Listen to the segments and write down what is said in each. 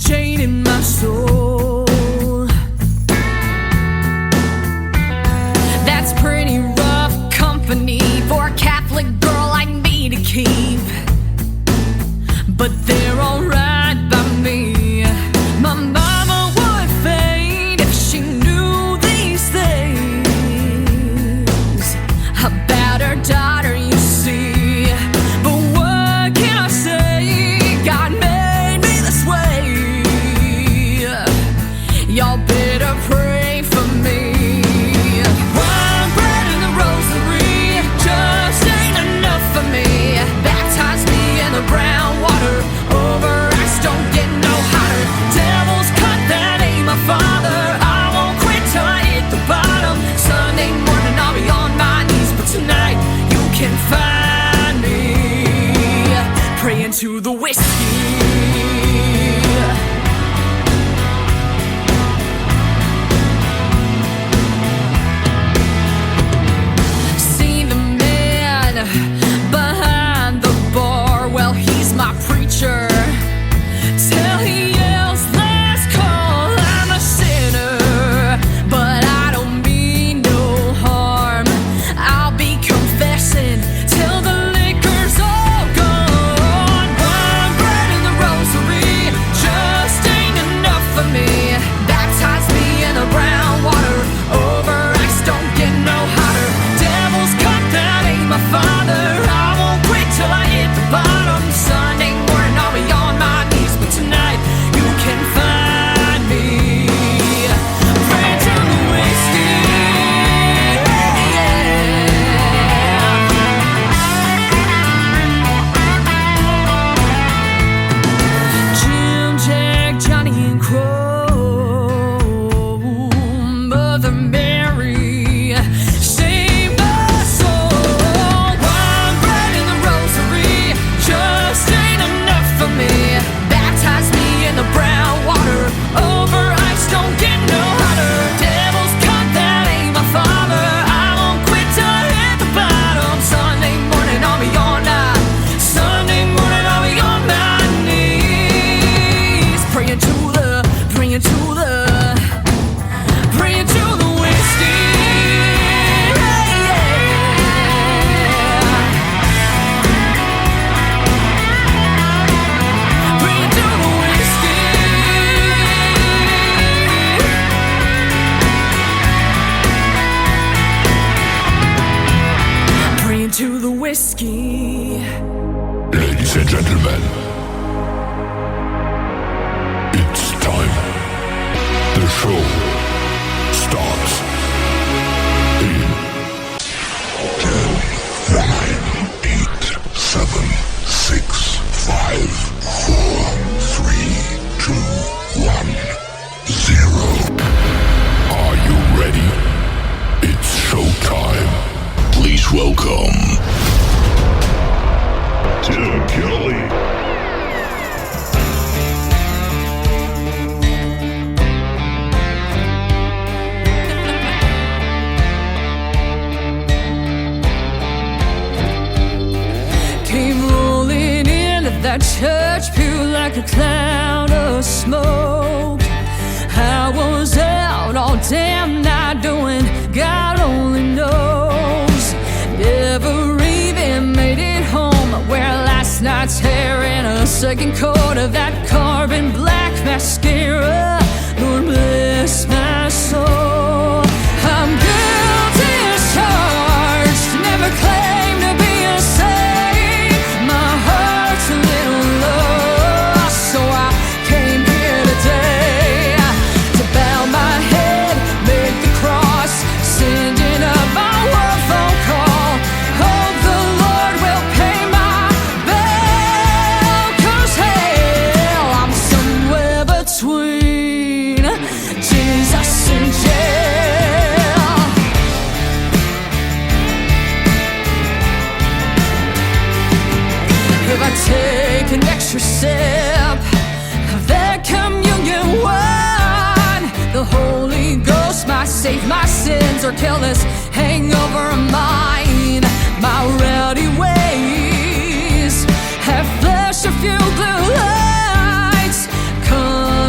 chain in my soul. That's pretty rough company for a Catholic girl like me to keep, but they're alright by me. My mama would faint if she knew these things about her daughter, you see. But what can I say? God made me this way. Y'all better pray for me. One bread and the rosary just ain't enough for me. Baptize me in the brown water, over ice, don't get no hotter. Devil's cut, that ain't my father. I won't quit till I hit the bottom. Sunday morning I'll be on my knees, but tonight you can find me praying to the whiskey. See the man behind the bar, well, he's my preacher. Till he yells, last call, I'm a sinner. But I don't mean no harm. I'll be confessing till the liquor's all gone. One bread and the rosary just ain't enough for me. Baptize me in the brown water, over ice, don't get no hotter. Devil's cut, that ain't my father. I won't quit till I hit the bottom. Sunday morning I'll be on my knees, but tonight you can find me praying to the whiskey. Jim, Jack, Johnny, and Crow, Mother Mary, save my soul. One bread and the rosary just ain't enough for me. Baptize me in the brown water, over ice, don't get no hotter. Devil's cut, that ain't my father. I won't quit till I hit the bottom. Sunday morning I'll be on that. Sunday morning I'll be on my knees, praying to the whiskey. Praying to the whiskey. Praying to the whiskey. Ladies and gentlemen, it's time. The show starts in 10, 9, 8, 7, 6, 5, 4, 3, 2, 1, 0. Are you ready? It's showtime. Please welcome Tim Kelly. Came rolling into that church pew like a cloud of smoke. I was out all damn night doing God only knows. Never even made it home. Wear last night's hair in a second coat of that carbon black mascara. Lord bless my soul. I'm guilty as charged. Never claimed to be a saint. My heart's a little lost, so I came here today to bow my head, make the cross, sending up my one phone call. Hope the Lord will pay my bill, 'cause hell, I'm somewhere between Jesus and jail. If I take an extra sip of that communion wine, the Holy Ghost might save my sins or kill this hangover of mine. My rowdy ways have flashed a few blue lights. Come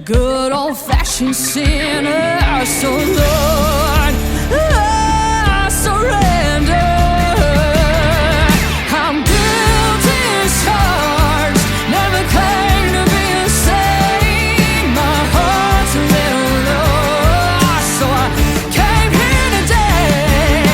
good old-fashioned sinner. So Lord, I surrender. I'm guilty as charged, never claimed to be a saint. My heart's a little lost, so I came here today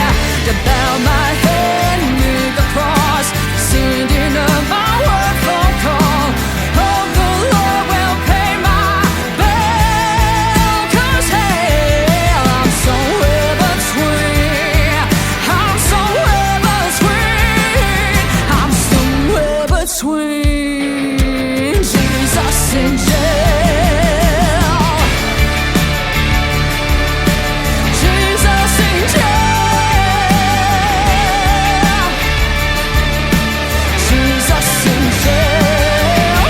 to bow my head near the cross, sending up my word for call. Hope the Lord will pay my bill, 'cause hey, I'm somewhere between. I'm somewhere between. I'm somewhere between Jesus and jail. Jesus and jail. Jesus in jail.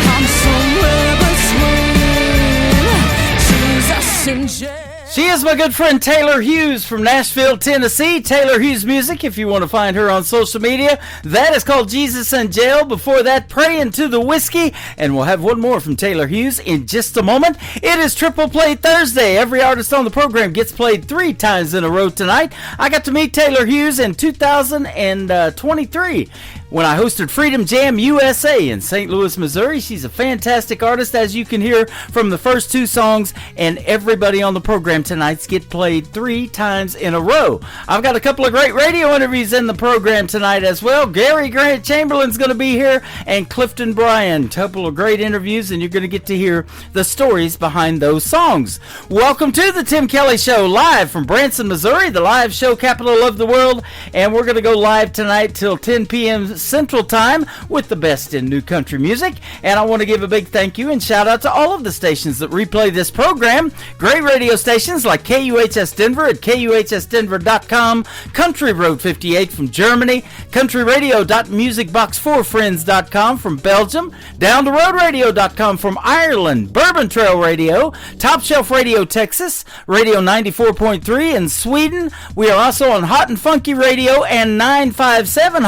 I'm somewhere between Jesus and jail. She is my good friend Taylor Hughes from Nashville, Tennessee. Taylor Hughes Music, if you want to find her on social media. That is called Jesus in Jail. Before that, Praying to the Whiskey. And we'll have one more from Taylor Hughes in just a moment. It is Triple Play Thursday. Every artist on the program gets played 3 times in a row tonight. I got to meet Taylor Hughes in 2023. when I hosted Freedom Jam USA in St. Louis, Missouri. She's a fantastic artist, as you can hear from the first 2 songs, and everybody on the program tonight's get played 3 times in a row. I've got a couple of great radio interviews in the program tonight as well. Gary Grant Chamberlain's going to be here, and Clifton Bryan. A couple of great interviews, and you're going to get to hear the stories behind those songs. Welcome to the Tim Kelly Show, live from Branson, Missouri, the live show capital of the world, and we're going to go live tonight till 10 p.m. Central Time with the best in new country music. And I want to give a big thank you and shout out to all of the stations that replay this program. Great radio stations like KUHS Denver at KUHSdenver.com, Country Road 58 from Germany, countryradio.musicbox4friends.com from Belgium, downtheroadradio.com from Ireland, Bourbon Trail Radio, Top Shelf Radio Texas, Radio 94.3 in Sweden. We are also on Hot and Funky Radio and 957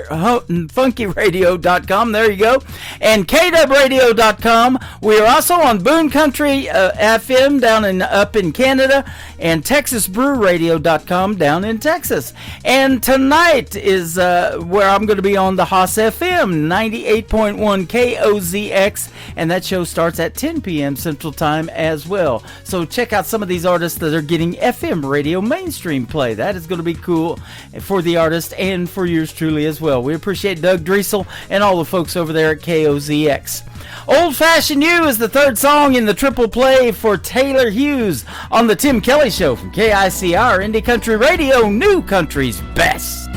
hotandfunkyradio.com. There you go. And KWradio.com. We are also on Boone Country FM down up in Canada, and TexasBrewRadio.com down in Texas. And tonight is where I'm going to be on the Haas FM 98.1 KOZX, and that show starts at 10 p.m. Central Time as well. So check out some of these artists that are getting FM radio mainstream play. That is going to be cool for the artist and for yours truly as well. We appreciate Doug Driesel and all the folks over there at KOZX. Old Fashioned You is the third song in the triple play for Taylor Hughes on the Tim Kelly Show from KICR Indie Country Radio, New Country's Best.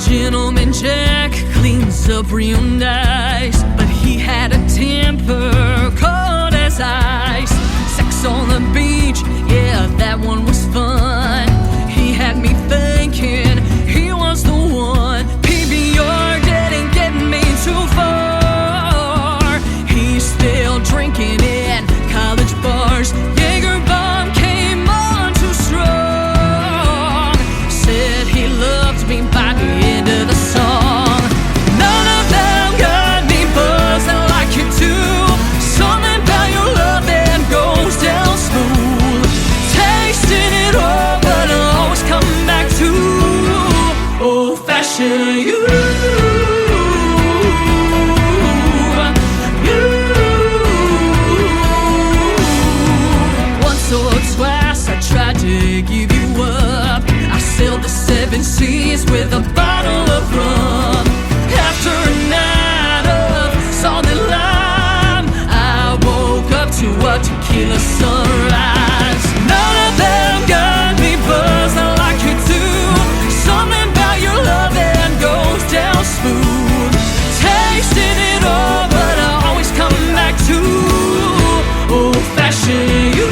Gentleman Jack cleans up real nice, but he had a temper cold as ice. Sex on the beach, yeah, that one was fun. He had me thinking he was the one. PBR didn't get me too far. He's still drinking in college bars. Jaeger bomb came on too strong. Said he loved me by the end of the song. None of them got me buzzing like you do. Something about your love that goes down smooth. Tasting it all, but I'll always come back to old-fashioned you. Once or twice I tried to give you up. I sailed the 7 seas with a bottle of rum. After a night of solid lime, I woke up to a tequila sunrise. None of them got me buzzing like you do. Something about your love that goes down smooth. Tasting it all, but I always come back to old-fashioned you.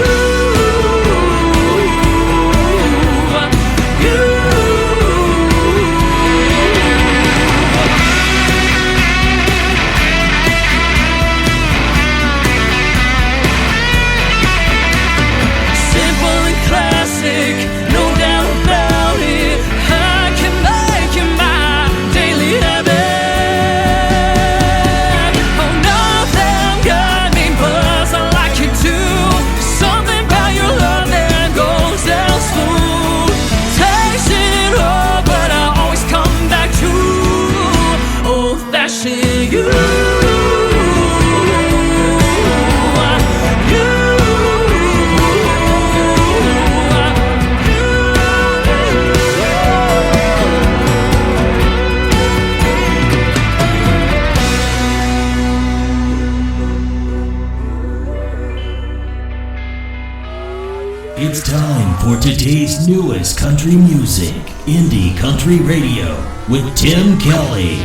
It's time for today's newest country music, Indie Country Radio, with Tim Kelly.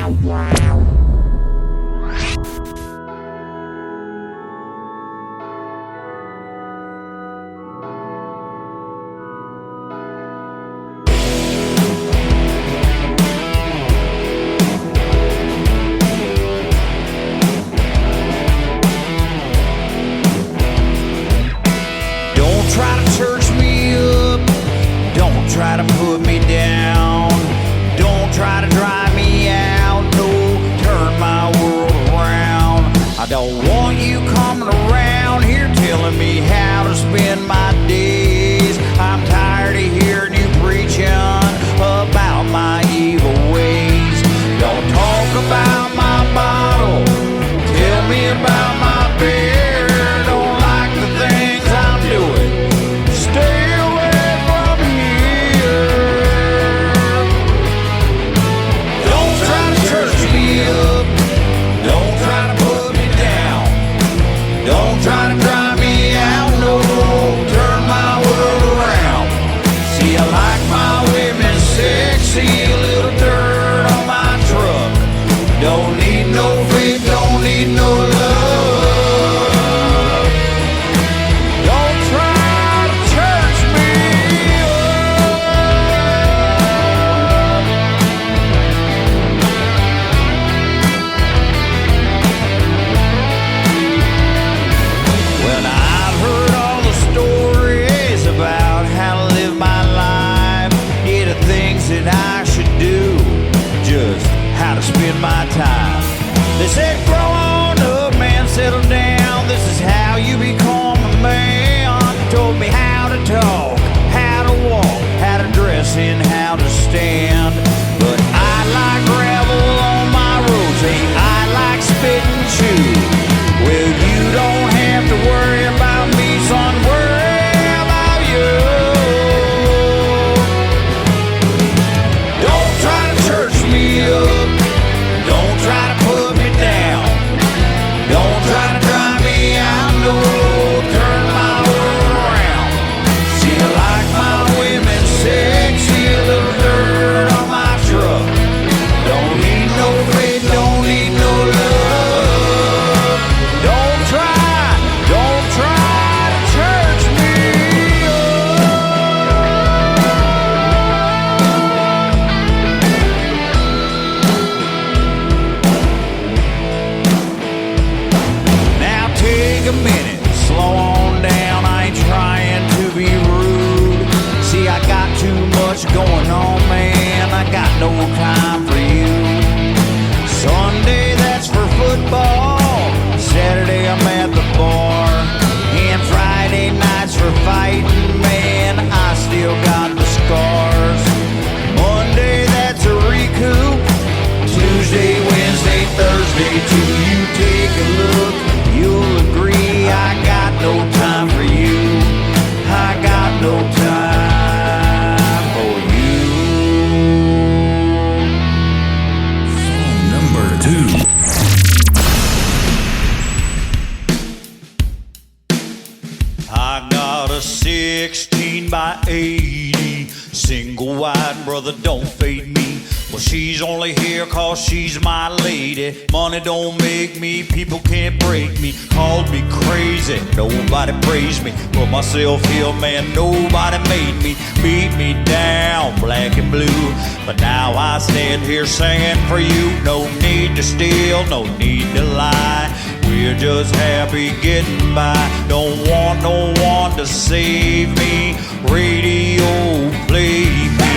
Money don't make me, people can't break me. Called me crazy, nobody praised me. Put myself here, man, nobody made me. Beat me down, black and blue. But now I stand here singing for you. No need to steal, no need to lie. We're just happy getting by. Don't want no one to save me. Radio, play me.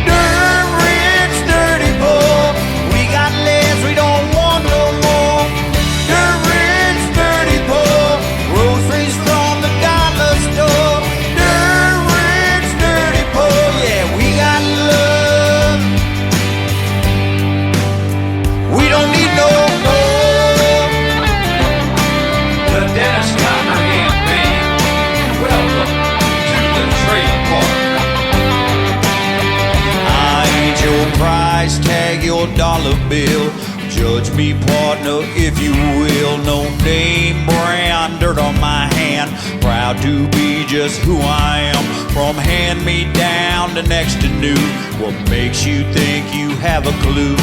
Dirt rich, dirty poor. We got less, we don't want no more. Dirt rich, dirty poor. Groceries from the dollar store. Dirt rich, dirty poor. Yeah, we got love. We don't need no more. The Dennis Copperhead Band. Welcome to the trailer park. I ain't your price tag, your dollar bill. Judge me, partner, if you will. No name brand, dirt on my hand. Proud to be just who I am. From hand-me-down to next to new. What makes you think you have a clue?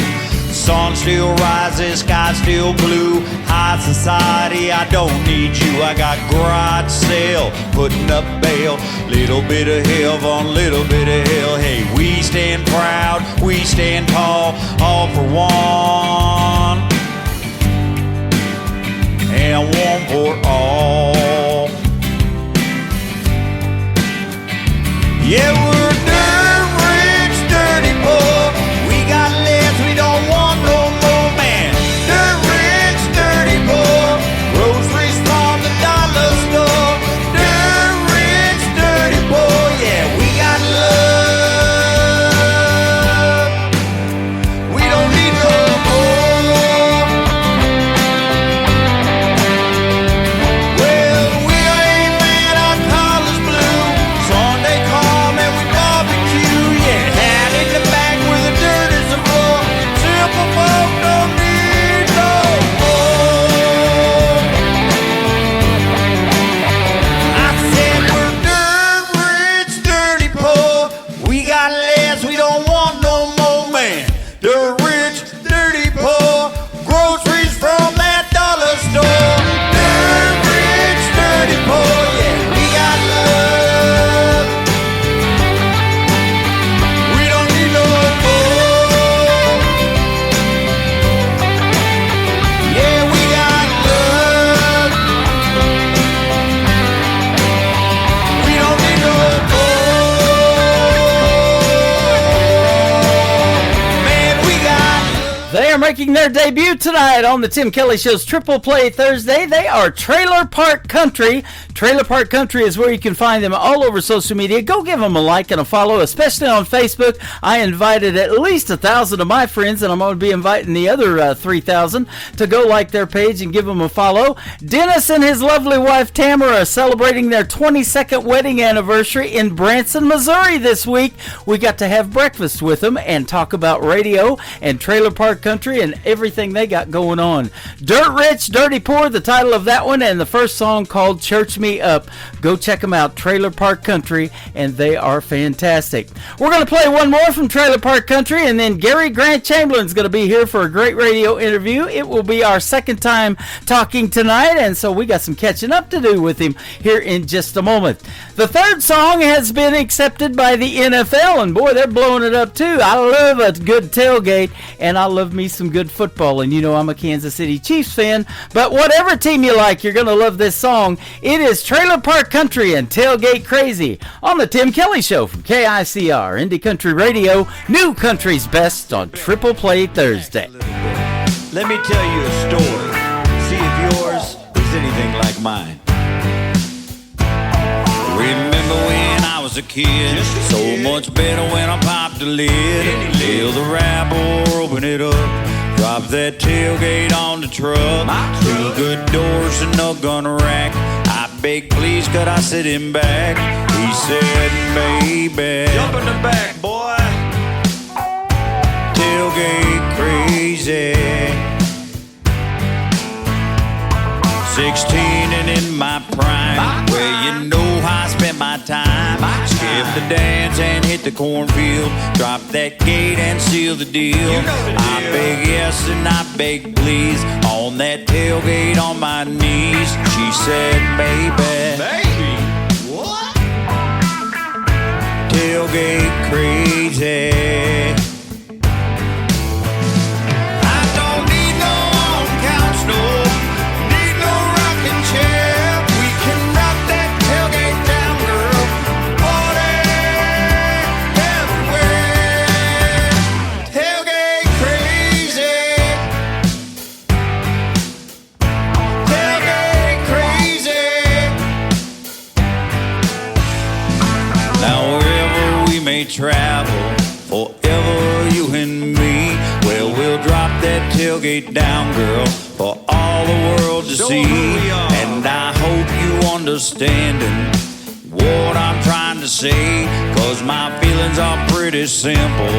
Sun still rises, sky still blue. High society, I don't need you. I got garage sale, putting up bail. Little bit of heaven, little bit of hell. Hey, we stand proud, we stand tall, all for one, and one for all. Yeah, we're dirt rich, dirty poor. We got less, we don't want no more, man. Dirt rich, dirty poor. Groceries from the dollar store. Dirt rich, dirty poor. Yeah, we got love. We don't need no more. Well, we ain't mad, our collar's blue. Sunday come and we barbecue. Yeah, hat in the back where the dirt is the floor. Simple folk don't need no more. I said we're dirt rich, dirty poor. We got less, we don't want no more, man. Dirt rich, dirty poor. Groceries from that dollar store. Dirt rich, dirty poor. Yeah, we got love. We don't need no more. Yeah, we got love. We don't need no more. Man, we got love. They are making their debut tonight on the Tim Kelly Show's Triple Play Thursday. They are Trailer Park Country. Trailer Park Country is where you can find them all over social media. Go give them a like and a follow, especially on Facebook. I invited at least 1,000 of my friends, and I'm going to be inviting the other 3,000 to go like their page and give them a follow. Dennis and his lovely wife Tamara are celebrating their 22nd wedding anniversary in Branson, Missouri this week. We got to have breakfast with them and talk about radio and Trailer Park Country and everything they got going on. Dirt Rich, Dirty Poor, the title of that one, and the first song called Church Me Up. Go check them out, Trailer Park Country, and they are fantastic. We're going to play one more from Trailer Park Country, and then Gary Grant Chamberlain's going to be here for a great radio interview. It will be our second time talking tonight, and so we got some catching up to do with him here in just a moment. The third song has been accepted by the NFL, and boy, they're blowing it up too. I love a good tailgate, and I love me some good football, and you know I'm a Kansas City Chiefs fan, but whatever team you like, you're going to love this song. It is Trailer Park Country and Tailgate Crazy on the Tim Kelly Show from KICR, Indie Country Radio, New Country's Best on Triple Play Thursday. Let me tell you a story. See if yours is anything like mine. Remember when I was a kid? So much better when I popped the lid. Till the rabble open it up. Drop that tailgate on the truck. 2 good doors and no gun rack. I beg please could I sit him back? He said baby, jump in the back boy. Tailgate crazy. 16 and in my prime, where you know how I spent my time. Skip the dance and hit the cornfield. Drop that gate and seal the deal. I beg yes and I beg please. On that tailgate on my knees. She said, baby, what? Tailgate crazy. I don't need no on couch, no. Travel forever, you and me. Well, we'll drop that tailgate down, girl, for all the world to see. And I hope you understanding what I'm trying to say, 'cause my feelings are pretty simple.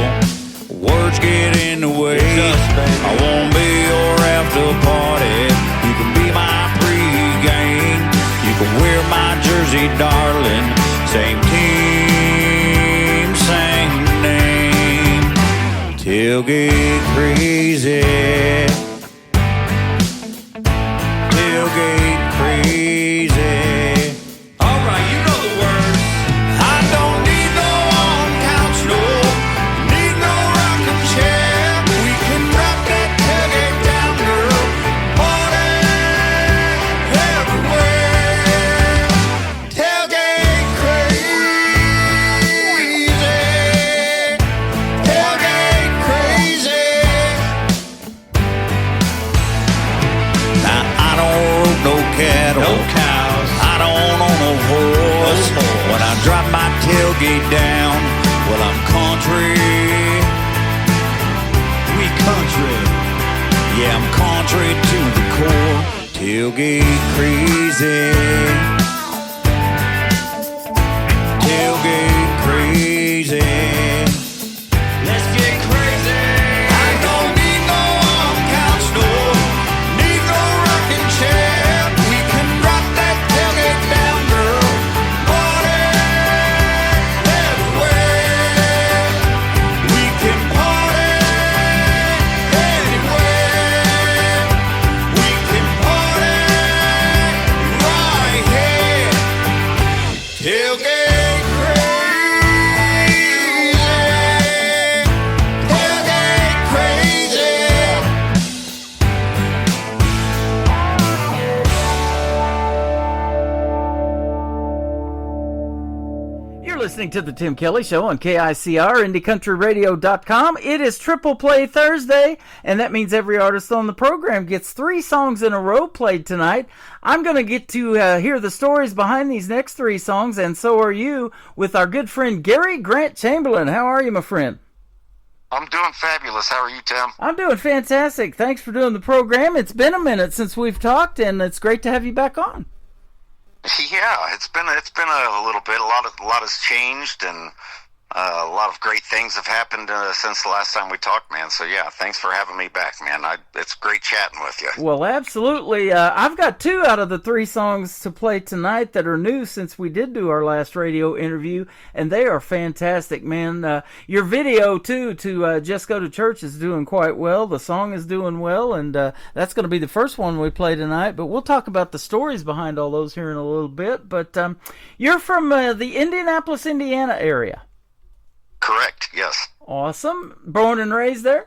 Words get in the way. I won't be your after party. You can be my pregame. You can wear my jersey Jersey, darling. Same team, same name. Tailgate crazy. Tailgate crazy. All right, you know the words. I don't need no on-couch, no. Need no rocking chair. We can rock that tailgate down, girl. Party everywhere. Tailgate crazy. Tailgate crazy. Now I don't rope no cattle, no cows. I don't own no horse. When I drop my tailgate down, well I'm country. We country. Yeah, I'm country to the core. Tailgate crazy. Tailgate crazy. Let's get crazy. I don't need no on-couch, no. Need no rocking chair. We can rock that tailgate down, girl. Party everywhere. We can party anywhere. We can party right here. Tailgate crazy. Tailgate crazy. You're listening to the Tim Kelly Show on KICR, IndieCountryRadio.com. It is Triple Play Thursday, and that means every artist on the program gets 3 songs in a row played tonight. I'm going to get to hear the stories behind these next 3 songs, and so are you, with our good friend Gary Grant Chamberlain. How are you, my friend? I'm doing fabulous. How are you, Tim? I'm doing fantastic. Thanks for doing the program. It's been a minute since we've talked, and it's great to have you back on. Yeah, it's been a little bit. A lot has changed, and a lot of great things have happened since the last time we talked, man. So yeah, thanks for having me back, man. It's great chatting with you. Well, absolutely. I've got 2 out of the 3 songs to play tonight that are new since we did do our last radio interview, and they are fantastic, man. Your video, too, to Just Go to Church is doing quite well. The song is doing well, and that's going to be the first one we play tonight, but we'll talk about the stories behind all those here in a little bit. But you're from the Indianapolis, Indiana area. Correct, yes. Awesome. Born and raised there?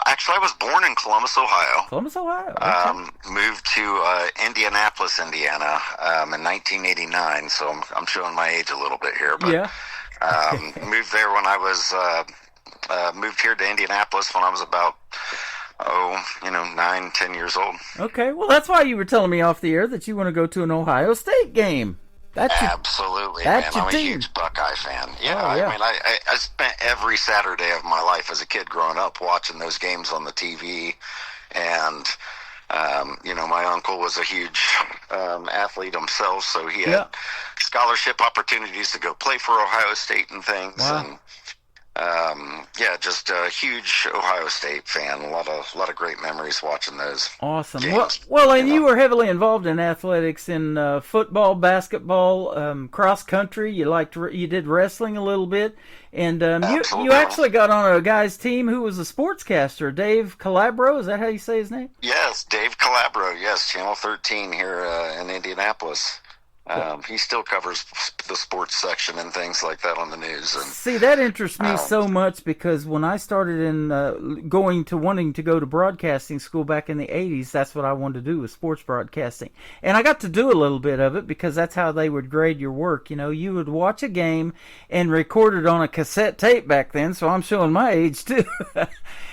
Actually, I was born in Columbus, Ohio. Columbus, Ohio. Okay. Moved to Indianapolis, Indiana in 1989, so I'm showing my age a little bit here. But, yeah. Moved there when I was, moved here to Indianapolis when I was about, 9, 10 years old. Okay, well, that's why you were telling me off the air that you want to go to an Ohio State game. Absolutely, man. I'm a huge Buckeye fan. Yeah, Oh, yeah. I mean, I spent every Saturday of my life as a kid growing up watching those games on the TV, and my uncle was a huge athlete himself, so he had scholarship opportunities to go play for Ohio State and things. Wow. And just a huge Ohio State fan. A lot of great memories watching those. Awesome. Games, Well, and you were heavily involved in athletics, in football, basketball, cross country. You did wrestling a little bit, and you actually got on a guy's team who was a sportscaster, Dave Calabro. Is that how you say his name? Yes, Dave Calabro. Yes, Channel 13 here in Indianapolis. He still covers the sports section and things like that on the news. And see, that interests me so much, because when I started in wanting to go to broadcasting school back in the 80s, that's what I wanted to do, was sports broadcasting. And I got to do a little bit of it, because that's how they would grade your work. You would watch a game and record it on a cassette tape back then, so I'm showing my age too.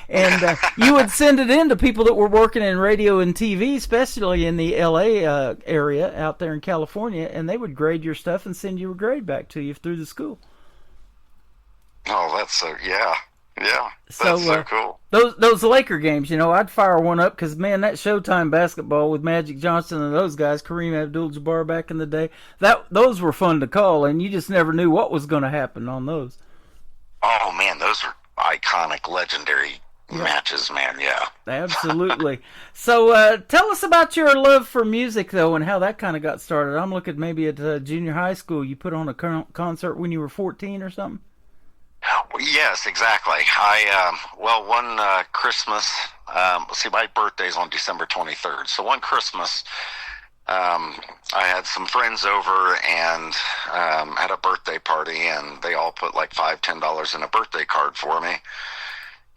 And you would send it in to people that were working in radio and TV, especially in the LA area out there in California, and they would grade your stuff and send you a grade back to you through the school. Oh, that's so that's so cool. Those Laker games, I'd fire one up, because man, that Showtime basketball with Magic Johnson and those guys, Kareem Abdul-Jabbar back in the day, those were fun to call, and you just never knew what was going to happen on those. Oh man, those are iconic, legendary matches, man. Yeah. Absolutely. So tell us about your love for music, though, and how that kind of got started. I'm looking maybe at junior high school. You put on a concert when you were 14 or something? Yes, exactly. One Christmas, see, my birthday's on December 23rd. So one Christmas, I had some friends over and had a birthday party, and they all put like $5-10 in a birthday card for me.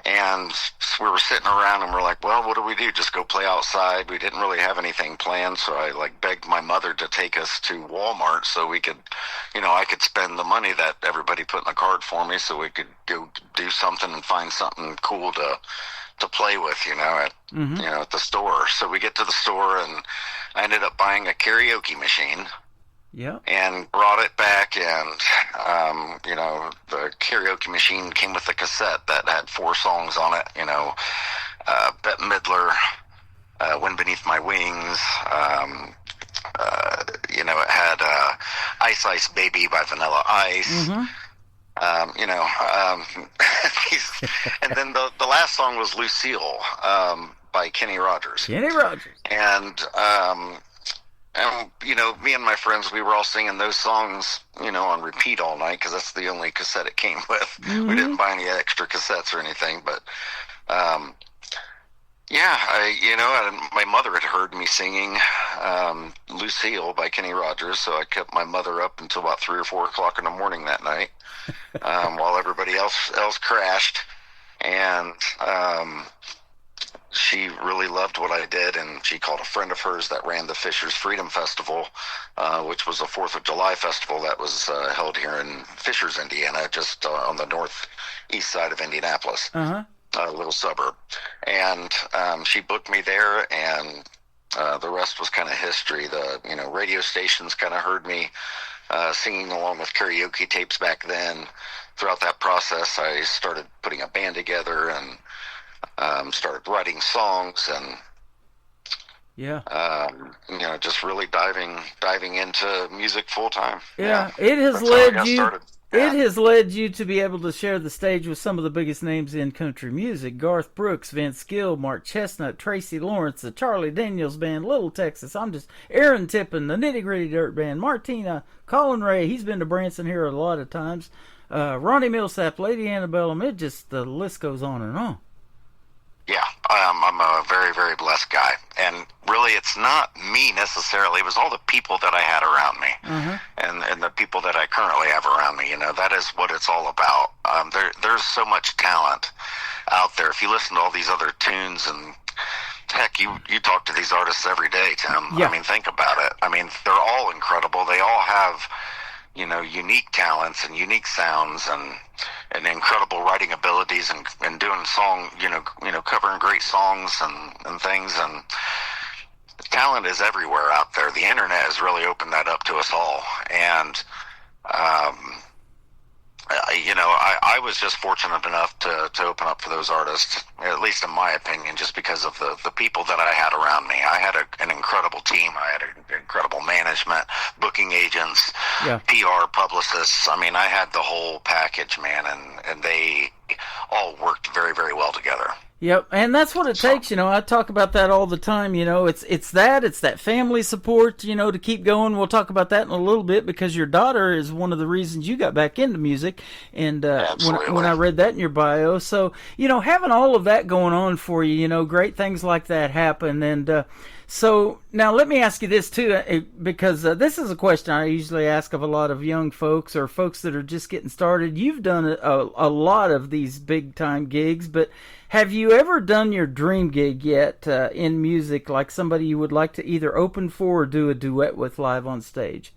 And we were sitting around and we're like, well, what do we do? Just go play outside. We didn't really have anything planned. So I begged my mother to take us to Walmart so we could, I could spend the money that everybody put in the card for me so we could go do something and find something cool to play with, at the store. So we get to the store and I ended up buying a karaoke machine. Yeah. And brought it back, and the karaoke machine came with a cassette that had 4 songs on it. Bette Midler, "Wind Beneath My Wings." It had "Ice Ice Baby" by Vanilla Ice. Mm-hmm. And then the last song was "Lucille" by Kenny Rogers. Kenny Rogers. And me and my friends, we were all singing those songs, on repeat all night because that's the only cassette it came with. Mm-hmm. We didn't buy any extra cassettes or anything, but my mother had heard me singing Lucille by Kenny Rogers, so I kept my mother up until about 3 or 4 o'clock in the morning that night while everybody else crashed. And she really loved what I did, and she called a friend of hers that ran the Fishers Freedom Festival, which was a 4th of July festival that was held here in Fishers, Indiana, just on the northeast side of Indianapolis, a little suburb. And she booked me there, and the rest was kind of history. The radio stations kind of heard me singing along with karaoke tapes back then. Throughout that process, I started putting a band together and started writing songs and just really diving into music full time. Yeah, it has led you. It has led you to be able to share the stage with some of the biggest names in country music: Garth Brooks, Vince Gill, Mark Chestnut, Tracy Lawrence, the Charlie Daniels Band, Little Texas. Aaron Tippin, the Nitty Gritty Dirt Band, Martina, Colin Ray. He's been to Branson here a lot of times. Ronnie Millsap, Lady Antebellum. The list goes on and on. Yeah, I'm a very, very blessed guy. And really, it's not me necessarily. It was all the people that I had around me and the people that I currently have around me. That is what it's all about. There's so much talent out there. If you listen to all these other tunes and heck, you talk to these artists every day, Tim. Yeah. I mean, think about it. I mean, they're all incredible. They all have unique talents and unique sounds and incredible writing abilities and doing covering great songs and things. And talent is everywhere out there. The internet has really opened that up to us all. And, I was just fortunate enough to open up for those artists, at least in my opinion, just because of the people that I had around me. I had an incredible team. I had an incredible management, booking agents, PR publicists. I mean, I had the whole package, man, and they all worked very, very well together. Yep, and that's what it takes, I talk about that all the time, it's that family support, to keep going. We'll talk about that in a little bit because your daughter is one of the reasons you got back into music, and when I read that in your bio. So, having all of that going on for you, great things like that happen. And so now let me ask you this too, because this is a question I usually ask of a lot of young folks or folks that are just getting started. You've done a lot of these big time gigs, but have you ever done your dream gig yet in music, like somebody you would like to either open for or do a duet with live on stage?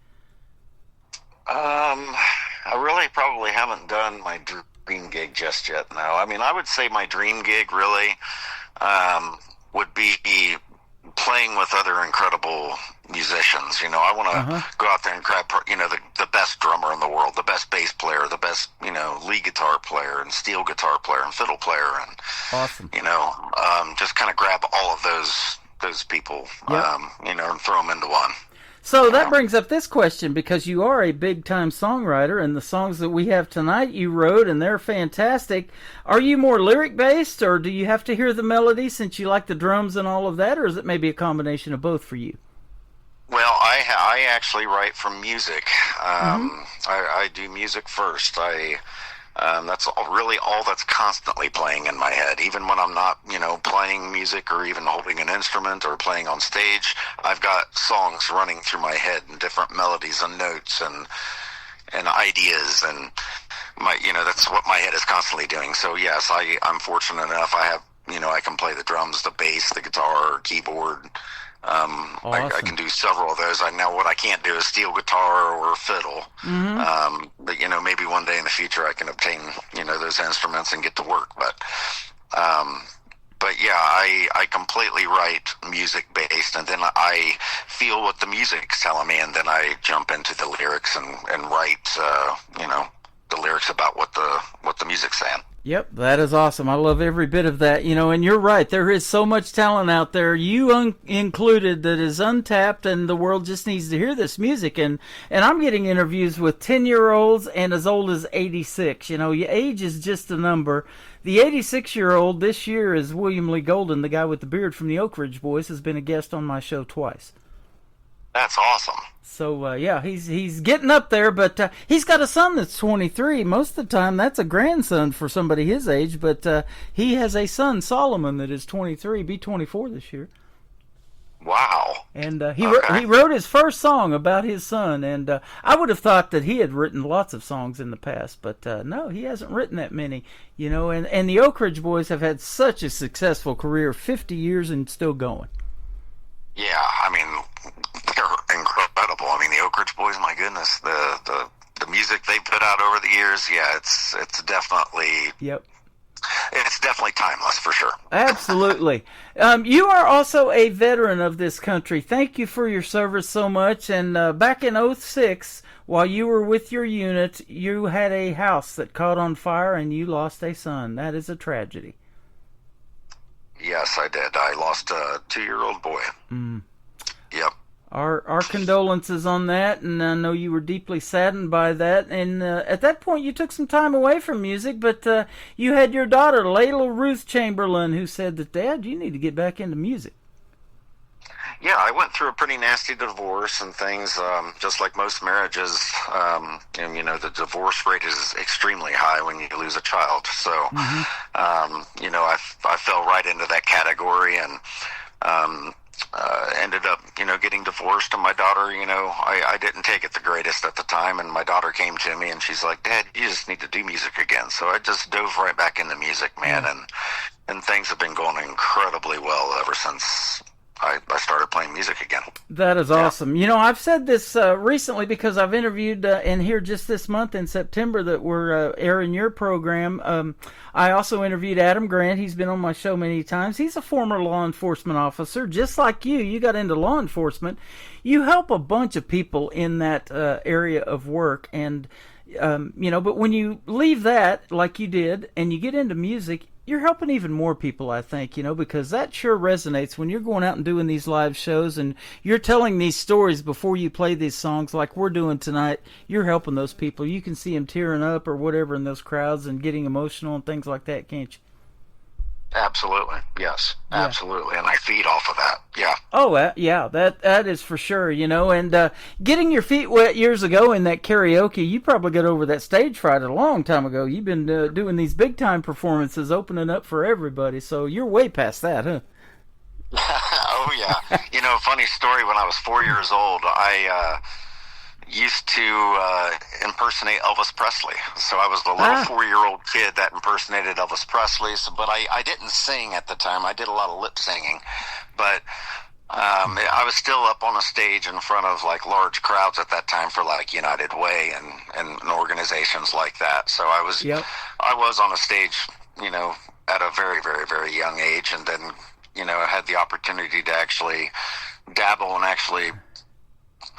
I really probably haven't done my dream gig just yet, no. I mean, I would say my dream gig really would be playing with other incredible musicians. I want to go out there and grab, the best drummer in the world, the best bass player, the best, lead guitar player and steel guitar player and fiddle player. And, awesome. Just kind of grab all of those people, and throw them into one. So that brings up this question, because you are a big-time songwriter, and the songs that we have tonight you wrote, and they're fantastic. Are you more lyric-based, or do you have to hear the melody since you like the drums and all of that, or is it maybe a combination of both for you? Well, I actually write from music. I do music first. That's really all that's constantly playing in my head. Even when I'm not, playing music or even holding an instrument or playing on stage, I've got songs running through my head and different melodies and notes and ideas, and that's what my head is constantly doing. So yes, I'm fortunate enough. I have, I can play the drums, the bass, the guitar, keyboard. Awesome. I can do several of those. I know what I can't do is steel guitar or fiddle. But maybe one day in the future I can obtain those instruments and get to work. But yeah, I completely write music based, and then I feel what the music's telling me, and then I jump into the lyrics and write the lyrics about what the music's saying. Yep, that is awesome. I love every bit of that. And you're right. There is so much talent out there, you included, that is untapped, and the world just needs to hear this music. And I'm getting interviews with 10-year-olds and as old as 86. Your age is just a number. The 86-year-old this year is William Lee Golden, the guy with the beard from the Oak Ridge Boys, has been a guest on my show twice. That's awesome. So, yeah, he's getting up there, but he's got a son that's 23. Most of the time, that's a grandson for somebody his age, but he has a son, Solomon, that is 23, be 24 this year. Wow. And he wrote his first song about his son, and I would have thought that he had written lots of songs in the past, but no, he hasn't written that many, and the Oak Ridge Boys have had such a successful career, 50 years and still going. Yeah, they're incredible. The Oak Ridge Boys, my goodness, the music they put out over the years, yeah, it's definitely... Yep. It's definitely timeless, for sure. Absolutely. You are also a veteran of this country. Thank you for your service so much. And back in 2006, while you were with your unit, you had a house that caught on fire and you lost a son. That is a tragedy. Yes, I did. I lost a 2-year-old boy. Yep. Our condolences on that, and I know you were deeply saddened by that. And at that point, you took some time away from music, but you had your daughter, Layla Ruth Chamberlain, who said that, Dad, you need to get back into music. Yeah, I went through a pretty nasty divorce and things, just like most marriages. And, the divorce rate is extremely high when you lose a child. So, I fell right into that category and ended up, getting divorced. And my daughter, I didn't take it the greatest at the time. And my daughter came to me and she's like, Dad, you just need to do music again. So I just dove right back into music, man. And things have been going incredibly well ever since I started playing music again. That is awesome. I've said this recently because I've interviewed, and here just this month in September that we're airing your program, I also interviewed Adam Grant. He's been on my show many times. He's a former law enforcement officer. Just like you, you got into law enforcement. You help a bunch of people in that area of work, and but when you leave that, like you did, and you get into music, you're helping even more people, I think, because that sure resonates when you're going out and doing these live shows and you're telling these stories before you play these songs like we're doing tonight. You're helping those people. You can see them tearing up or whatever in those crowds and getting emotional and things like that, can't you? Absolutely. Yes, absolutely. And I feed off of that. Yeah. Oh, yeah, that is for sure, and getting your feet wet years ago in that karaoke, you probably got over that stage fright a long time ago. You've been doing these big time performances, opening up for everybody, so you're way past that, huh? Oh, yeah. Funny story, when I was 4 years old, I used to impersonate Elvis Presley. So I was the little 4-year-old kid that impersonated Elvis Presley. But I didn't sing at the time. I did a lot of lip singing. But I was still up on a stage in front of large crowds at that time for United Way and organizations like that. So I was on a stage, at a very, very, very young age, and then, I had the opportunity to actually dabble and actually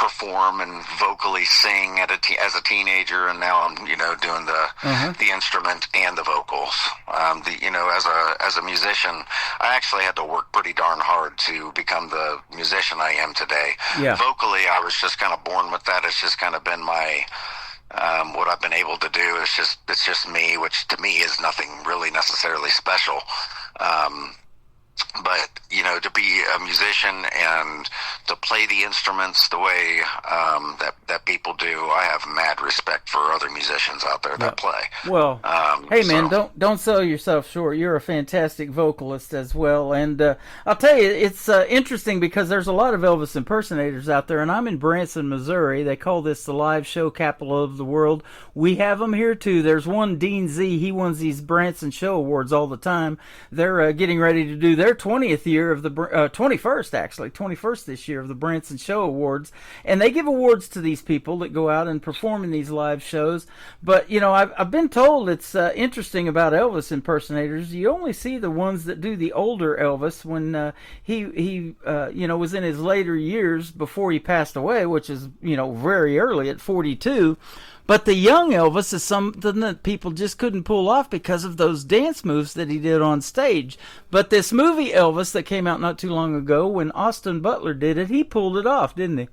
perform and vocally sing as a teenager, and now I'm doing the instrument and the vocals. As a musician, I actually had to work pretty darn hard to become the musician I am today. Yeah. Vocally, I was just kind of born with that. It's just kind of been my what I've been able to do. It's just me, which to me is nothing really necessarily special. But to be a musician and to play the instruments the way that people do, I have mad respect for other musicians out there that play. Well, hey man, don't sell yourself short. You're a fantastic vocalist as well, and I'll tell you, it's interesting because there's a lot of Elvis impersonators out there, and I'm in Branson, Missouri. They call this the live show capital of the world. We have them here too. There's one Dean Z. He wins these Branson Show Awards all the time. They're getting ready to do their 20th year of the 21st this year of the Branson Show Awards, and they give awards to these people that go out and perform in these live shows. But I've been told it's interesting about Elvis impersonators. You only see the ones that do the older Elvis when he was in his later years before he passed away, which is very early at 42. But the young Elvis is something that people just couldn't pull off because of those dance moves that he did on stage. But this movie Elvis that came out not too long ago, when Austin Butler did it, he pulled it off, didn't he?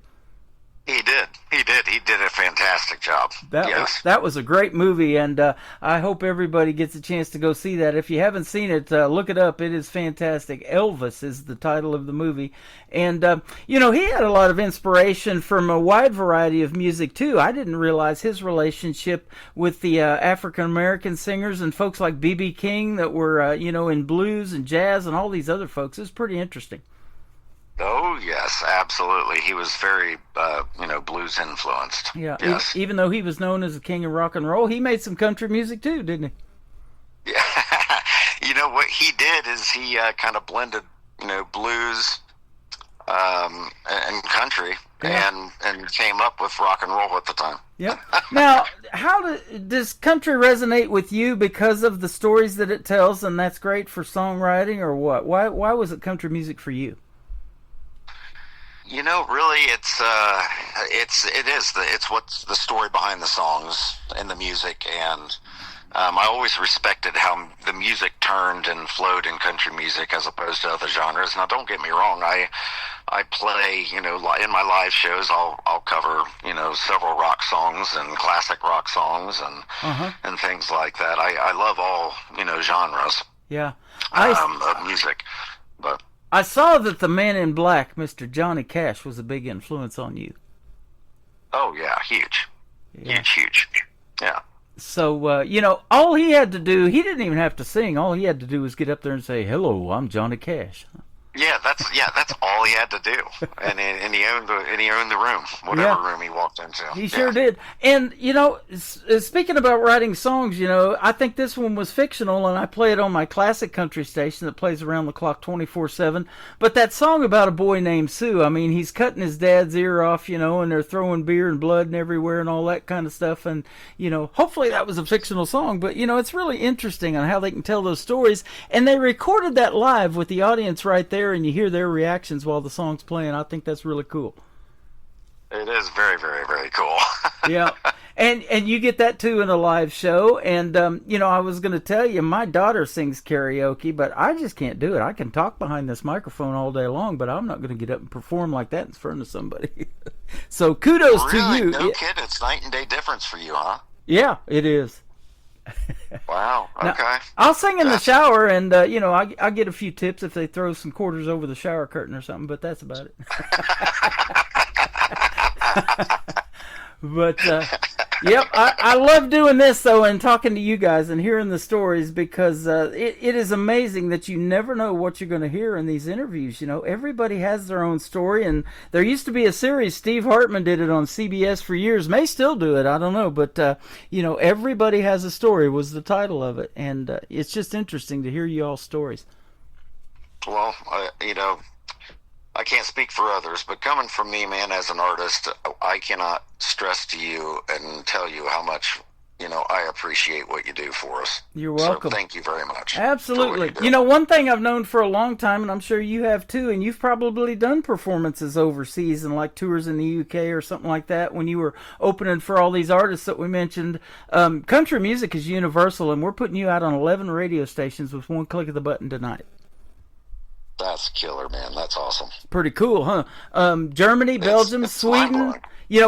He did. He did a fantastic job. That was a great movie, and I hope everybody gets a chance to go see that. If you haven't seen it, look it up. It is fantastic. Elvis is the title of the movie. And, he had a lot of inspiration from a wide variety of music, too. I didn't realize his relationship with the African-American singers and folks like B.B. King that were, in blues and jazz and all these other folks. It was pretty interesting. Oh, yes, absolutely. He was very, blues influenced. Yeah, yes. Even though he was known as the king of rock and roll, he made some country music too, didn't he? Yeah. What he did is he kind of blended, blues and country and came up with rock and roll at the time. Yeah. Now, how does country resonate with you because of the stories that it tells, and that's great for songwriting, or what? Why was it country music for you? Really, it's what's the story behind the songs and the music, and I always respected how the music turned and flowed in country music as opposed to other genres. Now, don't get me wrong, I play, in my live shows, I'll cover, several rock songs and classic rock songs and things like that. I love all, genres. Yeah. Of music, but. I saw that the Man in Black, Mr. Johnny Cash, was a big influence on you. Oh, yeah, huge. Yeah. Huge. Yeah. So, all he had to do, he didn't even have to sing. All he had to do was get up there and say, "Hello, I'm Johnny Cash." Yeah, that's all he had to do, and he owned the room, whatever room he walked into. He sure did. And speaking about writing songs, I think this one was fictional, and I play it on my classic country station that plays around the clock 24/7. But that song about a boy named Sue, I mean, he's cutting his dad's ear off, and they're throwing beer and blood and everywhere and all that kind of stuff. And hopefully that was a fictional song, but it's really interesting on how they can tell those stories. And they recorded that live with the audience right there. And you hear their reactions while the song's playing. I think that's really cool. It is very, very, very cool. Yeah, and you get that too in a live show. And I was going to tell you, my daughter sings karaoke, but I just can't do it. I can talk behind this microphone all day long, but I'm not going to get up and perform like that in front of somebody. So kudos to you. No kidding, it's night and day difference for you, huh? Yeah, it is. Wow. Okay. Now, I'll sing in the shower, and I get a few tips if they throw some quarters over the shower curtain or something. But that's about it. But yep, I love doing this though, and talking to you guys and hearing the stories, because it is amazing that you never know what you're going to hear in these interviews. Everybody has their own story, and there used to be a series. Steve Hartman did it on CBS for years, may still do it, I don't know, but everybody has a story was the title of it, and it's just interesting to hear you all's stories. Well, I can't speak for others, but coming from me, man, as an artist, I cannot stress to you and tell you how much, I appreciate what you do for us. You're welcome. So thank you very much. Absolutely. For what you One thing I've known for a long time, and I'm sure you have too, and you've probably done performances overseas and like tours in the UK or something like that when you were opening for all these artists that we mentioned. Country music is universal, and we're putting you out on 11 radio stations with one click of the button tonight. That's killer, man. That's awesome. Pretty cool, huh? Germany, Belgium, it's Sweden. mind-blowing.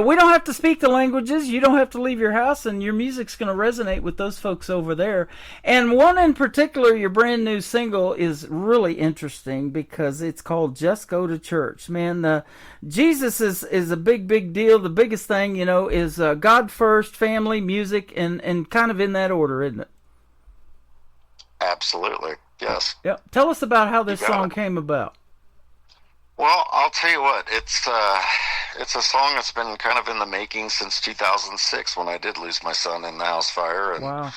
We don't have to speak the languages. You don't have to leave your house, and your music's going to resonate with those folks over there. And one in particular, your brand new single, is really interesting because it's called Just Go to Church. Man, Jesus is a big, big deal. The biggest thing, is God first, family, music, and kind of in that order, isn't it? Absolutely. Yes. Yeah. Tell us about how this You got song it. came about. Well, I'll tell you what. It's a song that's been kind of in the making since 2006 when I did lose my son in the house fire, and Wow.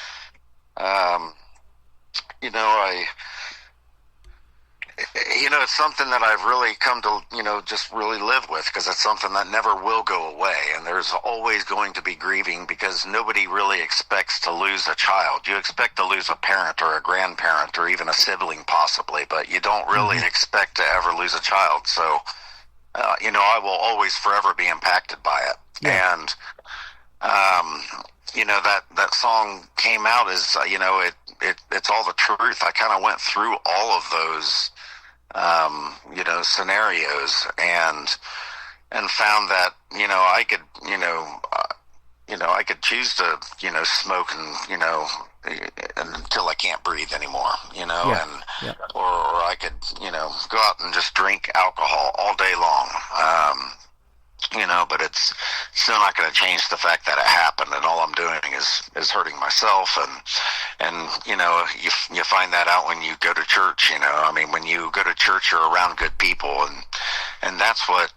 It's something that I've really come to, just really live with, because it's something that never will go away. And there's always going to be grieving, because nobody really expects to lose a child. You expect to lose a parent or a grandparent or even a sibling possibly, but you don't really expect to ever lose a child. So, I will always forever be impacted by it. Yeah. And, that song came out as, it's all the truth. I kind of went through all of those, scenarios and found that, I could, I could choose to, smoke and, until I can't breathe anymore, or I could, go out and just drink alcohol all day long. But it's still not going to change the fact that it happened, and all I'm doing is hurting myself. And you find that out when you go to church. When you go to church, you're around good people, and that's what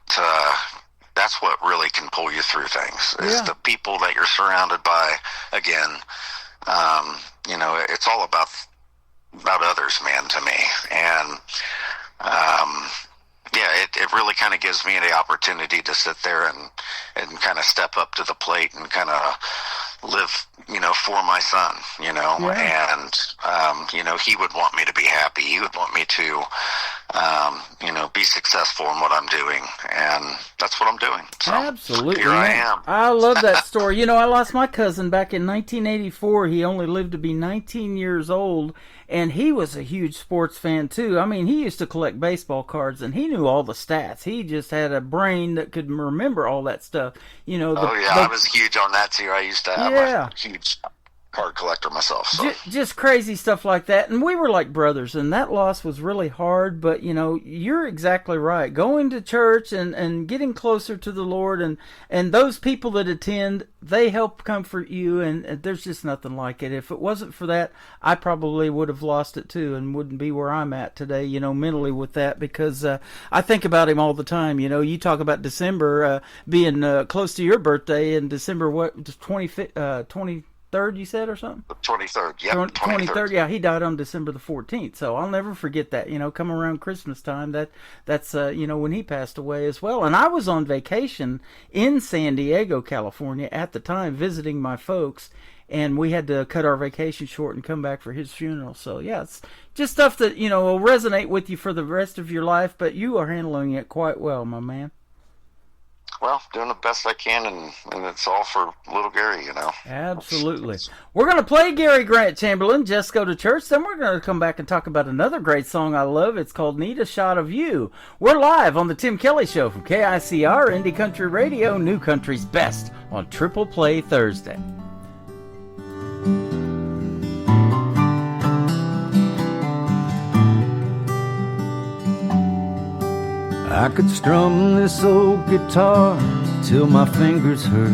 really can pull you through things. Is the people that you're surrounded by. Again, it's all about others, man, to me, and. It really kind of gives me the opportunity to sit there and kind of step up to the plate and kind of live, for my son, and, he would want me to be happy. He would want me to, be successful in what I'm doing, and that's what I'm doing. So Absolutely. here I man. am. I love that story. I lost my cousin back in 1984. He only lived to be 19 years old, and he was a huge sports fan too. He used to collect baseball cards, and he knew all the stats. He just had a brain that could remember all that stuff. I was huge on that too. I used to have a huge card collector myself. So. Just crazy stuff like that. And we were like brothers, and that loss was really hard. But, you're exactly right. Going to church and getting closer to the Lord, and those people that attend, they help comfort you, and there's just nothing like it. If it wasn't for that, I probably would have lost it too and wouldn't be where I'm at today, mentally with that, because I think about him all the time. You talk about December being close to your birthday, in December, what, 23rd, you said, or something? 23rd, yeah. 23rd, yeah. He died on December the 14th, so I'll never forget that. Come around Christmas time, that's when he passed away as well. And I was on vacation in San Diego, California at the time, visiting my folks, and we had to cut our vacation short and come back for his funeral. So yeah, it's just stuff that will resonate with you for the rest of your life, but you are handling it quite well, my man. Well, doing the best I can, and it's all for little Gary, Absolutely. We're going to play Gary Grant Chamberlain, Just Go to Church. Then we're going to come back and talk about another great song I love. It's called Need a Shot of You. We're live on the Tim Kelly Show from KICR, Indie Country Radio, New Country's Best, on Triple Play Thursday. I could strum this old guitar till my fingers hurt,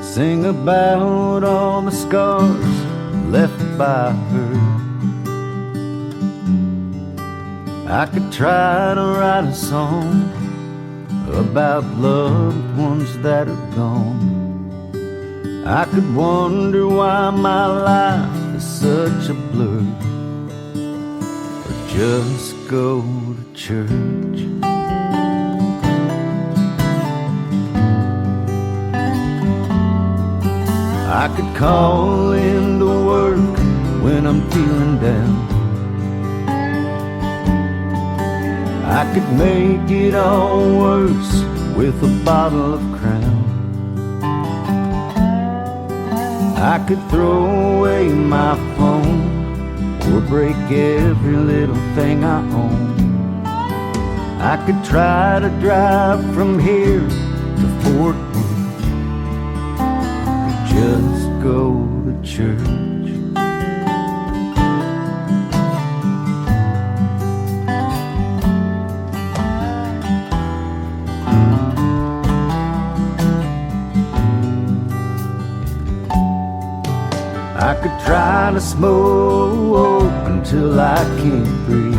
sing about all the scars left by her. I could try to write a song about loved ones that are gone. I could wonder why my life is such a blur, just go to church. I could call in to work when I'm feeling down. I could make it all worse with a bottle of Crown. I could throw away my phone or break every little thing I own. I could try to drive from here to Fort Worth, or just go to church. I could try to smoke until I can't breathe,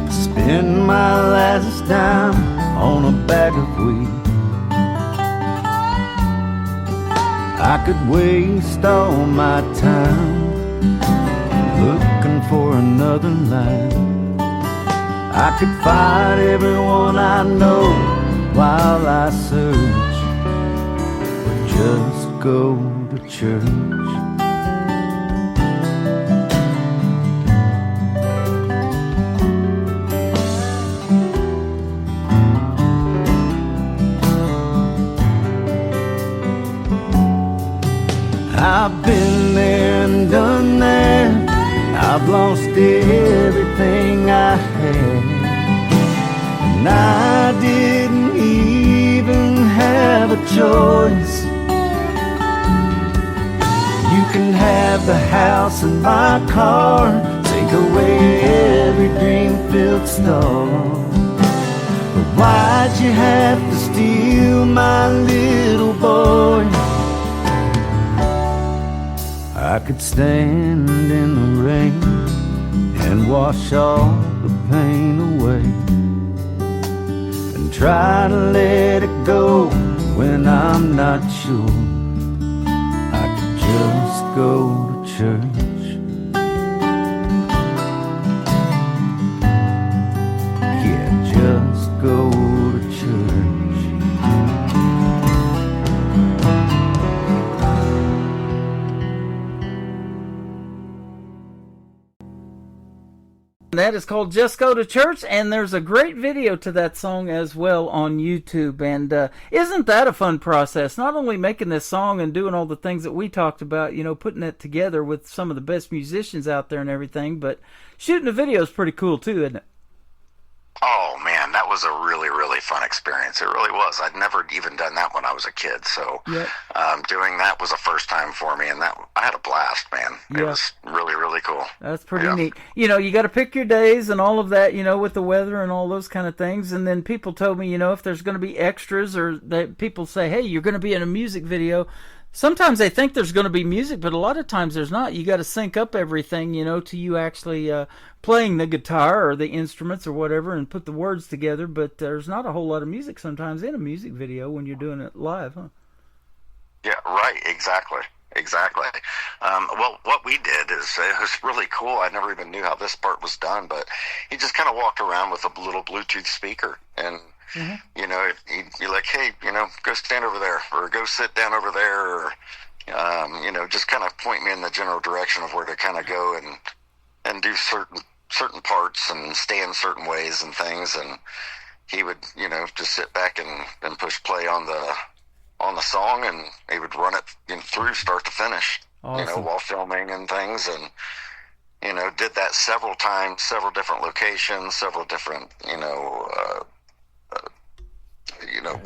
spend my last dime on a bag of weed. I could waste all my time looking for another life. I could fight everyone I know while I search, just go to church. I've been there and done that. I've lost everything I had, and I didn't even have a choice. You can have the house and my car, take away every dream-filled star, but why'd you have to steal my little boy? I could stand in the rain and wash all the pain away, and try to let it go when I'm not sure. Just go to church. Yeah, just go to church. That is called Just Go to Church, and there's a great video to that song as well on YouTube. And isn't that a fun process? Not only making this song and doing all the things that we talked about, you know, putting it together with some of the best musicians out there and everything, but shooting a video is pretty cool too, isn't it? Oh man, that was a really, really fun experience. It really was. I'd never even done that when I was a kid, so Yep. Doing that was a first time for me, and I had a blast, man. It Yeah. was really, really cool. That's pretty Yeah. neat. You know, you got to pick your days and all of that, you know, with the weather and all those kind of things. And then people told me, you know, if there's going to be extras, or that people say, hey, you're going to be in a music video. Sometimes they think there's going to be music, but a lot of times there's not. You got to sync up everything, you know, to you actually playing the guitar or the instruments or whatever and put the words together. But there's not a whole lot of music sometimes in a music video when you're doing it live, huh? Yeah, right, exactly. Well, what we did is, it was really cool. I never even knew how this part was done, but he just kind of walked around with a little Bluetooth speaker, and you know, he'd be like, hey, you know, go stand over there, or go sit down over there, or you know, just kind of point me in the general direction of where to kind of go and do certain parts and stand certain ways and things. And he would, you know, just sit back and push play on the song, and he would run it through start to finish. Awesome. You know, while filming and things. And you know, did that several times, several different locations, several different,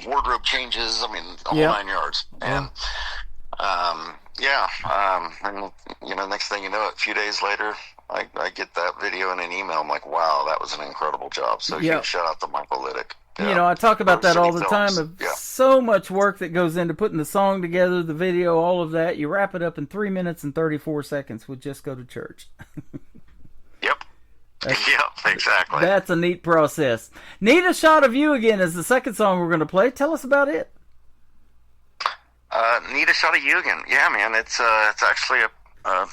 wardrobe changes. I mean, the whole 9 yards. And and you know, next thing you know, a few days later, I get that video in an email. I'm like, wow, that was an incredible job. So huge shout out to Michael Liddick. You know, I talk about that all the Films. time, of so much work that goes into putting the song together, the video, all of that. You wrap it up in 3 minutes and 34 seconds with Just Go to Church. Yep, exactly. That's a neat process. Need a Shot of You Again is the second song we're going to play. Tell us about it. Need a Shot of You Again. Yeah, man, it's actually a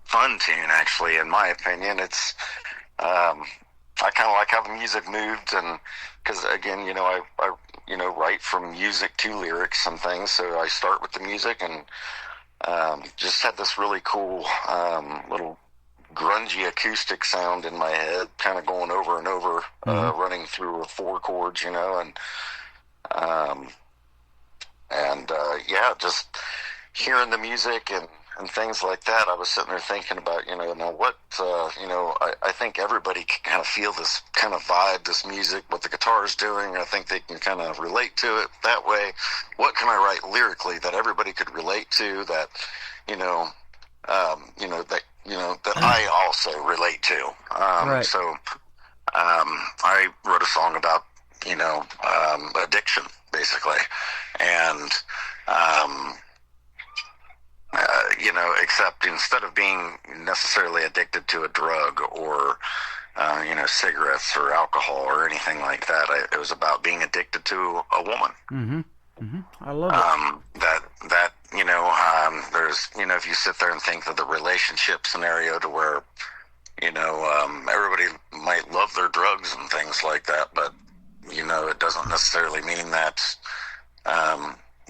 fun tune, actually, in my opinion. It's I kind of like how the music moved, and because again, I write from music to lyrics and things. So I start with the music, and just had this really cool little grungy acoustic sound in my head, kind of going over and over, running through 4 chords, just hearing the music and things like that. I was sitting there thinking about, now what, I think everybody can kind of feel this kind of vibe, this music, what the guitar's doing. I think they can kind of relate to it that way. What can I write lyrically that everybody could relate to, that, that I also relate to. Right. So I wrote a song about, addiction, basically. And, except instead of being necessarily addicted to a drug or, cigarettes or alcohol or anything like that, it was about being addicted to a woman. Mm-hmm. Mm-hmm. I love it. There's, if you sit there and think of the relationship scenario to where, everybody might love their drugs and things like that, but, it doesn't necessarily mean that,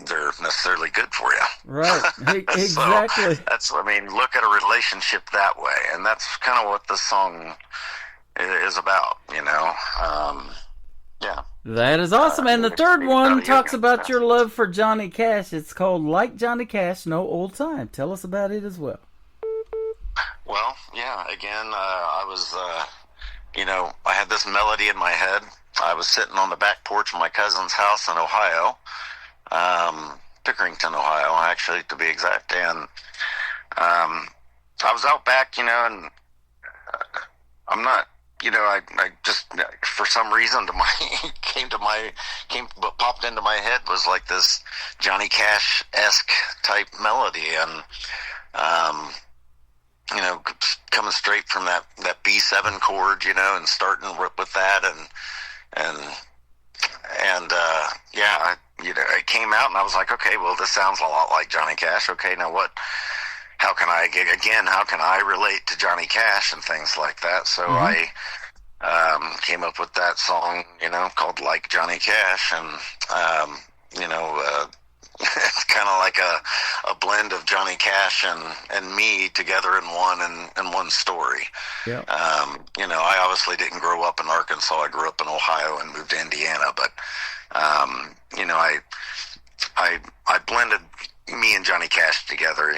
they're necessarily good for you. Right. Exactly. So look at a relationship that way. And that's kind of what this song is about, yeah. That is awesome. And the third one talks about your love for Johnny Cash. It's called Like Johnny Cash, No Old Time. Tell us about it as well. Well, yeah, again, I was, I had this melody in my head. I was sitting on the back porch of my cousin's house in Ohio, Pickerington, Ohio, actually, to be exact. And I was out back, and I'm not, I just, for some reason, popped into my head was like this Johnny Cash-esque type melody. And, coming straight from that B7 chord, and starting with that, it came out, and I was like, okay, well, this sounds a lot like Johnny Cash. Okay, now how can I relate to Johnny Cash and things like that? So I came up with that song, called Like Johnny Cash, and it's kind of like a blend of Johnny Cash and me together in one story. Yeah. I obviously didn't grow up in Arkansas. I grew up in Ohio and moved to Indiana, but I blended me and Johnny Cash together,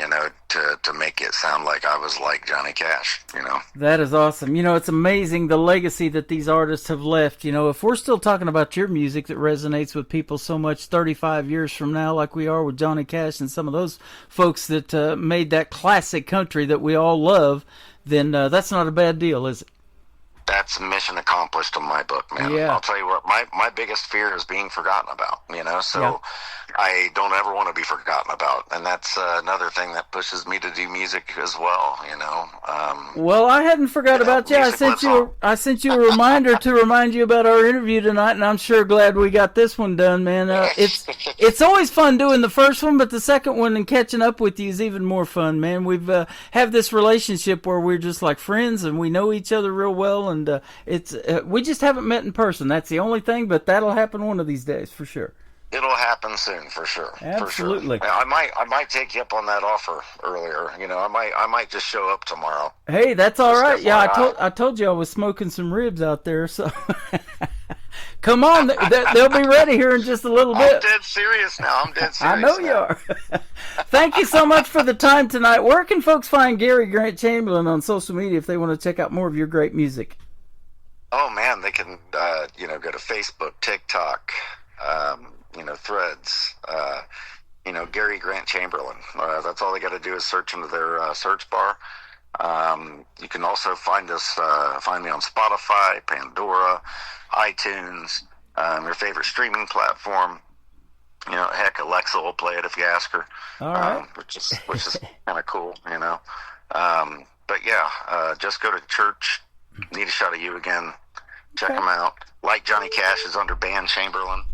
to make it sound like I was like Johnny Cash, That is awesome. It's amazing the legacy that these artists have left. If we're still talking about your music that resonates with people so much 35 years from now, like we are with Johnny Cash and some of those folks that made that classic country that we all love, then that's not a bad deal, is it? That's mission accomplished in my book, man. Yeah. I'll tell you what, my biggest fear is being forgotten about, so I don't ever want to be forgotten about. And that's another thing that pushes me to do music as well, Well, I hadn't forgot about you. I sent you a reminder to remind you about our interview tonight, and I'm sure glad we got this one done, man. It's always fun doing the first one, but the second one and catching up with you is even more fun, man. We've have this relationship where we're just like friends, and we know each other real well, and we just haven't met in person. That's the only thing, but that'll happen one of these days for sure. It'll happen soon, for sure. Absolutely. For sure. I might take you up on that offer earlier. I might just show up tomorrow. Hey, that's all right. FYI. Yeah, I told you I was smoking some ribs out there, so come on, they'll be ready here in just a little bit. I'm dead serious now. I know you are. Thank you so much for the time tonight. Where can folks find Gary Grant Chamberlain on social media if they want to check out more of your great music? Oh man, they can go to Facebook, TikTok, Threads, Gary Grant Chamberlain. That's all they got to do is search into their search bar. You can also find me on Spotify, Pandora, iTunes, your favorite streaming platform. Heck, Alexa will play it if you ask her. All right. Which is kind of cool, But yeah, just go to church. Need a Shot of You again. Check them out. Like Johnny Cash is under Band Chamberlain.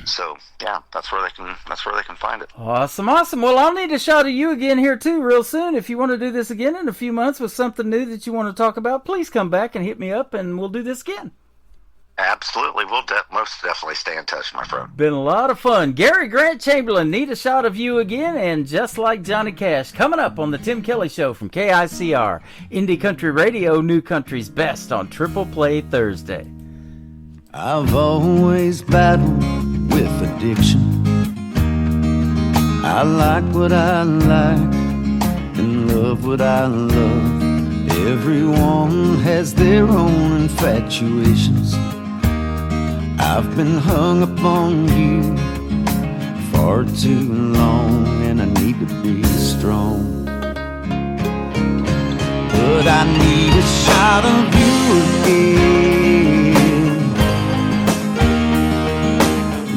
So yeah, that's where they can find it. Awesome. Well, I'll need a shot of you again here too real soon. If you want to do this again in a few months with something new that you want to talk about, please come back and hit me up, and we'll do this again. Absolutely, we'll most definitely stay in touch, my friend. Been a lot of fun. Gary Grant Chamberlain, need a shot of you again, and Just Like Johnny Cash, coming up on the Tim Kelly Show from KICR, Indie Country Radio, New Country's Best on Triple Play Thursday. I've always battled with addiction. I like what I like and love what I love. Everyone has their own infatuations. I've been hung up on you far too long, and I need to be strong. But I need a shot of you again.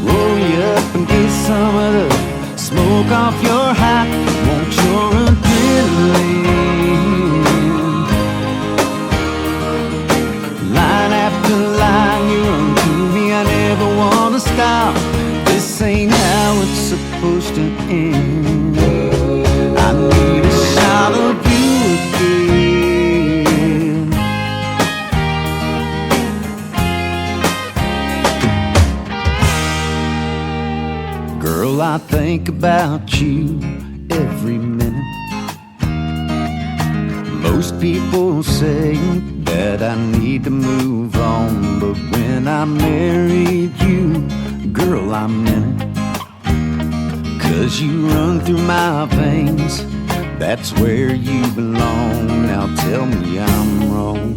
Roll you up and get some of the smoke off your hat. Want your adrenaline. Line after line you run through me, I never wanna stop. This ain't how it's supposed to end. I need a shot of you again. Girl, I think about you every minute. Most people say that I need to move on, but when I married you, girl, I'm in it. 'Cause you run through my veins, that's where you belong. Now tell me I'm wrong.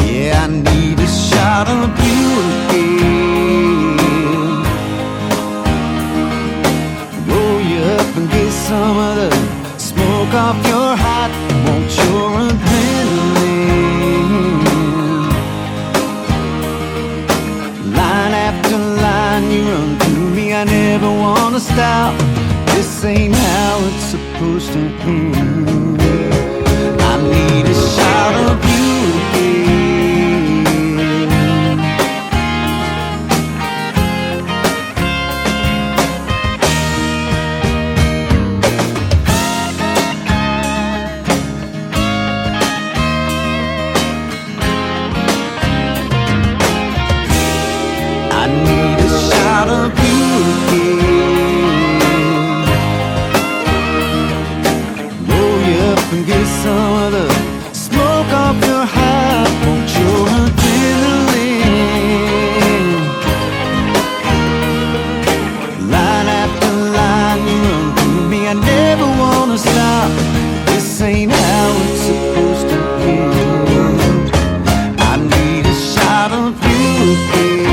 Yeah, I need a shot of you again. Roll you up and get some of the smoke off your hat. Want your adrenaline. Line after line you run through me, I never wanna stop. This ain't how it's supposed to end. I need a shot of you again. I need a shot of you again. Roll you up and get some of the smoke off your hat. Want your adrenaline. Line after line you run through me, I never wanna stop. This ain't how it's supposed to end. I need a shot of you again.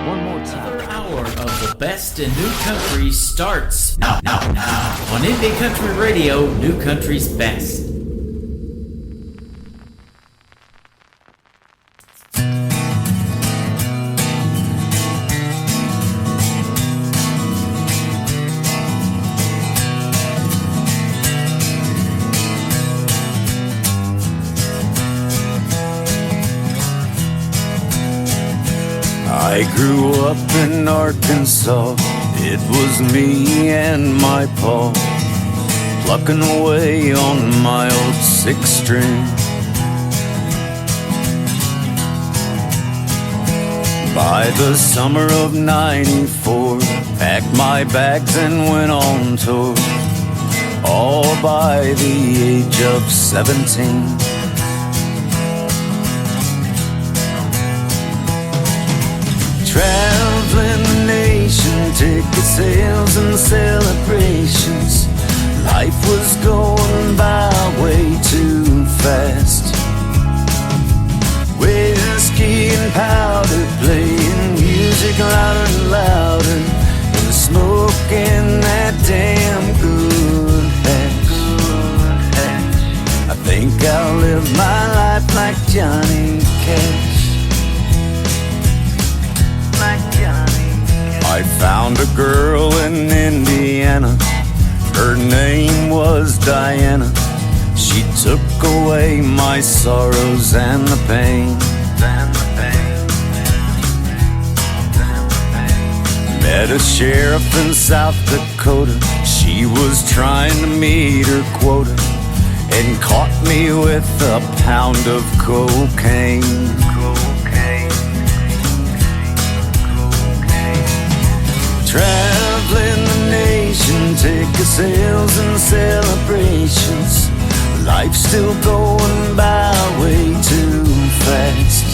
One more time. Another hour of the best in new country starts now on Indie Country Radio, New Country's Best. I grew up in Arkansas. It was me and my pa plucking away on my old six-string. By the summer of '94, packed my bags and went on tour, all by the age of 17. Traveling the nation, ticket sales and celebrations. Life was going by way too fast. Whiskey and powder, playing music louder and louder, and smoking that damn good hash. I think I'll live my life like Johnny Cash. I found a girl in Indiana. Her name was Diana. She took away my sorrows and the pain. Met a sheriff in South Dakota. She was trying to meet her quota and caught me with a pound of cocaine. Traveling the nation, ticket sales and celebrations. Life's still going by way too fast.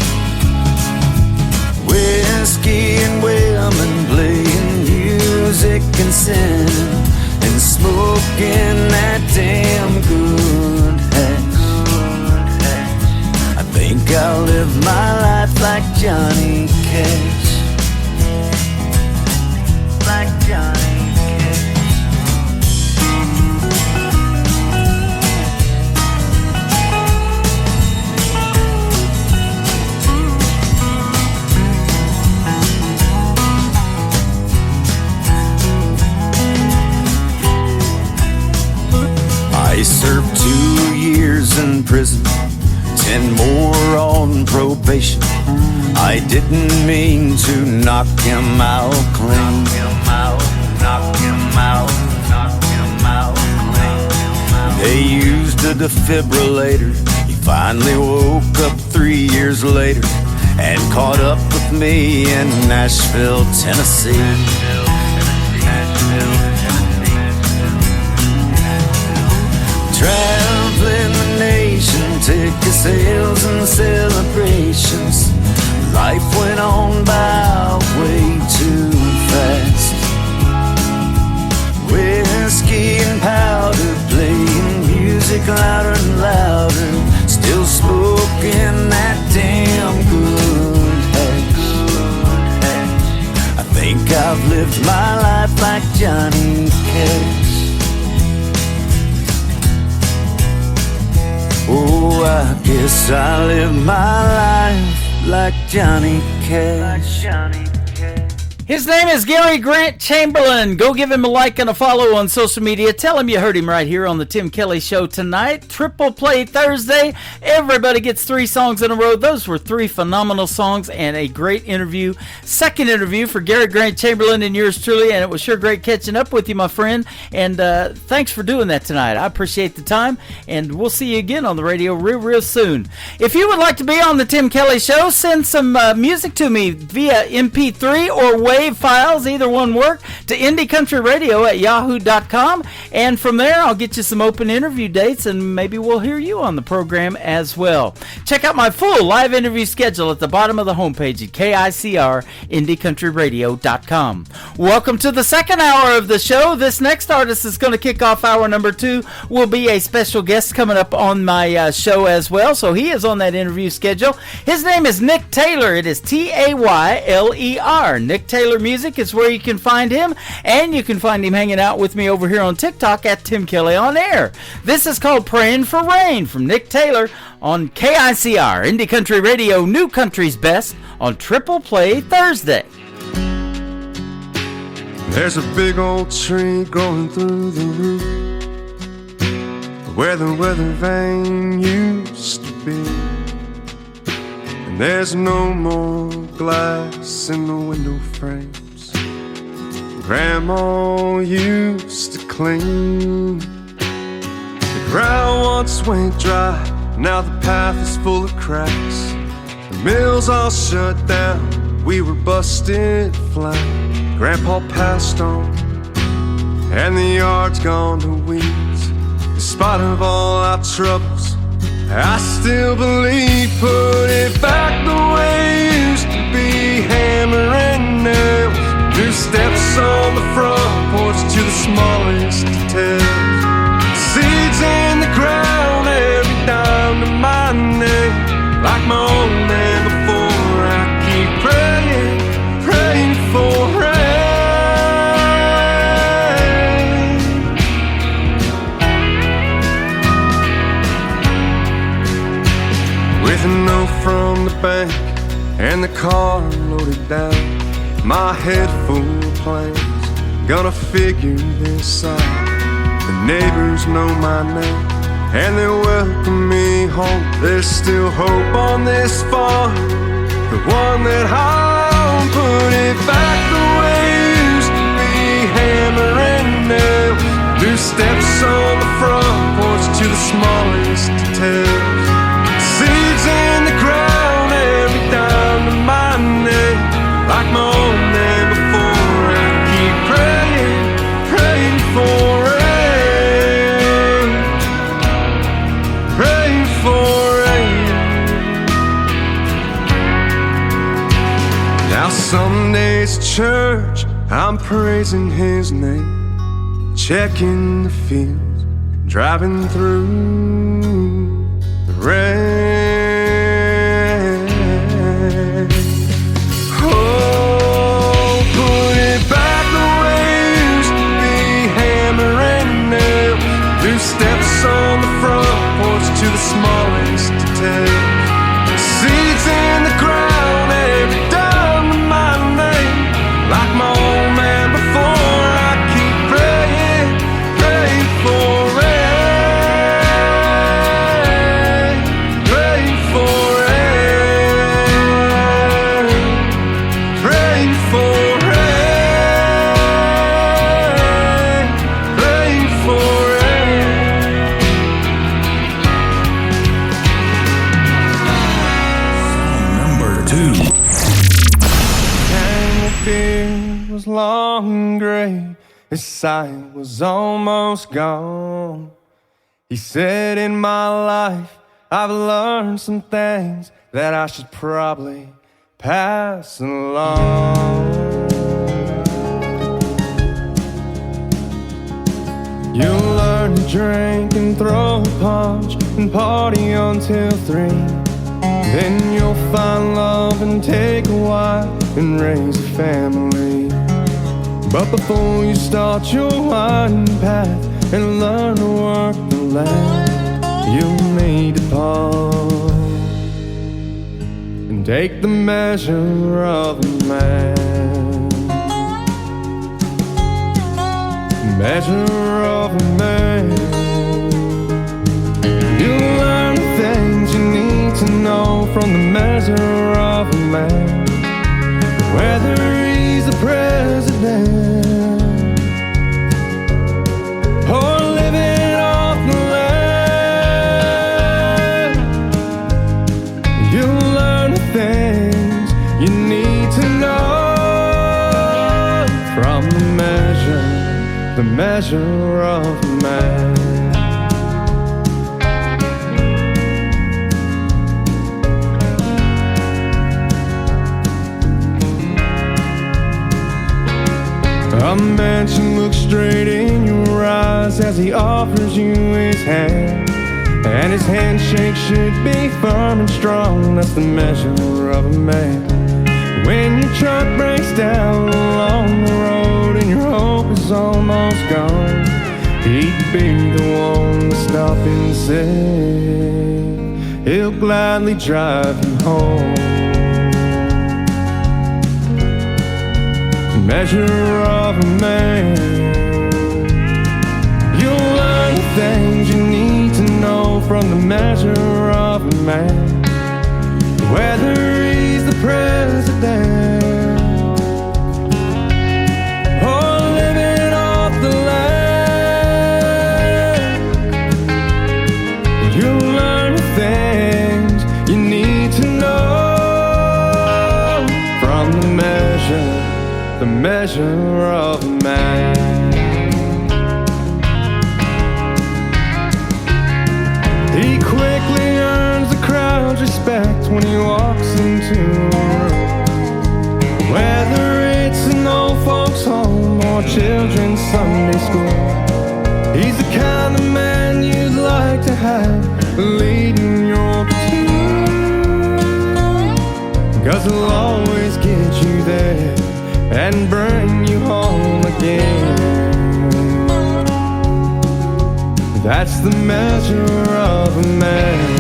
Whiskey and women playing music and singing and smoking that damn good hash. I think I'll live my life like Johnny Cash. Like Johnny Cash. I served 2 years in prison, 10 more on probation. I didn't mean to knock him out clean. They used a defibrillator. He finally woke up 3 years later and caught up with me in Nashville, Tennessee. Traveling the nation, ticket sales and celebrations. Life went on by way too fast. Whiskey and powder, playing music louder and louder. Still smoking that damn good hash. I think I've lived my life like Johnny Cash. Oh, I guess I live my life like Johnny Cash. His name is Gary Grant Chamberlain. Go give him a like and a follow on social media. Tell him you heard him right here on the Tim Kelly Show tonight. Triple Play Thursday. Everybody gets 3 songs in a row. Those were 3 phenomenal songs and a great interview. Second interview for Gary Grant Chamberlain and yours truly, and it was sure great catching up with you, my friend. And thanks for doing that tonight. I appreciate the time, and we'll see you again on the radio real soon. If you would like to be on the Tim Kelly Show, send some music to me via MP3 or WAV files, either one work, to IndieCountryRadio@yahoo.com, and from there I'll get you some open interview dates and maybe we'll hear you on the program as well. Check out my full live interview schedule at the bottom of the homepage at KICR-IndieCountryRadio.com. Welcome to the second hour of the show. This next artist is going to kick off hour number 2. Will be a special guest coming up on my show as well, so he is on that interview schedule. His name is Nick Taylor. It is Tayler. Nick Taylor Music is where you can find him, and you can find him hanging out with me over here on TikTok at Tim Kelly on Air. This is called Praying for Rain from Nick Taylor on KICR, Indie Country Radio, New Country's Best, on Triple Play Thursday. There's a big old tree growing through the roof where the weather vane used to be. There's no more glass in the window frames Grandma used to clean. The ground once went dry, now the path is full of cracks. The mill's all shut down, we were busted flat. Grandpa passed on, and the yard's gone to weeds. In spite of all our troubles, I still believe, put it back the way it used to be. Hammer and nails, new steps on the front porch to the smallest details. Seeds in the ground, every dime to my name. Like my old man before, I keep praying, praying for rain. With a note from the bank and the car loaded down, my head full of plans, gonna figure this out. The neighbors know my name, and they welcome me home. There's still hope on this farm, the one that I'll put it back the way it used to be. Hammer and nails, new steps on the front porch to the smallest details. Seeds in the ground, every dime to my name, like my old name before. I keep praying, praying for rain, praying for rain. Now some days at church, I'm praising His name, checking the fields, driving through the rain. Oh, put it back the way it used to be. Hammer and nails, new steps on the front porch to the smallest details. Seeds in the ground, every dime to my name, like my old man before. I keep praying, praying for rain, praying for rain, praying for rain, praying for rain. Number 2. Tangled beard was long and gray, his sight was almost gone. He said, in my life I've learned some things that I should probably pass along. You'll learn to drink and throw a punch and party until 3. Then you'll find love and take a wife and raise a family. But before you start your winding path and learn to work the land, you'll need to pause and take the measure of a man. Measure of a man. You'll learn the things you need to know from the measure of a man. Whether he's the president or living off the land, you'll learn the things you need to know from the measure of a man. A man should look straight in your eyes as he offers you his hand, and his handshake should be firm and strong. That's the measure of a man. When your truck breaks down along the road and your hope is almost gone, he'd be the one to stop and say he'll gladly drive you home. Measure of a man. You'll learn the things you need to know from the measure of a man. Whether he's the president or living off the land, you'll learn the things you need to know from the measure of a man. He quickly earns the crowd's respect when he walks into a room, whether it's an old folks home or children's Sunday school. He's the kind of man you'd like to have leading your platoon, 'cause he'll always get you there and bring you home again. That's the measure of a man.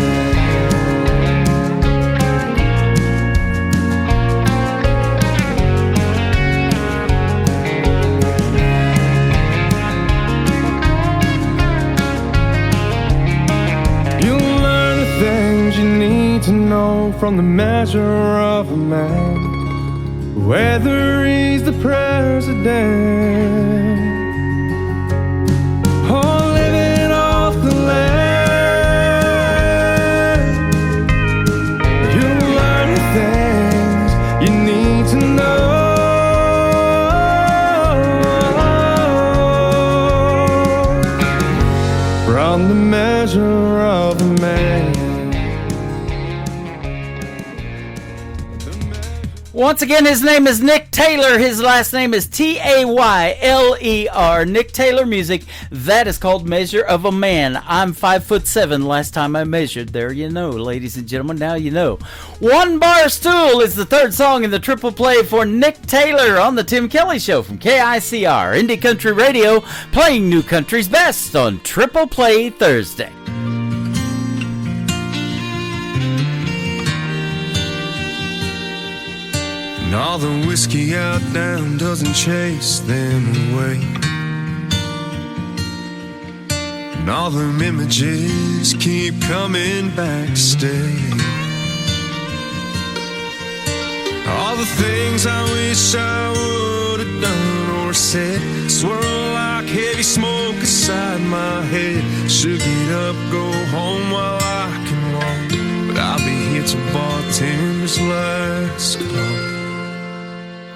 to know from the measure of a man whether he's the president or living off the land. You learn the things you need to know from the measure of a man. Once again, his name is Nick Taylor. His last name is Tayler. Nick Taylor music. That is called Measure of a Man. I'm 5'7". Last time I measured. There you know, ladies and gentlemen. Now you know. One Bar Stool is the third song in the triple play for Nick Taylor on the Tim Kelly Show from KICR Indie Country Radio, playing New Country's best on Triple Play Thursday. And all the whiskey out down doesn't chase them away. And all them images keep coming back to stay. All the things I wish I would have done or said swirl like heavy smoke inside my head. Should get up, go home while I can walk, but I'll be here till bartender's last call.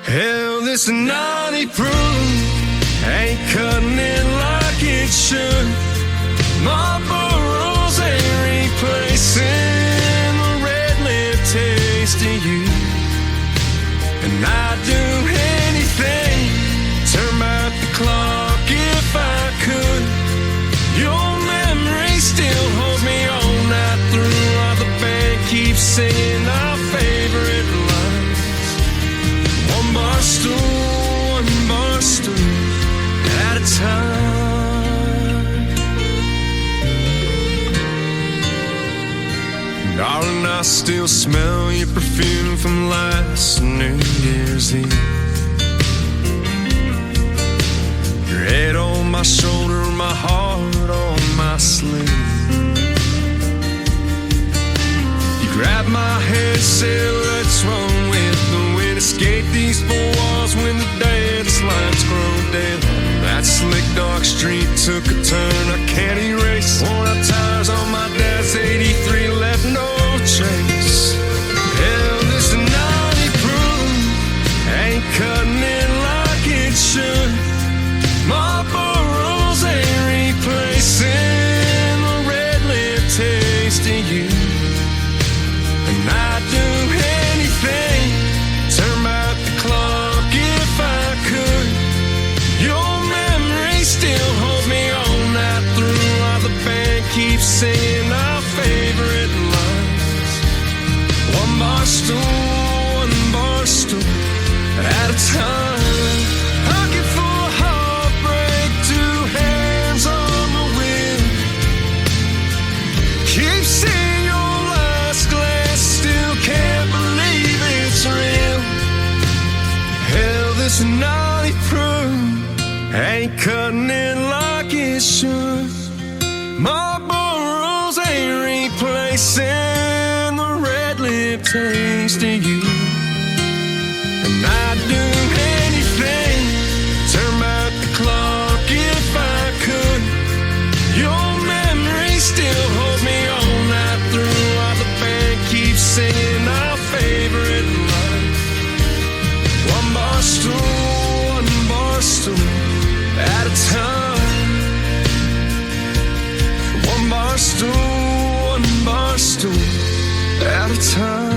Hell, this naughty proof ain't cutting it like it should. Marlboro's ain't replacing the red lip taste of you. And I'd do anything, turn back the clock if I could. Your memory still holds me all night through, while the band keeps singing our favorite lines. One bar stool at a time. Darling, I still smell your perfume from last New Year's Eve. Your head on my shoulder, my heart on my sleeve. You grabbed my head, said, what's wrong with the wind? Escape these four walls when the dance lights grow dim. That slick dark street took a turn I can't erase. Worn out tires on my dad's 83 left no trace. Hell, this naughty proof ain't cutting it like it should. Marlboro's ain't replacing the red lip taste of you. And I'd do anything, turn back the clock if I could. Your memory still holds me all night through, while the band keeps singing our favorite lines. One bar stool at a time. Looking for a heartbreak, two hands on the wheel. Keep seeing your last glass, still can't believe it's real. Hell, this naughty proof ain't cutting it like it should. Marlboro's ain't replacing the red lip taste of you. And I'd do anything, turn back the clock if I could. Your memory still holds me all night through, while the band keeps singing our favorite line. One bar stool at a time. One bar stool at a time.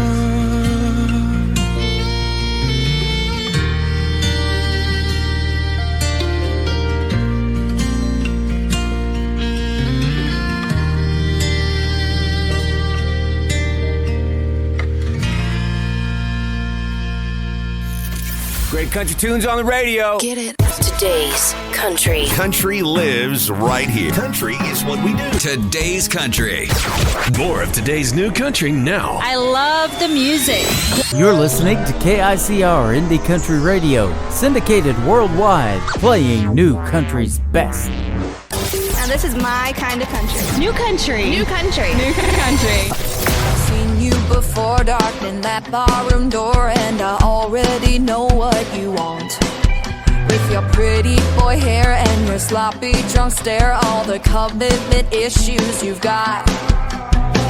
Great country tunes on the radio. Get it? Today's country. Country lives right here. Country is what we do. Today's country. More of today's new country now. I love the music. You're listening to KICR Indie Country Radio, syndicated worldwide, playing New Country's best. Now this is my kind of country. New country. New country. New country. Seen you before darkening that barroom door, and I already know what you want. With your pretty boy hair and your sloppy drunk stare, all the commitment issues you've got.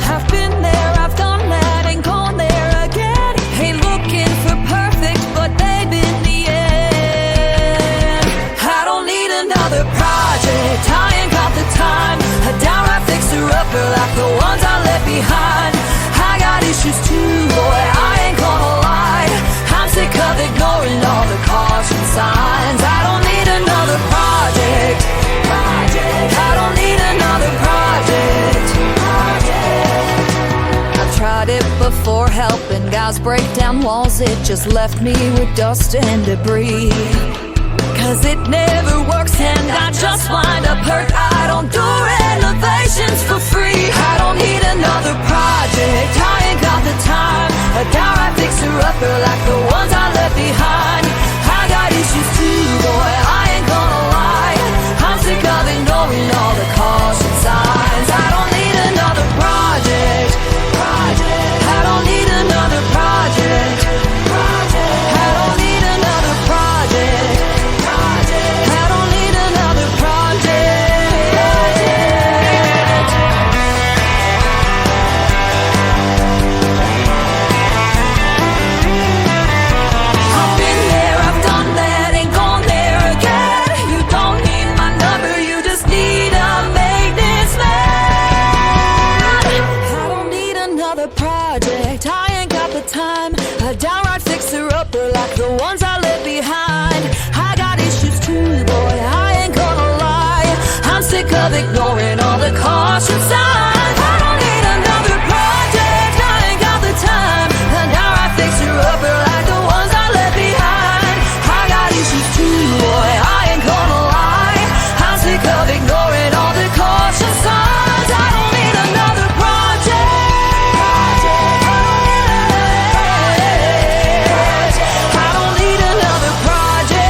I've been there, I've done that, and gone there again. Ain't looking for perfect, but baby, in the end, I don't need another project. I ain't got the time. A downright fixer-upper like the ones I left behind. I got issues too, boy, I ain't gonna lie. I'm sick of ignoring all the caution signs. I don't need another project. I don't need another project. I've tried it before, helping guys break down walls. It just left me with dust and debris. Cause it never works and I just wind up hurt. I don't do renovations for free. I don't need another project. I ain't got the time. A downright fixer-upper like the ones I left behind. I got issues too, boy, I ain't gonna lie. I'm sick of ignoring all the caution signs. I don't need another project. I don't need another project. I don't need another project. I don't need another project. I've been there, I've done that, ain't gone there again. You don't need my number, you just need a maintenance man. I don't need another project, I ain't got the time. A downright fixer-upper like the ones I left behind. I got issues too, boy, I ain't gonna lie. I'm sick of ignoring all the caution signs. I don't need another project, I ain't got the time. A downright fixer-upper like the ones I left behind. I got issues too, boy, I ain't gonna lie. I'm sick of ignoring all the caution signs. I don't need another project. I don't need another project.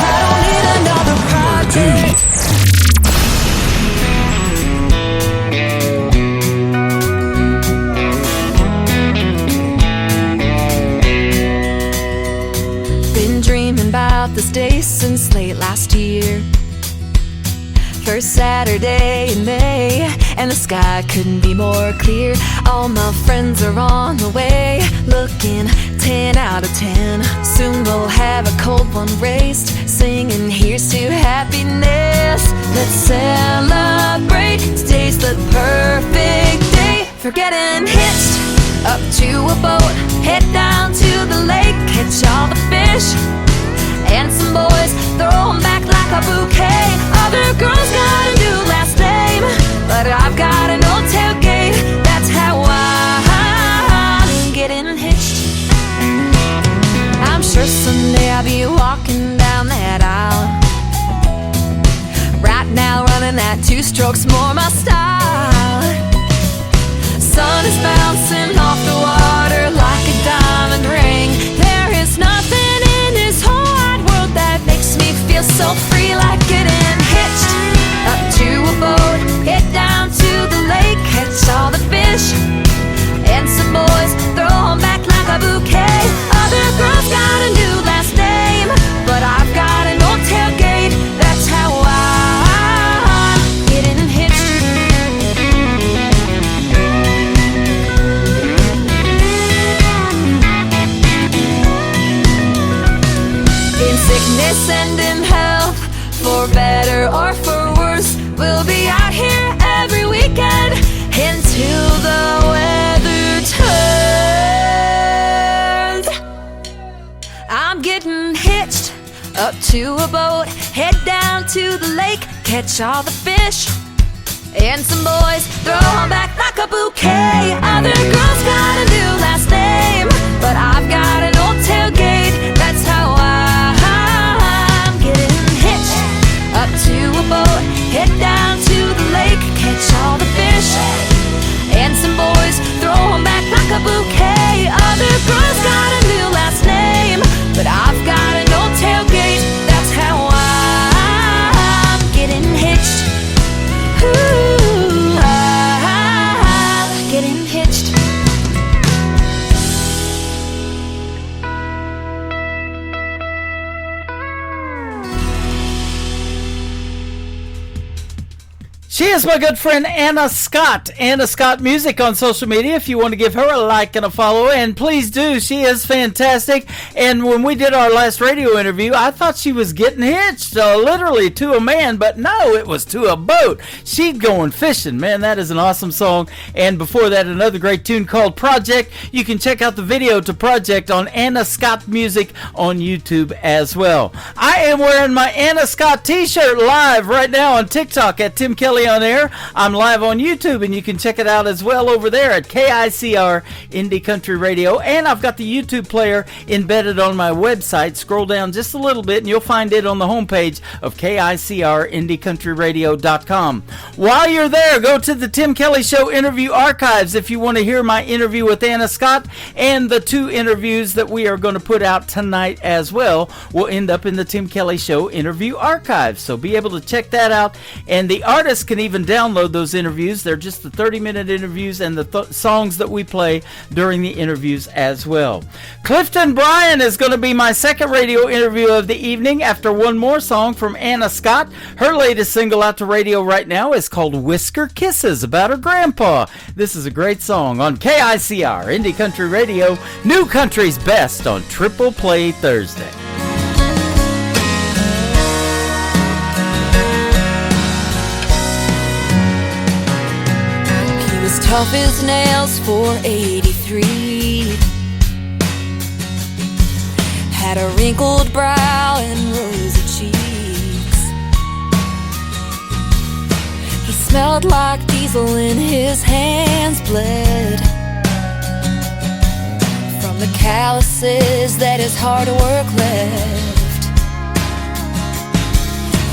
I don't need another project. Been dreaming about this day since late last year. First Saturday in May, and the sky couldn't be more clear. All my friends are on the way, looking 10 out of 10. Soon we'll have a cold one raised, singing here's to happiness. Let's celebrate, today's the perfect day for getting hitched up to a boat. Head down to the lake, catch all the fish, and some boys throw 'em back like a bouquet. Other girls got a new last name, but I've got an old tailgate. That's how I'm getting hitched. I'm sure someday I'll be walking down that aisle. Right now running that 2 strokes more my style. Sun is bouncing off the water like a diamond ring. There is nothing in this whole wide world that makes me feel so free like getting hitched up to a boat. Head down to the lake, catch all the fish, and some boys throw 'em back like a bouquet. Other girls got a new last name, but I've got an old tailgate. That's how I'm getting hitched. In sickness and in health, for better or for worse, we'll be out here every weekend until the weather turns. I'm getting hitched up to a boat, head down to the lake, catch all the fish, and some boys throw 'em back like a bouquet. Other girls got a new last name, but I've got an old tailgate. That's how I'm getting hitched up to a boat, head down to the lake, catch all the fish, and some boys throw 'em back like a bouquet. Other girls got a new last name, but I've got an old tailgate. That's how I'm getting hitched. Ooh. She is my good friend Anna Scott. Anna Scott Music on social media if you want to give her a like and a follow, and please do. She is fantastic. And when we did our last radio interview, I thought she was getting hitched literally to a man, but no, it was to a boat. She's going fishing. Man, that is an awesome song. And before that, another great tune called Project. You can check out the video to Project on Anna Scott Music on YouTube as well. I am wearing my Anna Scott t-shirt live right now on TikTok at Tim Kelly on Air. I'm live on YouTube, and you can check it out as well over there at KICR Indie Country Radio. And I've got the YouTube player embedded on my website. Scroll down just a little bit, and you'll find it on the homepage of KICRIndieCountryRadio.com. While you're there, go to the Tim Kelly Show interview archives if you want to hear my interview with Anna Scott, and the 2 interviews that we are going to put out tonight as well will end up in the Tim Kelly Show interview archives. So be able to check that out, and the artists can even download those interviews. They're just the 30-minute interviews and the songs that we play during the interviews as well. Clifton Bryan is going to be my second radio interview of the evening after one more song from Anna Scott. Her latest single out to radio right now is called Whisker Kisses, about her grandpa. This is a great song on KICR Indie Country Radio, New Country's Best on Triple Play Thursday. Tough as nails for 83. Had a wrinkled brow and rosy cheeks. He smelled like diesel and his hands bled from the calluses that his hard work left.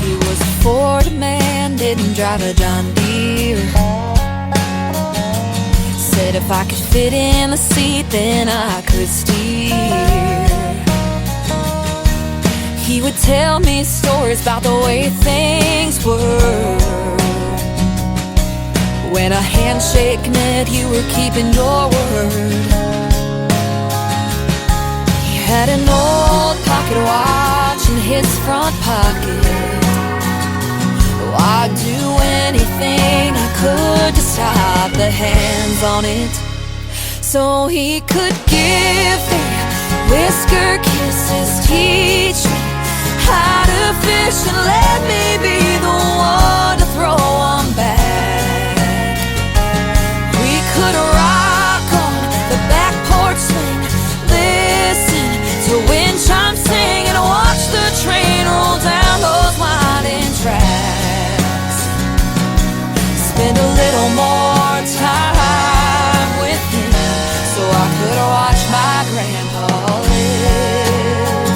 He was a Ford man, didn't drive a John Deere. Said if I could fit in the seat, then I could steer. He would tell me stories about the way things were, when a handshake meant you were keeping your word. He had an old pocket watch in his front pocket. Oh, I'd do anything I could to stop the hands on it, so he could give me whisker kisses, teach me how to fish, and let me be the one to throw them back. We could rock on the back porch swing, listen to wind chimes sing, and watch the train roll down those winding tracks. Spend a little more time with him, so I could watch my grandpa live.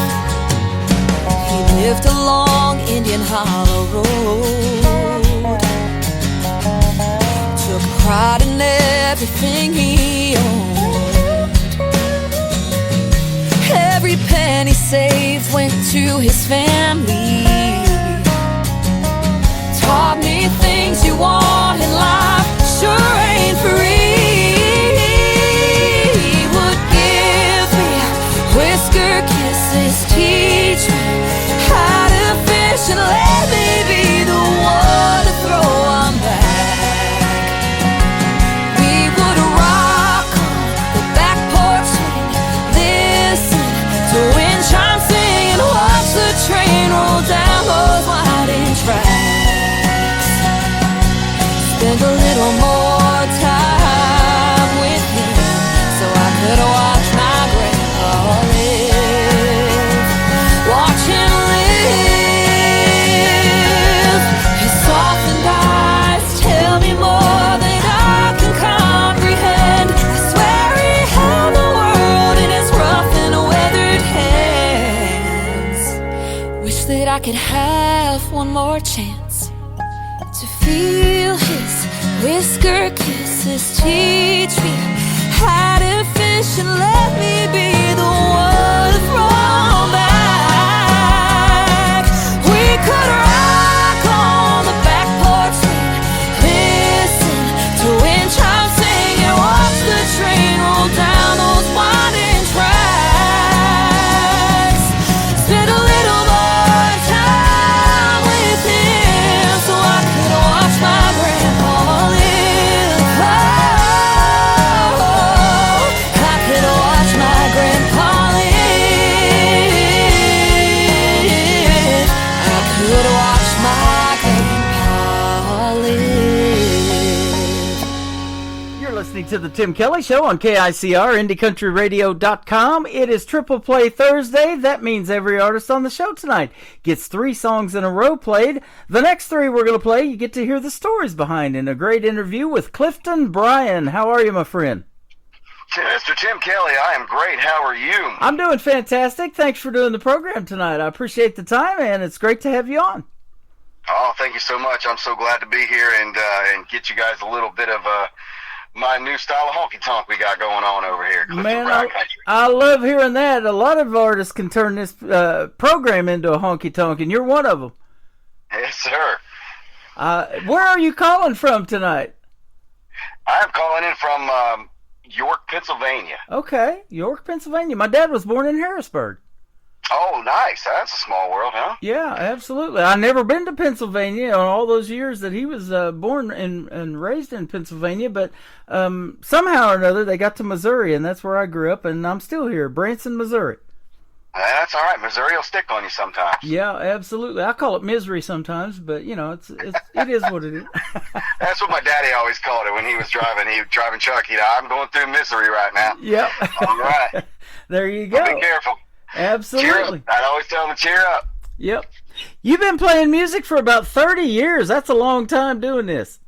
He lived along Indian Hollow Road, took pride in everything he owned. Every penny saved went to his family. Taught me things you want in life sure ain't free. He would give me whisker kisses, teach me how to fish, and let me be the one to throw them back. We would rock on the back porch swing, listen to wind chimes sing, and watch the train roll down those winding tracks. Spend a little more time with him, so I could watch my grandpa live. Watch him live. His softened eyes tell me more than I can comprehend. I swear he held the world in his rough and weathered hands. Wish that I could have one more chance to feel his whisker kisses, teach me how to fish, and let me be the one to throw back. We could rock on the back porch swing, listen to wind chimes sing, and watch the train roll down those winding tracks. Spend a little more time with him, so I could watch my grandpa to the Tim Kelly Show on KICR, IndieCountryRadio.com. It is Triple Play Thursday. That means every artist on the show tonight gets 3 songs in a row played. The next 3 we're going to play, you get to hear the stories behind in a great interview with Clifton Bryan. How are you, my friend? Mr. Tim Kelly, I am great. How are you? I'm doing fantastic. Thanks for doing the program tonight. I appreciate the time, and it's great to have you on. Oh, thank you so much. I'm so glad to be here and get you guys a little bit of my new style of honky-tonk we got going on over here. Man, I love hearing that. A lot of artists can turn this program into a honky-tonk, and you're one of them. Yes, sir. Where are you calling from tonight? I'm calling in from York, Pennsylvania. Okay, York, Pennsylvania. My dad was born in Harrisburg. Oh, nice. That's a small world, huh? Yeah, absolutely. I've never been to Pennsylvania in all those years that he was born and raised in Pennsylvania, but somehow or another they got to Missouri, and that's where I grew up, and I'm still here, Branson, Missouri. That's all right. Missouri will stick on you sometimes. Yeah, absolutely. I call it misery sometimes, but you know, it is what it is. That's what my daddy always called it when he was driving. He was driving truck. I'm going through misery right now. Yep. All right. There you go. Be careful. Absolutely. I'd always tell them to cheer up. Yep. You've been playing music for about 30 years. That's a long time doing this.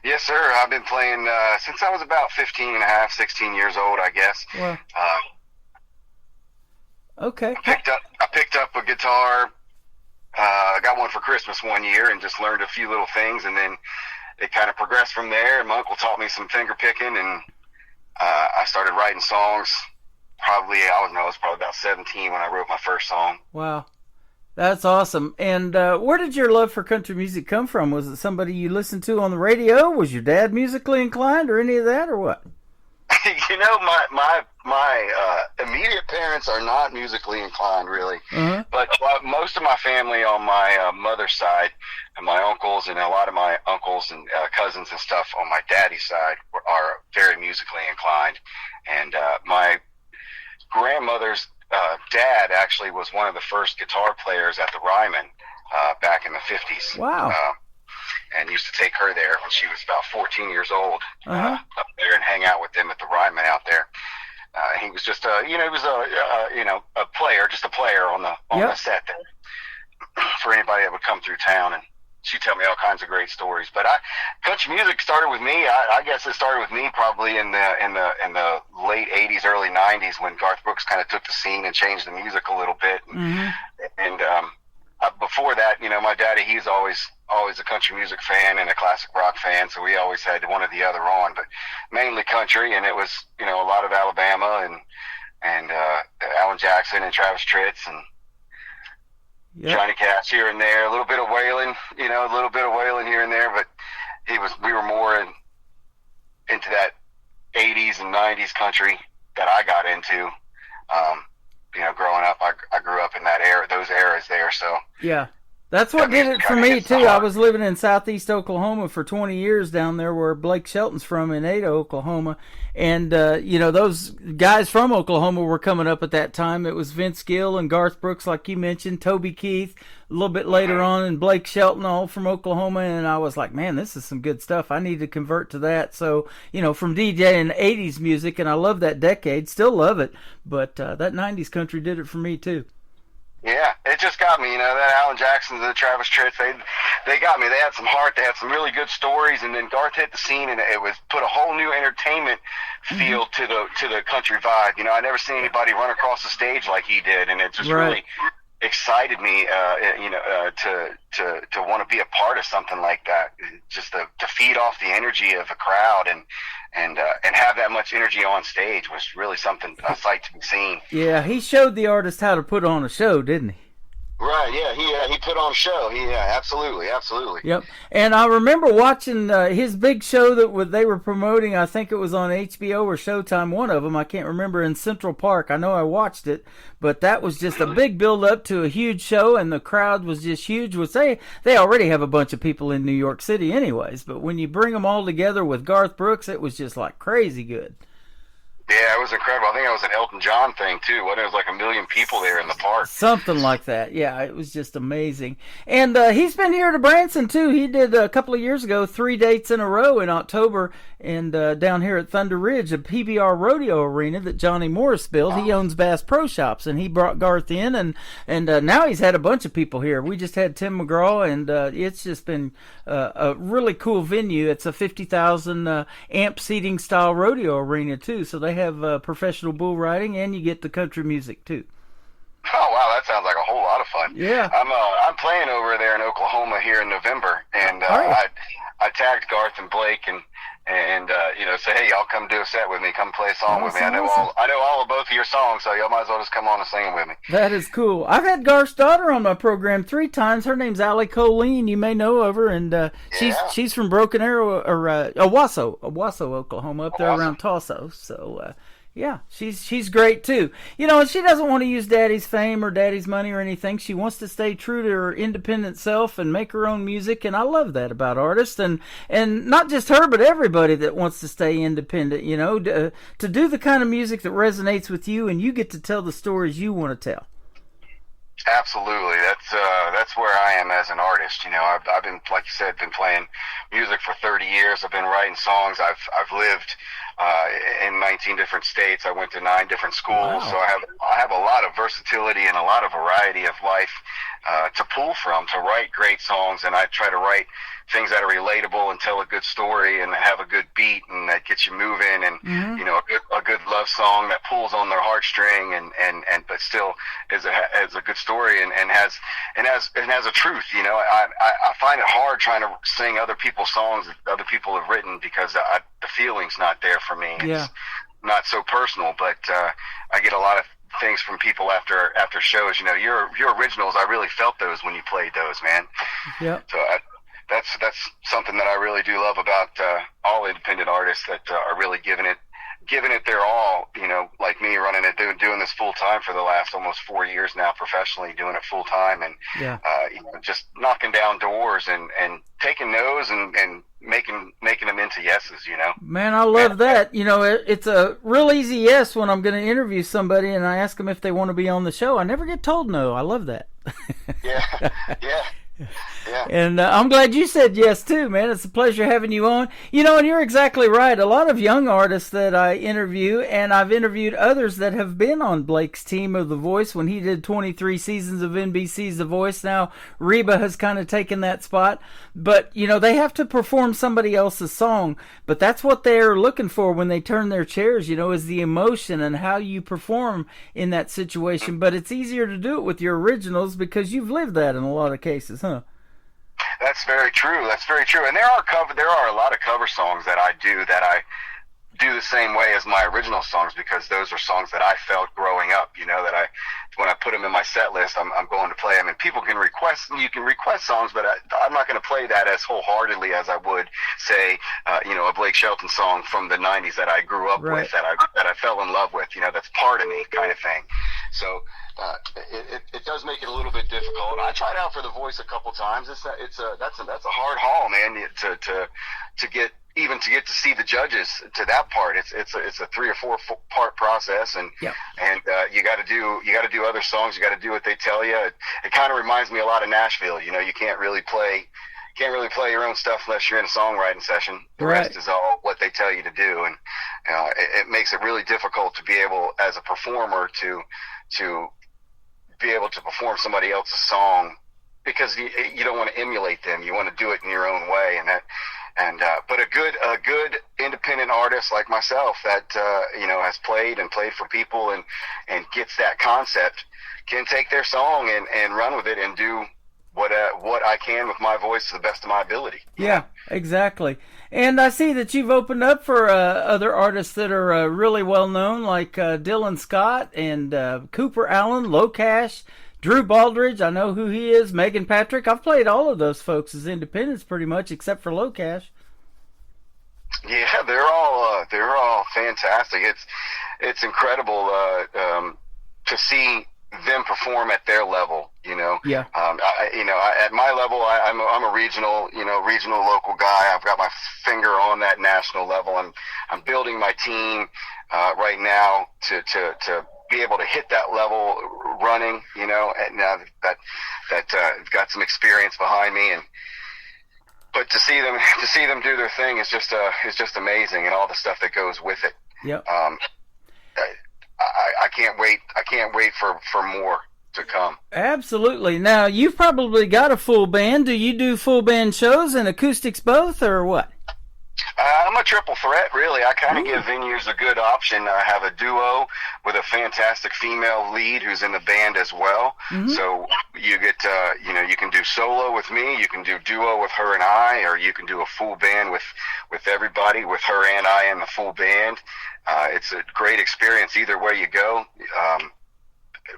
Yes, sir. I've been playing since I was about 15 and a half, 16 years old, I guess. Wow. Okay. I picked up a guitar. I got one for Christmas one year and just learned a few little things, and then it kind of progressed from there. My uncle taught me some finger picking, and I started writing songs. I was probably about 17 when I wrote my first song. Wow. That's awesome. And where did your love for country music come from? Was it somebody you listened to on the radio? Was your dad musically inclined or any of that, or what? You know, my immediate parents are not musically inclined, really. Uh-huh. But most of my family on my mother's side, and my uncles and a lot of my uncles and cousins and stuff on my daddy's side are very musically inclined. And my grandmother's dad actually was one of the first guitar players at the Ryman back in the 50s. Wow. And used to take her there when she was about 14 years old, uh-huh. Up there and hang out with them at the Ryman out there. He was just a player, just a player on the set there for anybody that would come through town. And she'd tell me all kinds of great stories. But country music started with me. I guess it started with me probably in the late 80s, early 90s when Garth Brooks kind of took the scene and changed the music a little bit. Mm-hmm. And before that, my daddy, he's always a country music fan and a classic rock fan, so we always had one or the other on, but mainly country. And it was, a lot of Alabama and Alan Jackson and Travis Tritt and Johnny Cash here and there, a little bit of Waylon, here and there, but we were more into that 80s and 90s country that I got into. Growing up, I grew up in that era, those eras there, so. Yeah. That's what did it for me, too. I was living in southeast Oklahoma for 20 years down there where Blake Shelton's from in Ada, Oklahoma. And, those guys from Oklahoma were coming up at that time. It was Vince Gill and Garth Brooks, like you mentioned, Toby Keith, a little bit later on, and Blake Shelton, all from Oklahoma. And I was like, man, this is some good stuff. I need to convert to that. So, from DJing 80s music, and I love that decade, still love it. But that 90s country did it for me, too. Yeah, it just got me, that Alan Jackson, the Travis Tritt, they got me. They had some heart, they had some really good stories, and then Garth hit the scene, and it was put a whole new entertainment feel to the country vibe. I never seen anybody run across the stage like he did, and it just really excited me, to want to be a part of something like that, just to feed off the energy of a crowd and have that much energy on stage was really a sight to be seen. Yeah, he showed the artist how to put on a show, didn't he? Right, yeah, he put on a show. Absolutely. Yep, and I remember watching his big show that they were promoting. I think it was on HBO or Showtime, one of them. I can't remember, in Central Park. I know I watched it, but that was just a big build-up to a huge show, and the crowd was just huge. They already have a bunch of people in New York City anyways, but when you bring them all together with Garth Brooks, it was just like crazy good. Yeah, it was incredible. I think it was an Elton John thing too. Wasn't it? It was like 1 million people there in the park. Something like that. Yeah, it was just amazing. And he's been here to Branson too. He did a couple of years ago 3 dates in a row in October, and down here at Thunder Ridge, a PBR rodeo arena that Johnny Morris built. He owns Bass Pro Shops, and he brought Garth in, and now he's had a bunch of people here. We just had Tim McGraw, and it's just been a really cool venue. It's a 50,000 amp seating style rodeo arena too, so they have professional bull riding, and you get the country music too. Oh wow, that sounds like a whole lot of fun. Yeah, I'm playing over there in Oklahoma here in November, and I tagged Garth and Blake and say, hey, y'all come do a set with me, come play a song with me. I know all of both of your songs, so y'all might as well just come on and sing them with me. That is cool. I've had Garth's daughter on my program 3 times. Her name's Allie Colleen. You may know of her, and she's from Broken Arrow or Owasso, Oklahoma, up there around Tulsa. So. Yeah, she's great too. And she doesn't want to use Daddy's fame or Daddy's money or anything. She wants to stay true to her independent self and make her own music, and I love that about artists, and not just her, but everybody that wants to stay independent. To do the kind of music that resonates with you, and you get to tell the stories you want to tell. Absolutely, that's where I am as an artist. I've been, like you said, been playing music for 30 years. I've been writing songs. I've lived in 19 different states. I went to 9 different schools. Wow. So I have a lot of versatility and a lot of variety of life to pull from to write great songs, and I try to write things that are relatable and tell a good story and have a good beat and that gets you moving, and a good love song that pulls on their heartstring and but still is a good story and has a truth. I find it hard trying to sing other people's songs that other people have written because the feeling's not there for me. Yeah. It's not so personal, but I get a lot of things from people after shows. Your originals, I really felt those when you played those, man. Yeah. So that's something that I really do love about all independent artists that are really giving it their all. Like me, running it, doing this full time for the last almost 4 years now, professionally doing it full time, and just knocking down doors and taking no's and making them into yeses. Man, I love that. It's a real easy yes when I'm going to interview somebody and I ask them if they want to be on the show. I never get told no. I love that. Yeah. Yeah. And I'm glad you said yes too, man. It's a pleasure having you on. And you're exactly right. A lot of young artists that I interview, and I've interviewed others that have been on Blake's team of The Voice when he did 23 seasons of NBC's The Voice. Now Reba has kind of taken that spot, but they have to perform somebody else's song. But that's what they're looking for when they turn their chairs, is the emotion and how you perform in that situation. But it's easier to do it with your originals because you've lived that in a lot of cases, huh? That's very true. And there are a lot of cover songs that I do the same way as my original songs, because those are songs that I felt growing up, that when I put them in my set list, I'm going to play them. And people can request songs, but I'm not going to play that as wholeheartedly as I would say, a Blake Shelton song from the 90s that I grew up with, that I fell in love with, that's part of me kind of thing. So it does make it a little bit difficult. I tried out for The Voice a couple times. That's a hard haul, man, to get to see the judges to that part. It's a 3 or 4 part process, and you got to do other songs. You got to do what they tell you. It kind of reminds me a lot of Nashville. You can't really play your own stuff unless you're in a songwriting session. The rest is all what they tell you to do, and it makes it really difficult to be able, as a performer, to be able to perform somebody else's song, because you don't want to emulate them. You want to do it in your own way, but a good independent artist like myself that has played for people and gets that concept can take their song and run with it and do what I can with my voice to the best of my ability. Yeah, exactly. And I see that you've opened up for other artists that are really well known, like Dylan Scott and Cooper Allen, Locash, Drew Baldridge. I know who he is. Megan Patrick. I've played all of those folks as independents pretty much, except for Locash. Yeah, they're all fantastic. It's incredible to see them perform at their level. Yeah. At my level, I'm a regional local guy. I've got my finger on that national level. I'm building my team. right now to be able to hit that level running, you know, and now that got some experience behind me, but to see them do their thing is just amazing, and all the stuff that goes with it. Yep. I can't wait for more to come. Absolutely. Now, you've probably got a full band. Do you do full band shows and acoustics both, or what? I'm a triple threat, really. I kind of give venues a good option. I have a duo with a fantastic female lead who's in the band as well. So you get, you can do solo with me, you can do duo with her and I, or you can do a full band with everybody, with her and I in the full band. It's a great experience either way you go.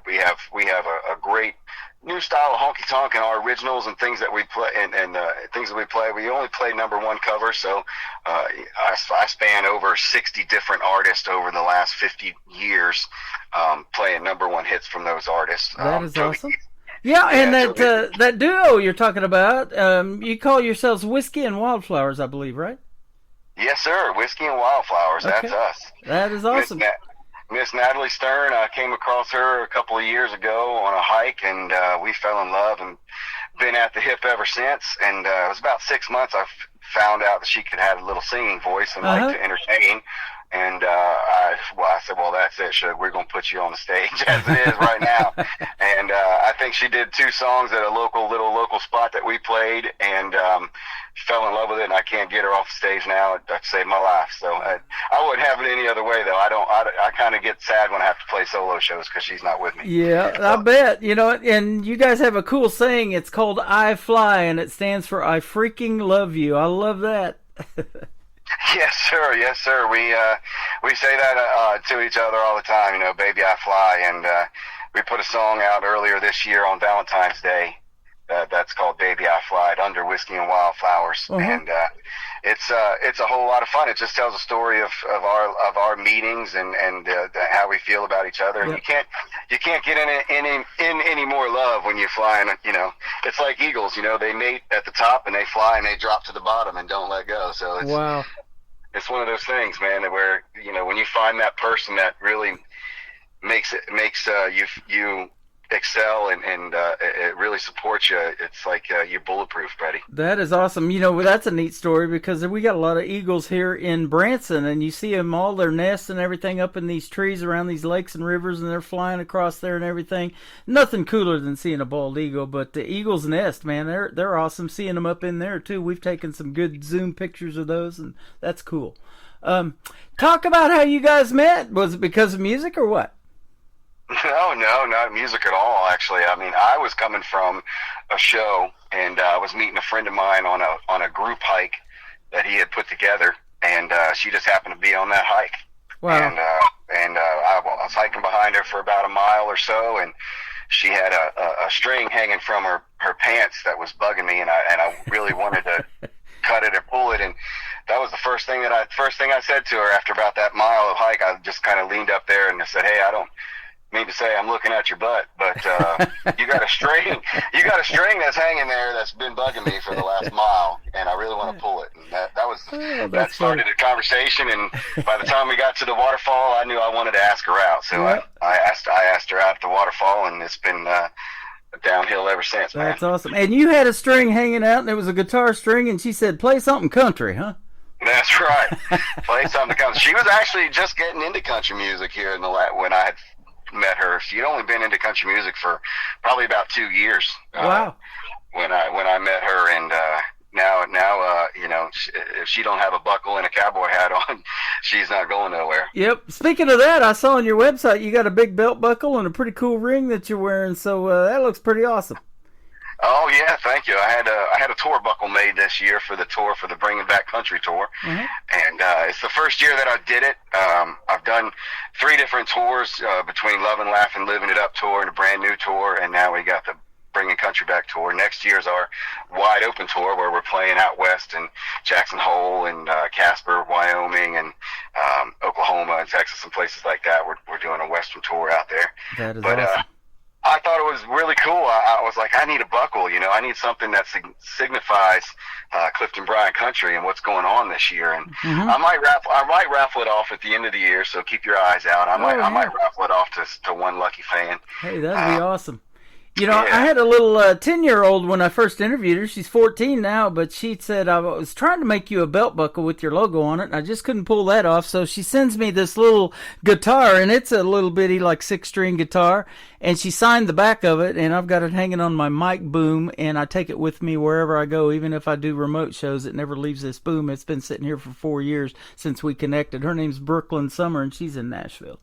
We have a great new style of honky tonk and our originals and things that we play and things that we play. We only play number one covers, so I span over 60 different artists over the last 50 years, playing number one hits from those artists. That is awesome. Yeah, and that duo you're talking about, you call yourselves Whiskey and Wildflowers, I believe, right? Yes, sir. Whiskey and Wildflowers. Okay. That's us. That is awesome. Miss Natalie Stern, I came across her a couple of years ago on a hike, and we fell in love and been at the hip ever since. And it was about 6 months I found out that she could have a little singing voice and like to entertain. And I said, well, that's it, Shug. We're going to put you on the stage as it is right now. And I think she did 2 songs at a local spot that we played, and fell in love with it, and I can't get her off the stage now. That saved my life. So I wouldn't have it any other way, though. I kind of get sad when I have to play solo shows because she's not with me. Yeah, I bet. You know, and you guys have a cool saying. It's called I Fly, and it stands for I freaking love you. I love that. Yes, sir. Yes, sir. We say that to each other all the time. You know, baby, I fly, and we put a song out earlier this year on Valentine's Day. That's called "Baby I Fly" under Whiskey and Wildflowers, and it's a whole lot of fun. It just tells a story of our meetings and how we feel about each other. And you can't get in any more love when you fly. And you know, it's like eagles. You know, they mate at the top and they fly and they drop to the bottom and don't let go. So it's one of those things, man, where you know when you find that person that really makes you excel and it really supports you. It's like you're bulletproof, buddy. That is awesome. You know, that's a neat story because we got a lot of eagles here in Branson, and you see them all, their nests and everything up in these trees around these lakes and rivers, and they're flying across there and everything. Nothing cooler than seeing a bald eagle, but the eagle's nest, man, they're awesome. Seeing them up in there too. We've taken some good Zoom pictures of those, and that's cool. Talk about how you guys met. Was it because of music or what? No, not music at all, actually. I mean, I was coming from a show, and I was meeting a friend of mine on a group hike that he had put together, and she just happened to be on that hike. Wow. And I was hiking behind her for about a mile or so, and she had a string hanging from her pants that was bugging me, and I really wanted to cut it or pull it, and that was the first thing I said to her after about that mile of hike. I just kind of leaned up there and I said, "Hey, I don't mean to say I'm looking at your butt, but you got a string that's hanging there that's been bugging me for the last mile, and I really want to pull it." And that started a conversation, and by the time we got to the waterfall, I knew I wanted to ask her out. So I asked her out at the waterfall, and it's been downhill ever since, man. That's awesome. And you had a string hanging out, and it was a guitar string, and she said, "Play something country, huh?" That's right. Play something country. She was actually just getting into country music here when I had met her. She'd only been into country music for probably about 2 years. Wow. When I met her, and now you know, if she don't have a buckle and a cowboy hat on, she's not going nowhere. Yep. Speaking of that, I saw on your website you got a big belt buckle and a pretty cool ring that you're wearing, so that looks pretty awesome. Oh yeah, thank you. I had a tour buckle made this year for the Bringing Back Country tour, and it's the first year that I did it. I've done 3 different tours between Love and Laugh and Living It Up tour and a brand new tour, and now we got the Bringing Country Back tour. Next year's our wide open tour where we're playing out west in Jackson Hole and Casper, Wyoming, and Oklahoma and Texas and places like that. We're doing a western tour out there. That is awesome. I thought it was really cool. I was like, I need a buckle, I need something that signifies Clifton Bryant country and what's going on this year. And I might raffle it off at the end of the year, so keep your eyes out. I might raffle it off to one lucky fan. Hey, that'd be awesome. I had a little 10-year-old when I first interviewed her. She's 14 now, but she said, I was trying to make you a belt buckle with your logo on it, and I just couldn't pull that off. So she sends me this little guitar, and it's a little bitty, like 6-string guitar, and she signed the back of it, and I've got it hanging on my mic boom, and I take it with me wherever I go. Even if I do remote shows, it never leaves this boom. It's been sitting here for 4 years since we connected. Her name's Brooklyn Summer, and she's in Nashville.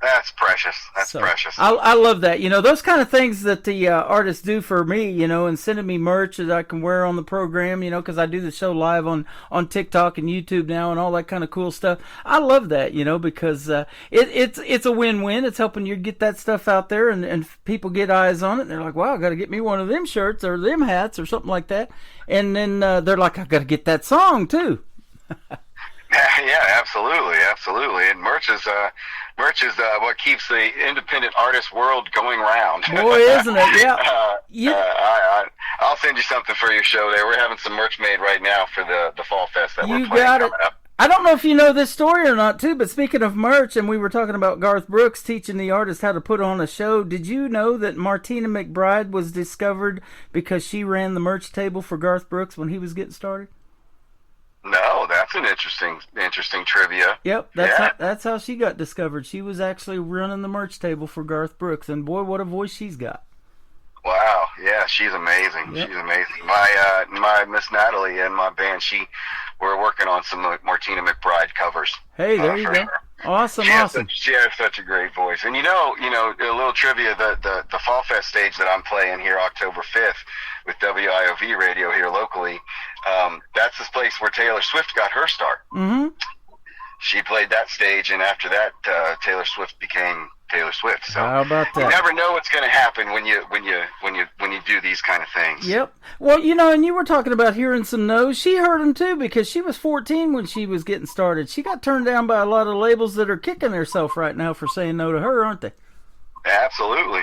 That's precious. That's precious. I love that. Those kind of things that the artists do for me, and sending me merch that I can wear on the program, because I do the show live on TikTok and YouTube now and all that kind of cool stuff. I love that, because it's a win-win. It's helping you get that stuff out there and people get eyes on it. And they're like, wow, I got to get me one of them shirts or them hats or something like that. And then they're like, I got to get that song too. Yeah, absolutely. And merch is what keeps the independent artist world going round. Boy, isn't it? Yeah. I'll send you something for your show there. We're having some merch made right now for the Fall Fest that we're planning coming up. I don't know if you know this story or not, too, but speaking of merch, and we were talking about Garth Brooks teaching the artist how to put on a show, did you know that Martina McBride was discovered because she ran the merch table for Garth Brooks when he was getting started? No, that's an interesting trivia. Yep, that's how she got discovered. She was actually running the merch table for Garth Brooks, and boy, what a voice she's got. Wow, yeah, she's amazing. Yep. She's amazing. My Miss Natalie and my band, we're working on some Martina McBride covers. Hey, there you go. Sure. Awesome. She has such a great voice. And a little trivia, the Fall Fest stage that I'm playing here October 5th with WIOV radio here locally, that's this place where Taylor Swift got her start. Mm-hmm. She played that stage, and after that, Taylor Swift became Taylor Swift. So how about that? You never know what's going to happen when you do these kind of things. Yep. Well, and you were talking about hearing some no's. She heard them too because she was 14 when she was getting started. She got turned down by a lot of labels that are kicking themselves right now for saying no to her, aren't they? Absolutely.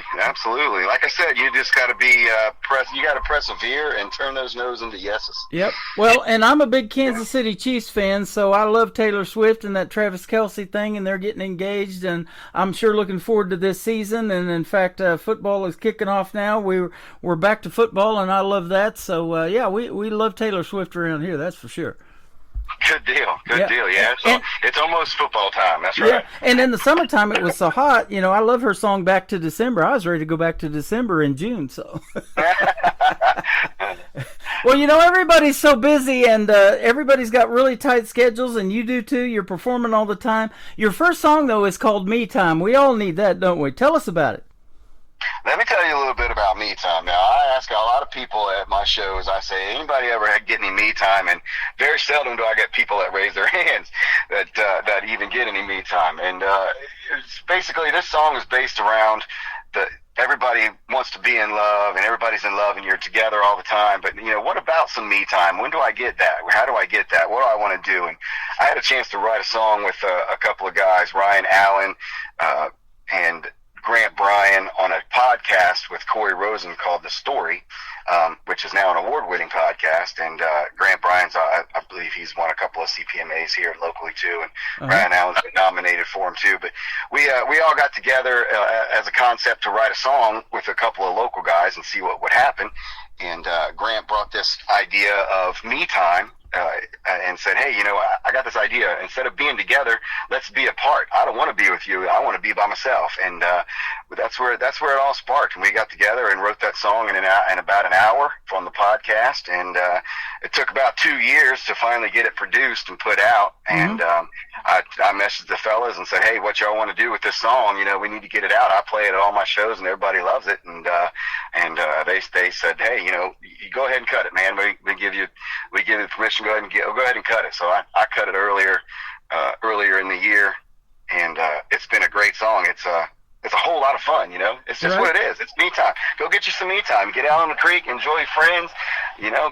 Like I said, you just got to be you got to persevere and turn those no's into yeses. Yep. Well, and I'm a big Kansas City Chiefs fan, so I love Taylor Swift and that Travis Kelce thing, and they're getting engaged, and I'm sure looking forward to this season. And in fact, football is kicking off now. We're back to football, and I love that. So yeah, we love Taylor Swift around here. That's for sure. Good deal. Yeah. So it's almost football time. That's right. Yeah. And in the summertime, it was so hot. I love her song "Back to December." I was ready to go back to December in June. So. Well, everybody's so busy, and everybody's got really tight schedules, and you do too. You're performing all the time. Your first song, though, is called "Me Time." We all need that, don't we? Tell us about it. Let me tell you a little bit about me time. Now, I ask a lot of people at my shows, I say, anybody ever get any me time? And very seldom do I get people that raise their hands that even get any me time. And it's basically, this song is based around everybody wants to be in love, and everybody's in love, and you're together all the time. But, what about some me time? When do I get that? How do I get that? What do I want to do? And I had a chance to write a song with a couple of guys, Ryan Allen and Grant Bryan, on a podcast with Corey Rosen called The Story, which is now an award-winning podcast. And Grant Bryan's, I believe he's won a couple of CPMAs here locally too, and Ryan Allen's been nominated for him too. But we all got together as a concept to write a song with a couple of local guys and see what would happen. And Grant brought this idea of me time. And said, hey, I got this idea. Instead of being together, let's be apart. I don't want to be with you. I want to be by myself. And that's where it all sparked. And we got together and wrote that song in about an hour from the podcast. And it took about 2 years to finally get it produced and put out. And I messaged the fellas and said, hey, what y'all want to do with this song? We need to get it out. I play it at all my shows, and everybody loves it. And they said, hey, you go ahead and cut it, man. We give you permission. Go ahead and cut it. So I cut it earlier in the year, and it's been a great song. It's a whole lot of fun, It's just what it is. It's me time. Go get you some me time. Get out on the creek, enjoy friends,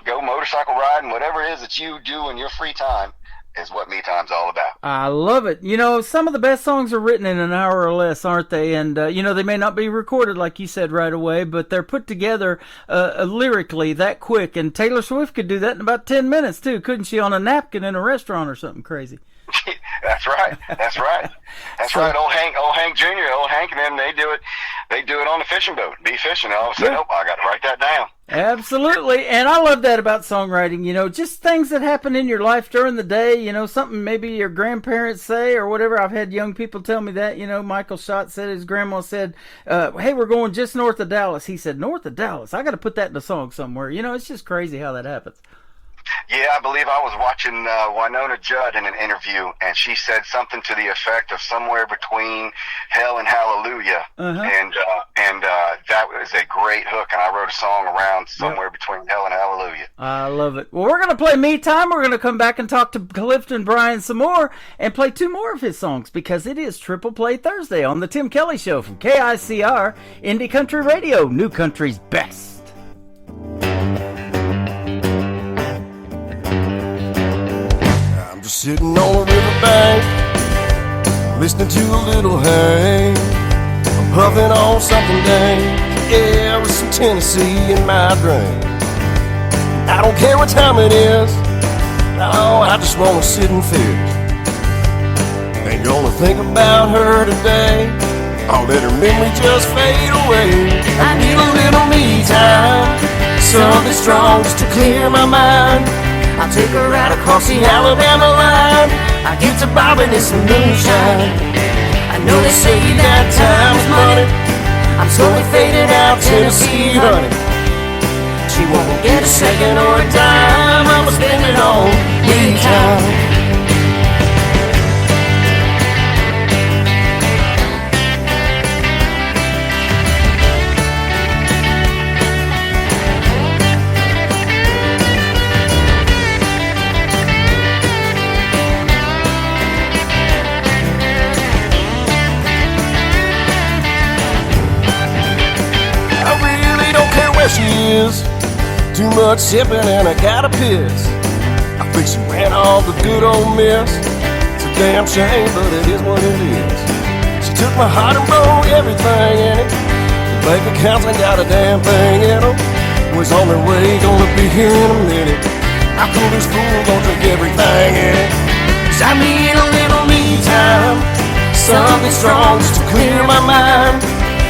go motorcycle riding, whatever it is that you do in your free time. is what me time's all about. I love it. You know, some of the best songs are written in an hour or less, aren't they? And, you know, they may not be recorded like you said right away, but they're put together lyrically that quick. And Taylor Swift could do that in about 10 minutes, too, couldn't she, on a napkin in a restaurant or something crazy? That's right. That's right. That's right. Old Hank Jr., old Hank, and them, they do it on the fishing boat, be fishing. All of a sudden, I got to write that down. Absolutely. And I love that about songwriting, you know, just things that happen in your life during the day, you know, something maybe your grandparents say or whatever. I've had young people tell me that, you know, Michael Schott said his grandma said, hey, we're going just north of Dallas. He said, north of Dallas? I got to put that in a song somewhere. You know, it's just crazy how that happens. Yeah, I believe I was watching Winona Judd in an interview, and she said something to the effect of somewhere between hell and hallelujah, and that was a great hook, and I wrote a song around somewhere between hell and hallelujah. I love it. Well, we're going to play Me Time. We're going to come back and talk to Clifton Bryan some more and play 2 more of his songs because it is Triple Play Thursday on The Tim Kelly Show from KICR, Indie Country Radio, New Country's best. Just sitting on a riverbank, listening to a little Hank. I'm puffing on something dank, yeah, with some Tennessee in my drink. I don't care what time it is, no, I just wanna sit and fish. Ain't gonna think about her today, I'll let her memory just fade away. I need a little me time, something strong just to clear my mind. I'll take her right across the Alabama line. I get to bobbing in some moonshine. I know they say that time is money. I'm slowly fading out Tennessee, honey. She won't get a second or a dime. I'ma spend it on me time. She is too much sipping and I gotta piss. I think she ran all the good old miss. It's a damn shame, but it is what it is. She took my heart and broke everything in it. The bank accounts ain't got a damn thing in them. Was on their way, gonna be here in a minute. I cool this fool, gonna drink everything in it. 'Cause I need a little me time, something strong just to clear my mind.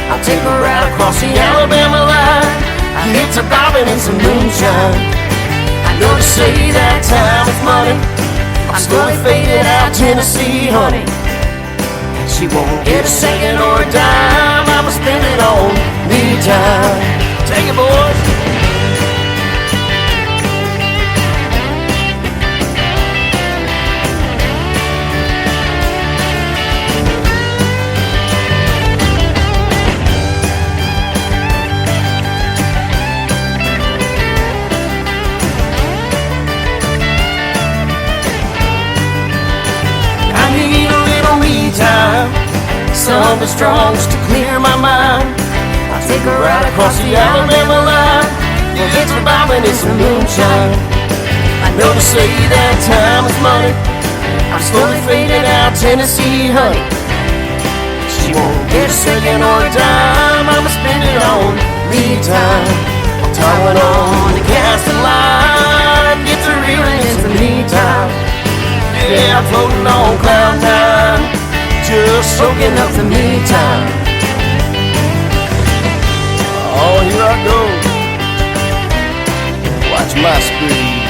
I'll take her right across the Alabama line. I get to bobbing in some moonshine. I know they say that time is money. I'm slowly fading out Tennessee, honey. She won't get a second or a dime. I'ma spend it on me time. Take it, boys. Something strong just to clear my mind. I'll take her right across the Alabama line. We'll get to bobbing in some moonshine. I know they say that time is money. I'm slowly fading out Tennessee, honey. She won't get a second or a dime. I'ma spend it on me time. I'm towing on the casting line. Get to reeling in some me time. Yeah, I'm floating on cloud 9. Just soaking up the me time. Oh, here I go. Watch my speed.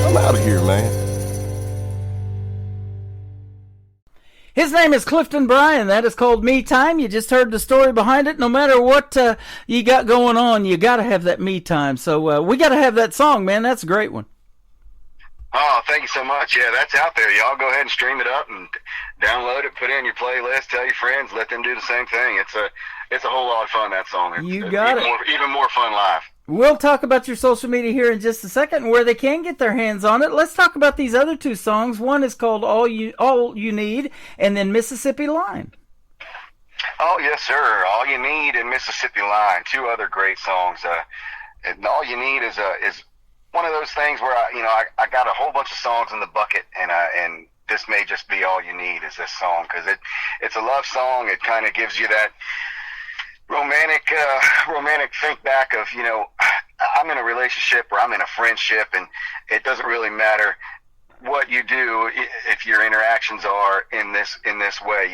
I'm out of here, man. His name is Clifton Bryan. That is called Me Time. You just heard the story behind it. No matter what you got going on, you got to have that me time. So we got to have that song, man. That's a great one. Oh, thank you so much. Yeah, that's out there. Y'all go ahead and stream it up and download it, put it in your playlist, tell your friends, let them do the same thing. It's a whole lot of fun, that song. You got it. Even more fun live. We'll talk about your social media here in just a second and where they can get their hands on it. Let's talk about these other 2 songs. One is called All You Need, and then Mississippi Line. Oh, yes, sir. All You Need and Mississippi Line, two other great songs. And All You Need is one of those things where I got a whole bunch of songs in the bucket, and this may just be all you need is this song, because it's a love song. It kind of gives you that romantic think back of, I'm in a relationship or I'm in a friendship, and it doesn't really matter what you do if your interactions are in this way.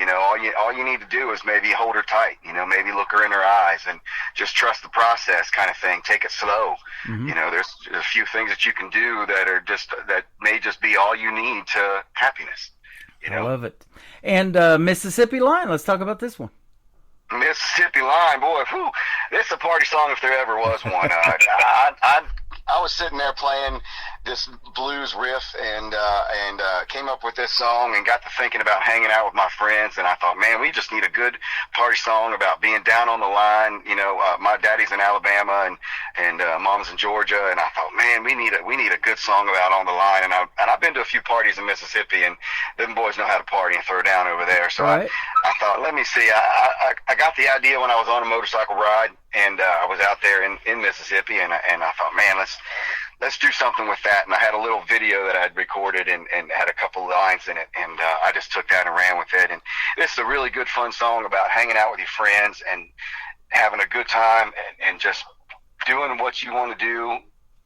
All you need to do is maybe hold her tight, maybe look her in her eyes and just trust the process, kind of thing. Take it slow. Mm-hmm. There's a few things that you can do that may just be all you need to happiness. I love it. And Mississippi Line, let's talk about this one. Mississippi Line, boy, whew, this is a party song if there ever was one. I was sitting there playing this blues riff and came up with this song and got to thinking about hanging out with my friends, and I thought, man, we just need a good party song about being down on the line. My daddy's in Alabama and mom's in Georgia, and I thought, man, we need a good song about on the line. And I've been to a few parties in Mississippi, and them boys know how to party and throw down over there. So right. I thought, let me see. I got the idea when I was on a motorcycle ride, and I was out there in Mississippi, and I thought, man, let's do something with that. And I had a little video that I had recorded and had a couple of lines in it, and I just took that and ran with it. And this is a really good, fun song about hanging out with your friends and having a good time and just doing what you want to do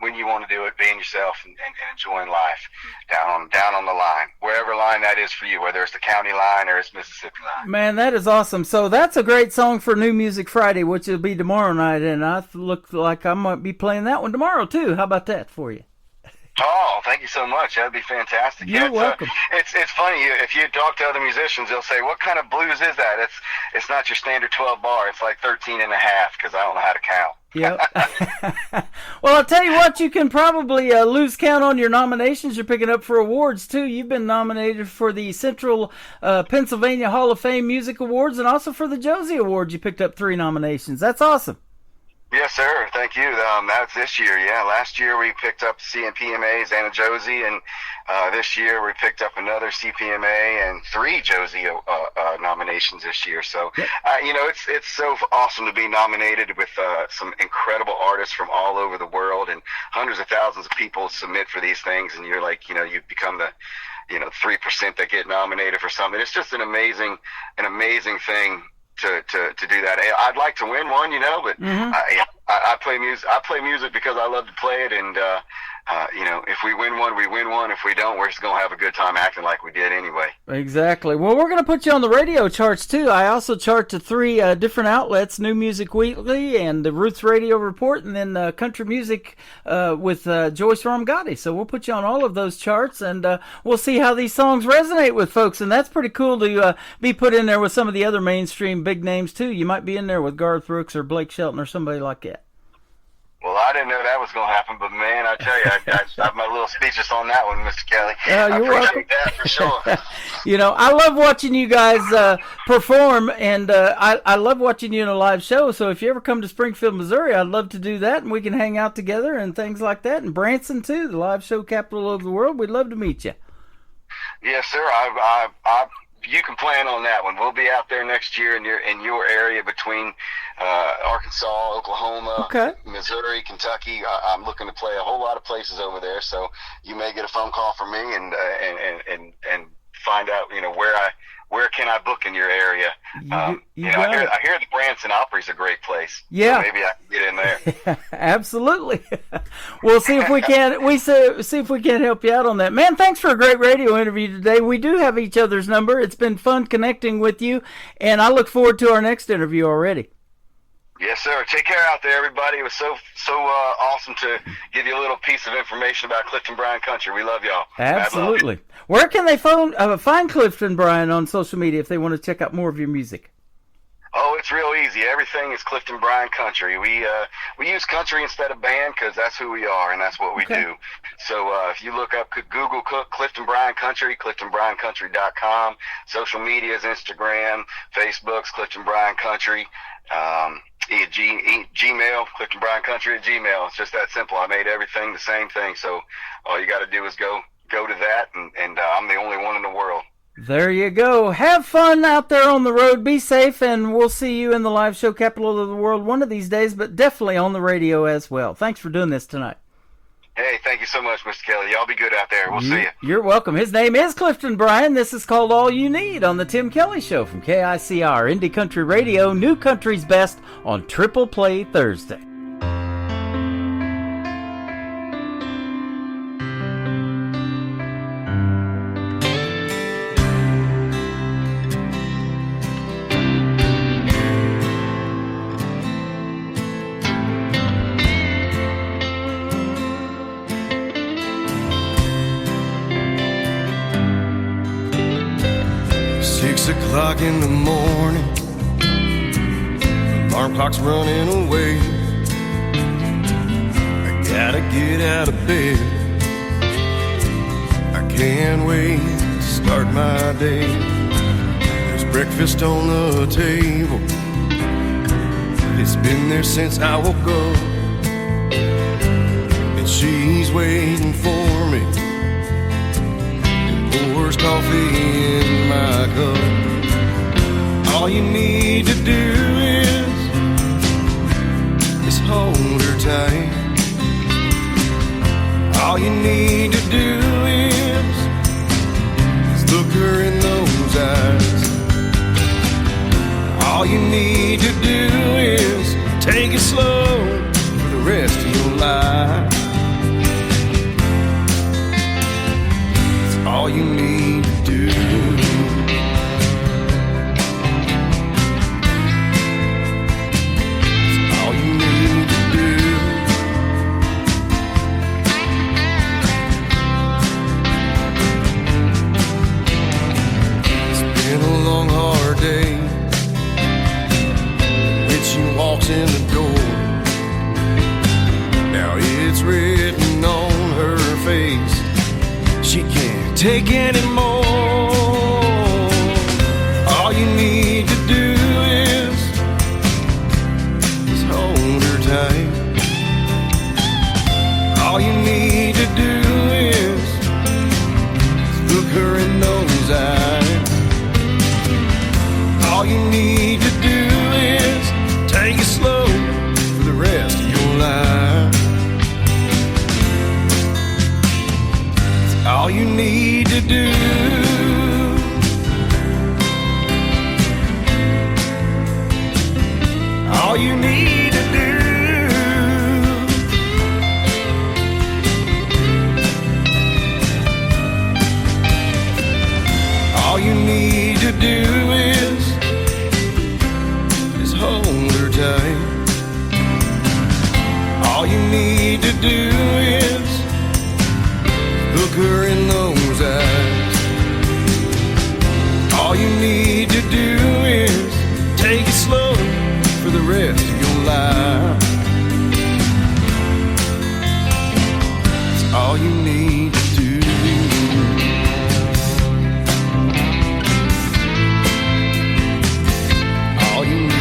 when you want to do it, being yourself and enjoying life down on the line, wherever line that is for you, whether it's the county line or it's Mississippi line. Man, that is awesome. So that's a great song for New Music Friday, which will be tomorrow night, and I look like I might be playing that one tomorrow too. How about that for you? Oh, thank you so much. That'd be fantastic. You're welcome. It's funny. If you talk to other musicians, they'll say, what kind of blues is that? It's not your standard 12 bar. It's like 13 and a half, because I don't know how to count. Yep. Well, I'll tell you what, you can probably lose count on your nominations you're picking up for awards, too. You've been nominated for the Central Pennsylvania Hall of Fame Music Awards and also for the Josie Awards. You picked up 3 nominations. That's awesome. Yes, sir. Thank you. That's this year. Yeah, last year we picked up CMPMAs and a Josie, and this year we picked up another CPMA and 3 Josie nominations this year. So, it's so awesome to be nominated with some incredible artists from all over the world, and hundreds of thousands of people submit for these things, and you're like, you've become the 3% that get nominated for something. It's just an amazing thing to do that. I'd like to win one, but mm-hmm. I play music. I play music because I love to play it, and if we win one, we win one. If we don't, we're just gonna have a good time acting like we did anyway. Exactly. Well, we're gonna put you on the radio charts too. I also chart to 3 different outlets: New Music Weekly and the Roots Radio Report, and then Country Music with Joyce Ramgati. So we'll put you on all of those charts, and we'll see how these songs resonate with folks. And that's pretty cool to be put in there with some of the other mainstream big names too. You might be in there with Garth Brooks or Blake Shelton or somebody like that. Well, I didn't know that was going to happen, but man, I tell you, I'm a little speechless on that one, Mr. Kelly. You're I appreciate welcome. that for sure. I love watching you guys perform, and I love watching you in a live show. So if you ever come to Springfield, Missouri, I'd love to do that, and we can hang out together and things like that. And Branson too, the live show capital of the world. We'd love to meet you. Yes, sir. You can plan on that one. We'll be out there next year in your area between Arkansas, Oklahoma, okay, Missouri, Kentucky. I'm looking to play a whole lot of places over there, so you may get a phone call from me and find out where can I book in your area. I hear the Branson Opry is a great place. Yeah, so maybe I can get in there. Absolutely. We'll see if we can. See if we can help you out on that. Man, thanks for a great radio interview today. We do have each other's number. It's been fun connecting with you, and I look forward to our next interview already. Yes, sir. Take care out there, everybody. It was so awesome to give you a little piece of information about Clifton Bryan Country. We love y'all. Absolutely. Where can they find Clifton Bryan on social media if they want to check out more of your music? Oh, it's real easy. Everything is Clifton Bryan Country. We use country instead of band because that's who we are and that's what we do. So if you look up, Google Clifton Bryan Country, CliftonBryanCountry.com. Social media is Instagram, Facebook's Clifton Bryan Country. Gmail, Clifton Bryan Country at Gmail. It's just that simple. I made everything the same thing. So all you got to do is go to that, and I'm the only one in the world. There you go. Have fun out there on the road. Be safe, and we'll see you in the live show capital of the world one of these days, but definitely on the radio as well. Thanks for doing this tonight. Hey, thank you so much, Mr. Kelly. Y'all be good out there. We'll see you. You're welcome. His name is Clifton Bryan. This is called All You Need on the Tim Kelly Show from KICR, Indie Country Radio, New Country's Best on Triple Play Thursday. O'clock in the morning, alarm clock's running away. I gotta get out of bed. I can't wait to start my day. There's breakfast on the table. It's been there since I woke up, and she's waiting for me and pours coffee in my cup. All you need to do is hold her tight. All you need to do is look her in those eyes. All you need to do is take it slow for the rest of your life. That's all you need to do. In the door, now it's written on her face. She can't take anymore. All you need to do is hold her tight. All you need to do is look her in those eyes. All you need to do is take it slow for the rest of your life. It's all you need to do. All you need to do. All you need to do is hold her tight. All you need to do is look her in those eyes. All you need to do is take it slow for the rest of your life. It's all you need to do. All you need.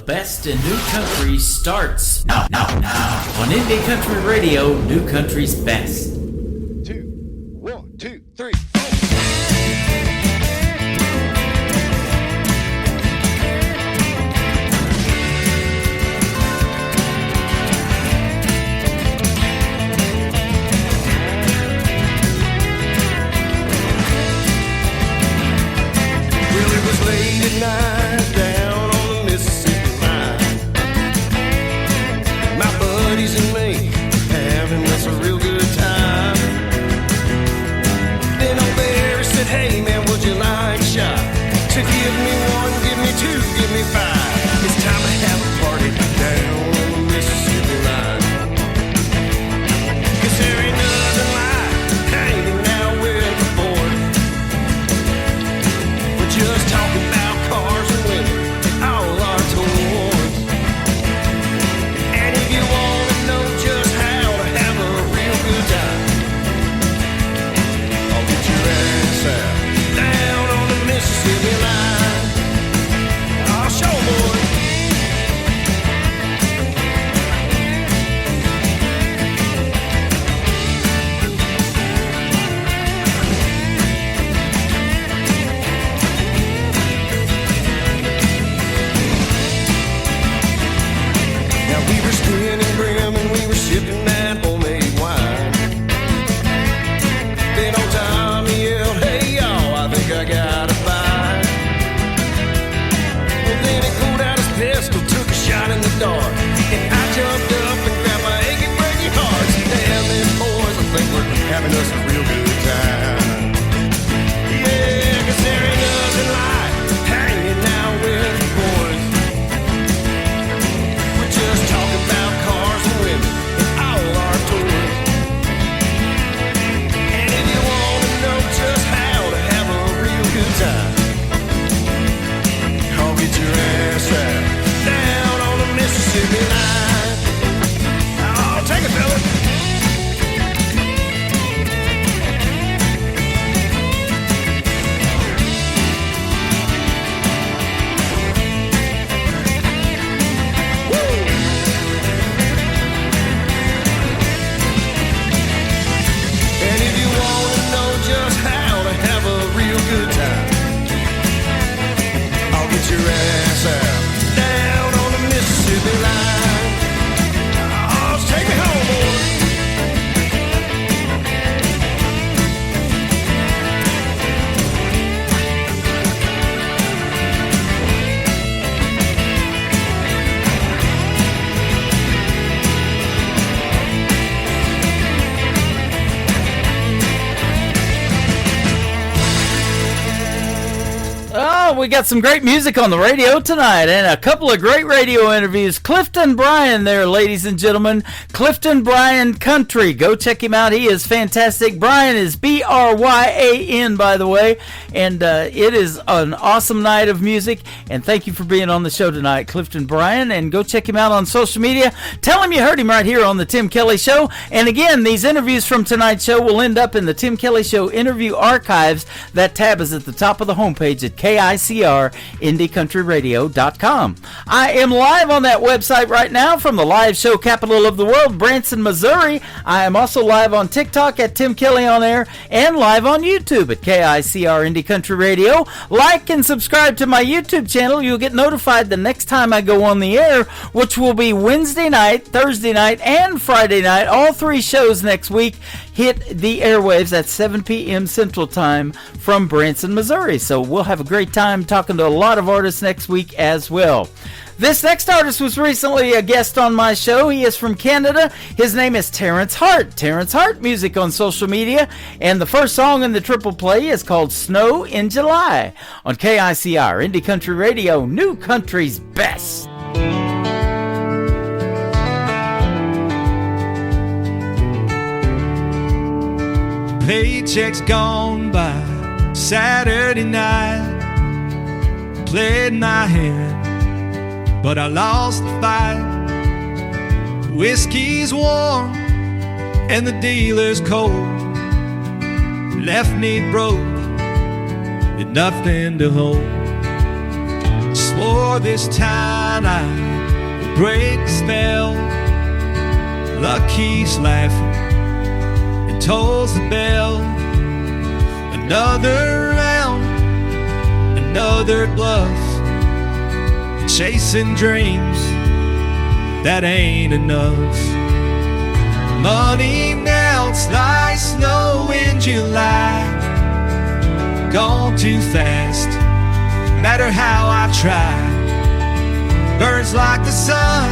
Best in New Country starts now on Indie Country Radio, New Country's Best. 1, 2, 3. Well, it was late at night down on the Mississippi line. My buddies and me having us a real good time. Then old Barry said, hey man, would you like a shot? So give me one, give me two, give me five. It's time to have a party down on the Mississippi line. 'Cause there ain't nothing like hanging out with the boys. We're just talking about cars and women and all our toys. And if you wanna know just how to have a real good time, I'll get your ass out down on the Mississippi line. I'll show boy. Now we were spinning brim and we were sipping that homemade wine. Then old Tommy yelled, "Hey y'all, I think I got a fight." Well, then he pulled out his pistol, took a shot in the dark, and I jumped up and grabbed my achy breaky heart. Damn them boys, I think we're having us a real good time. Yeah, 'cause there ain't nothing like hanging out with the boys. We're just talking about cars and women and all our toys. And if you want to know just how to have a real good time, I'll get your ass out down on the Mississippi line. I'll take it, fella. And if you want to know just how to have a real good time, I'll get your ass out down on the Mississippi line. Oh, take me home, boy. Oh, we got some great music on the radio tonight and a couple of great radio interviews. Clifton Bryan there, ladies and gentlemen. Clifton Bryan Country. Go check him out. He is fantastic. Bryan is Bryan, by the way. And it is an awesome night of music. And thank you for being on the show tonight, Clifton Bryan. And go check him out on social media. Tell him you heard him right here on the Tim Kelly Show. And again, these interviews from tonight's show will end up in the Tim Kelly Show interview archives. That tab is at the top of the homepage at KICR-IndieCountryRadio.com. I am live on that website right now from the live show capital of the world, Branson, Missouri. I am also live on TikTok at Tim Kelly On Air and live on YouTube at KICR Indie Country Radio. Like and subscribe to my YouTube channel. You'll get notified the next time I go on the air, which will be Wednesday night, Thursday night, and Friday night. All three shows next week hit the airwaves at 7 p.m. Central Time from Branson, Missouri. So we'll have a great time talking to a lot of artists next week as well. This next artist was recently a guest on my show. He is from Canada. His name is Terrence Hart. Terrence Hart Music on social media. And the first song in the triple play is called Snow in July on KICR Indie Country Radio, New Country's Best. Paycheck's gone by Saturday night. Played my hand, but I lost the fight. Whiskey's warm and the dealer's cold. Left knee broke and nothing to hold. Swore this time I would break the spell. Lucky's laughing and tolls the bell. Another round, another bluff. Chasing dreams, that ain't enough. Money melts like snow in July. Gone too fast, matter how I try. Burns like the sun,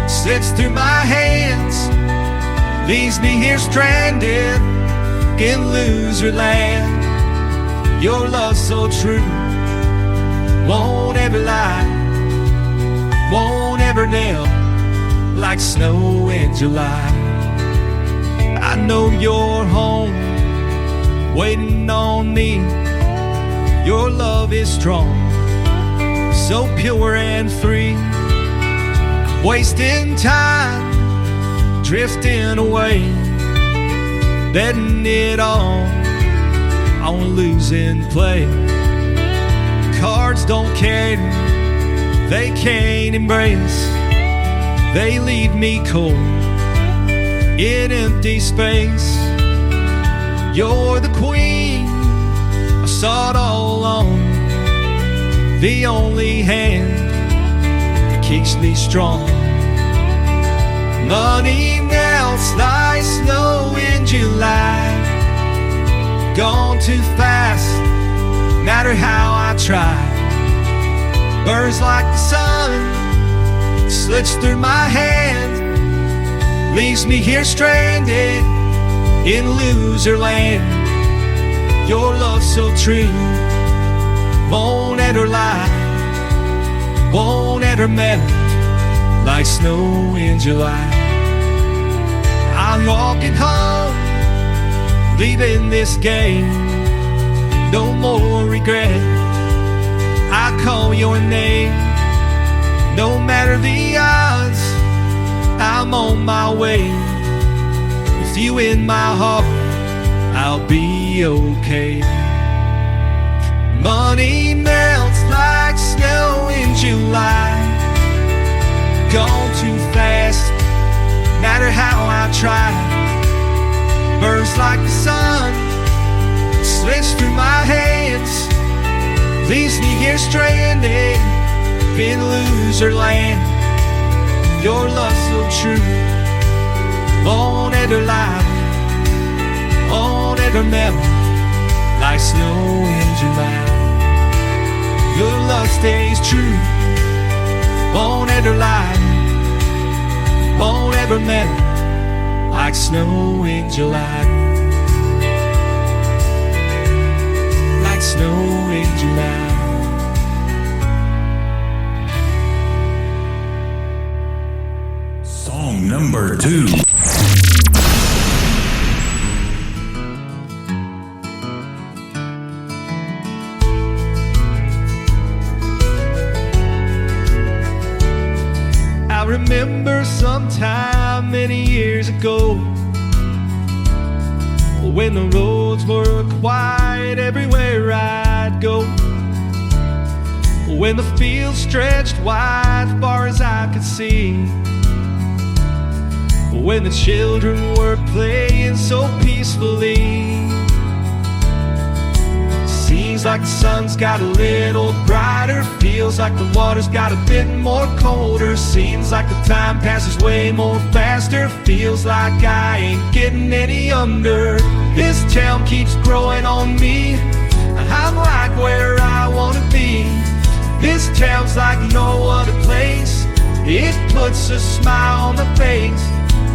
slips through my hands. Leaves me here stranded in loser land. Your love so true, won't ever lie, won't ever nail like snow in July. I know you're home, waiting on me. Your love is strong, so pure and free. Wasting time, drifting away, betting it all on losing play. Cards don't care, they can't embrace, they leave me cold in empty space. You're the queen, I saw it all along, the only hand that keeps me strong. Money melts like snow in July, gone too fast, matter how I try. Burns like the sun, slips through my hand, leaves me here stranded in loser land. Your love so true, won't ever lie, won't ever melt like snow in July. I'm walking home, leaving this game, no more regret. I call your name, no matter the odds, I'm on my way. With you in my heart, I'll be okay. Money melts like snow in July, gone too fast, matter how I try. Burns like the sun, slips through my hands, leaves me here stranded in loser land. Your love so true, won't ever lie, won't ever melt like snow in July. Your love stays true, won't ever lie, won't ever melt like snow in July. Like snow in July. Song number 2. I remember sometime many years ago, when the roads were quiet everywhere I'd go, when the fields stretched wide far as I could see, when the children were playing so peacefully. Seems like the sun's got a little brighter, feels like the water's got a bit more colder. Seems like the time passes way more faster, feels like I ain't getting any younger. This town keeps growing on me, I'm right where I wanna be. This town's like no other place, it puts a smile on my face.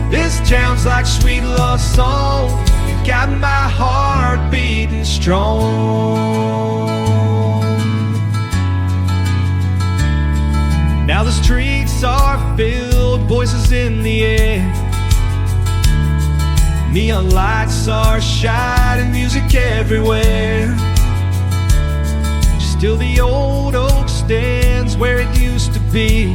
This town's like sweet love song, got my heart beating strong. Now the streets are filled, voices in the air, neon lights are shining, music everywhere. Still the old oak stands where it used to be,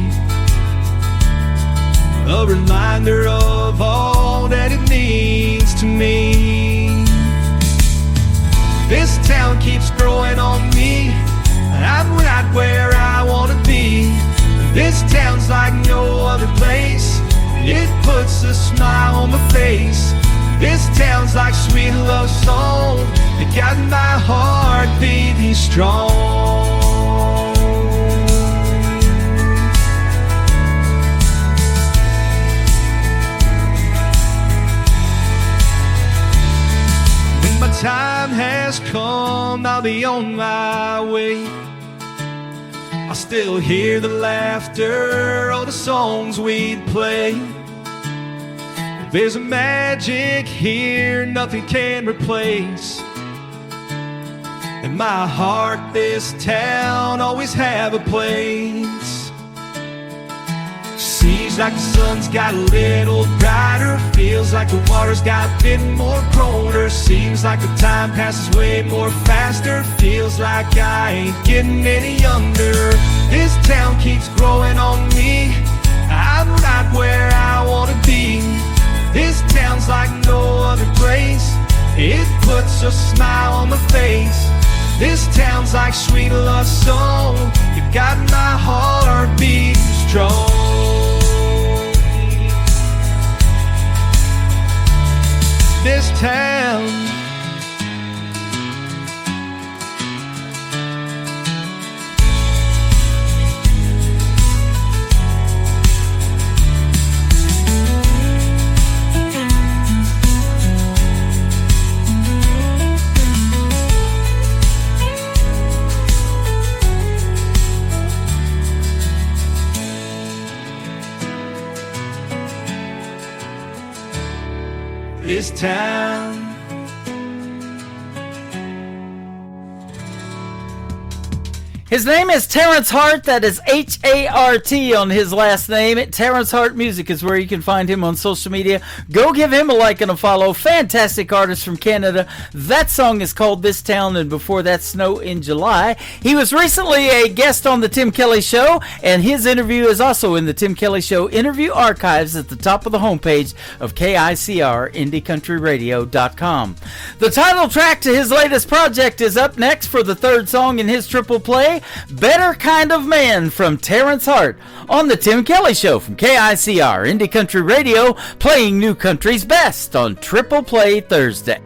a reminder of all that it means to me. This town keeps growing on me, I'm right where I wanna be. This town's like no other place, it puts a smile on my face. This town's like sweet love song, it got my heart beating strong. When my time has come, I'll be on my way. I still hear the laughter of the songs we'd play. There's a magic here nothing can replace, In my heart, this town always have a place. Seems like the sun's got a little brighter. Feels like the water's got a bit more colder. Seems like the time passes way more faster. Feels like I ain't getting any younger. This town keeps growing on me. I'm right where I wanna be. This town's like no other place. It puts a smile on my face. This town's like sweet love song. You got my heart beating strong. This town, this town. His name is Terrence Hart. That is H-A-R-T on his last name. Terrence Hart Music is where you can find him on social media. Go give him a like and a follow. Fantastic artist from Canada. That song is called This Town, and before that, Snow in July. He was recently a guest on the Tim Kelly Show, and his interview is also in the Tim Kelly Show interview archives at the top of the homepage of KICR, IndieCountryRadio.com. The title track to his latest project is up next for the third song in his triple play. Better Kind of Man from Terrence Hart on the Tim Kelly Show from KICR Indie Country Radio, playing New Country's best on Triple Play Thursday.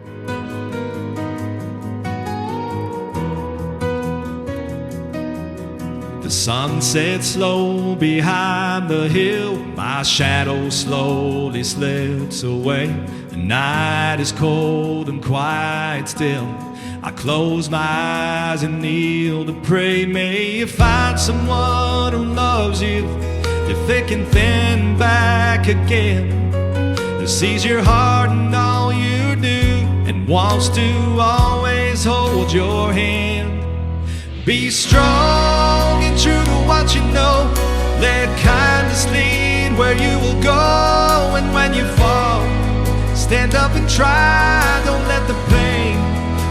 The sun sets slow behind the hill. My shadow slowly slips away. The night is cold and quiet still. I close my eyes and kneel to pray. May you find someone who loves you, they're thick and thin back again, who sees your heart and all you do, and wants to always hold your hand. Be strong and true to what you know. Let kindness lead where you will go. And when you fall, stand up and try. Don't let the pain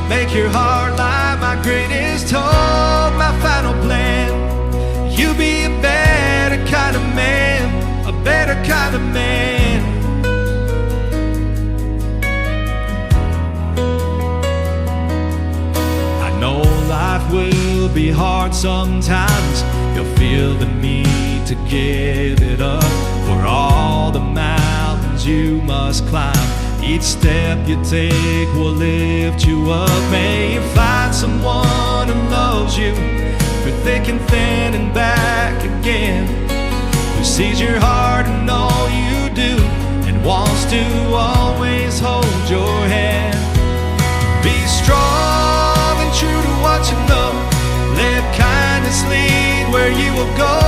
make your heart lie. My greatest hope, my final plan. You be a better kind of man, a better kind of man. I know life will be hard sometimes. You'll feel the need to give it up for all the mountains you must climb. Each step you take will lift you up. May you find someone who loves you through thick and thin and back again, who sees your heart and all you do, and wants to always hold your hand. Be strong and true to what you know. Let kindness lead where you will go.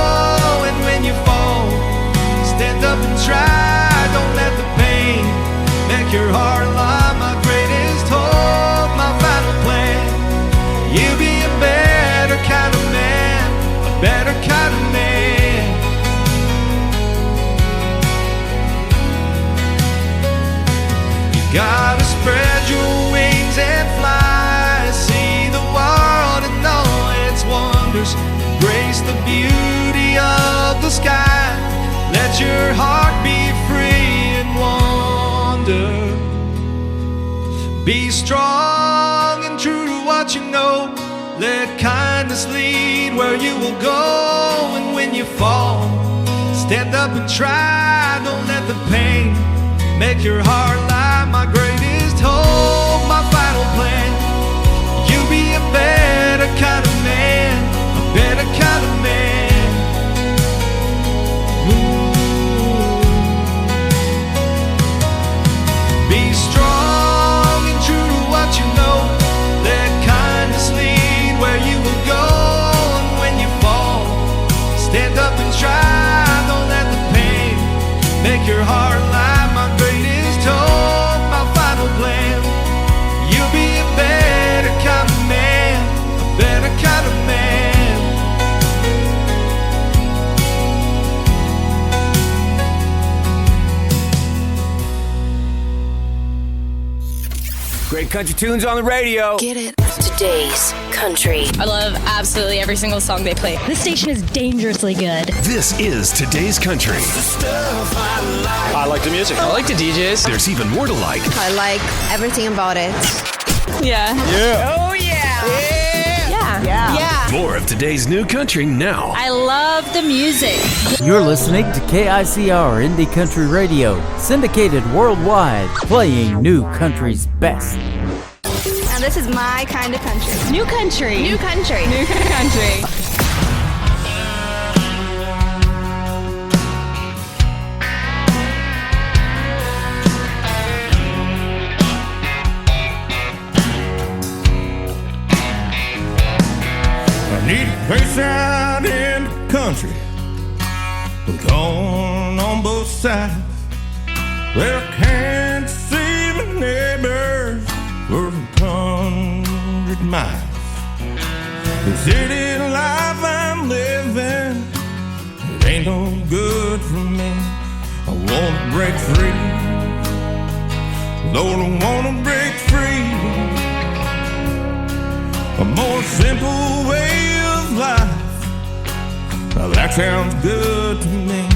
And when you fall, stand up and try. Don't let the pain make your heart lie. My greatest hope, my final plan. You be a better kind of man, a better kind of man. You gotta spread your wings and fly. See the world and all its wonders. Embrace the beauty of the sky. Let your heart be free and wander. Be strong and true to what you know. Let kindness lead where you will go. And when you fall, stand up and try. Don't let the pain make your heart lie. My greatest hope, my final plan. You be a better kind of man, a better kind of man. Be strong and true to what you know. Let kindness lead where you will go. And when you fall, stand up and try. Don't let the pain make your heart lie. My greatest hope, my final plan. You'll be a better kind of man, country tunes on the radio. Get it. Today's country. I love absolutely every single song they play. This station is dangerously good. This is Today's Country. I like the music. I like the DJs. There's even more to like. I like everything about it. Yeah. Yeah. Oh, yeah. Yeah. More of today's new country now. I love the music. You're listening to KICR Indie Country Radio, syndicated worldwide, playing new country's best. Now this is my kind of country. New country. New country. New country. I need a place out in the country with corn on both sides where I can't see my neighbors for 100 miles. The city life I'm living, it ain't no good for me. I wanna break free, Lord, I wanna break free. A more simple way of life, now that sounds good to me.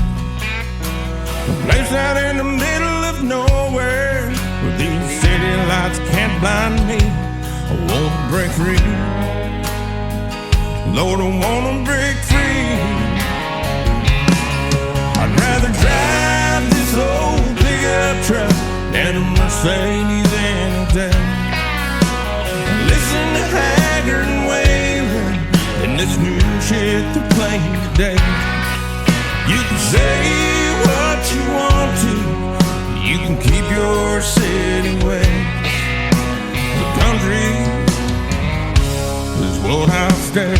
A place out in the middle of nowhere where these city lights can't blind me. I wanna break free, Lord, I wanna break free. I'd rather drive this old pickup truck than a Mercedes any day. Listen to Haggard and Waylon and this new shit they're playing today. You can say what you want to, you can keep your city ways. The country is what I'll stay.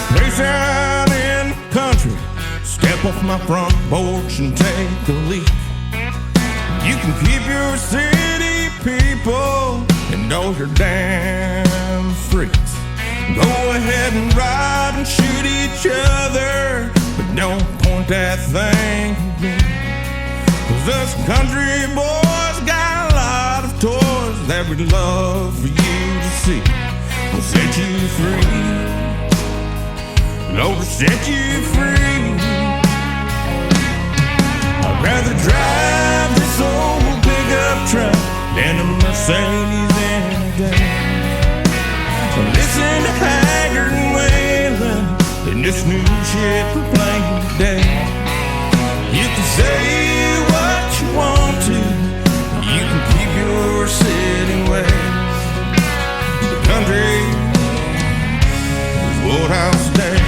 Place out in the country, step off my front porch and take a leak. You can keep your city people and all your damn freaks. Go ahead and rob and shoot each other, but don't point that thing at me. 'Cause us country boys got a lot of toys that we'd love for you to see. We'll set you free, Lord, will set you free. I'd rather drive this old pickup truck than a Mercedes any day. Listen to Haggard and Waylon and this new shit we're playing today. You can say what you want to, you can keep your city ways. The country is what I'll stay.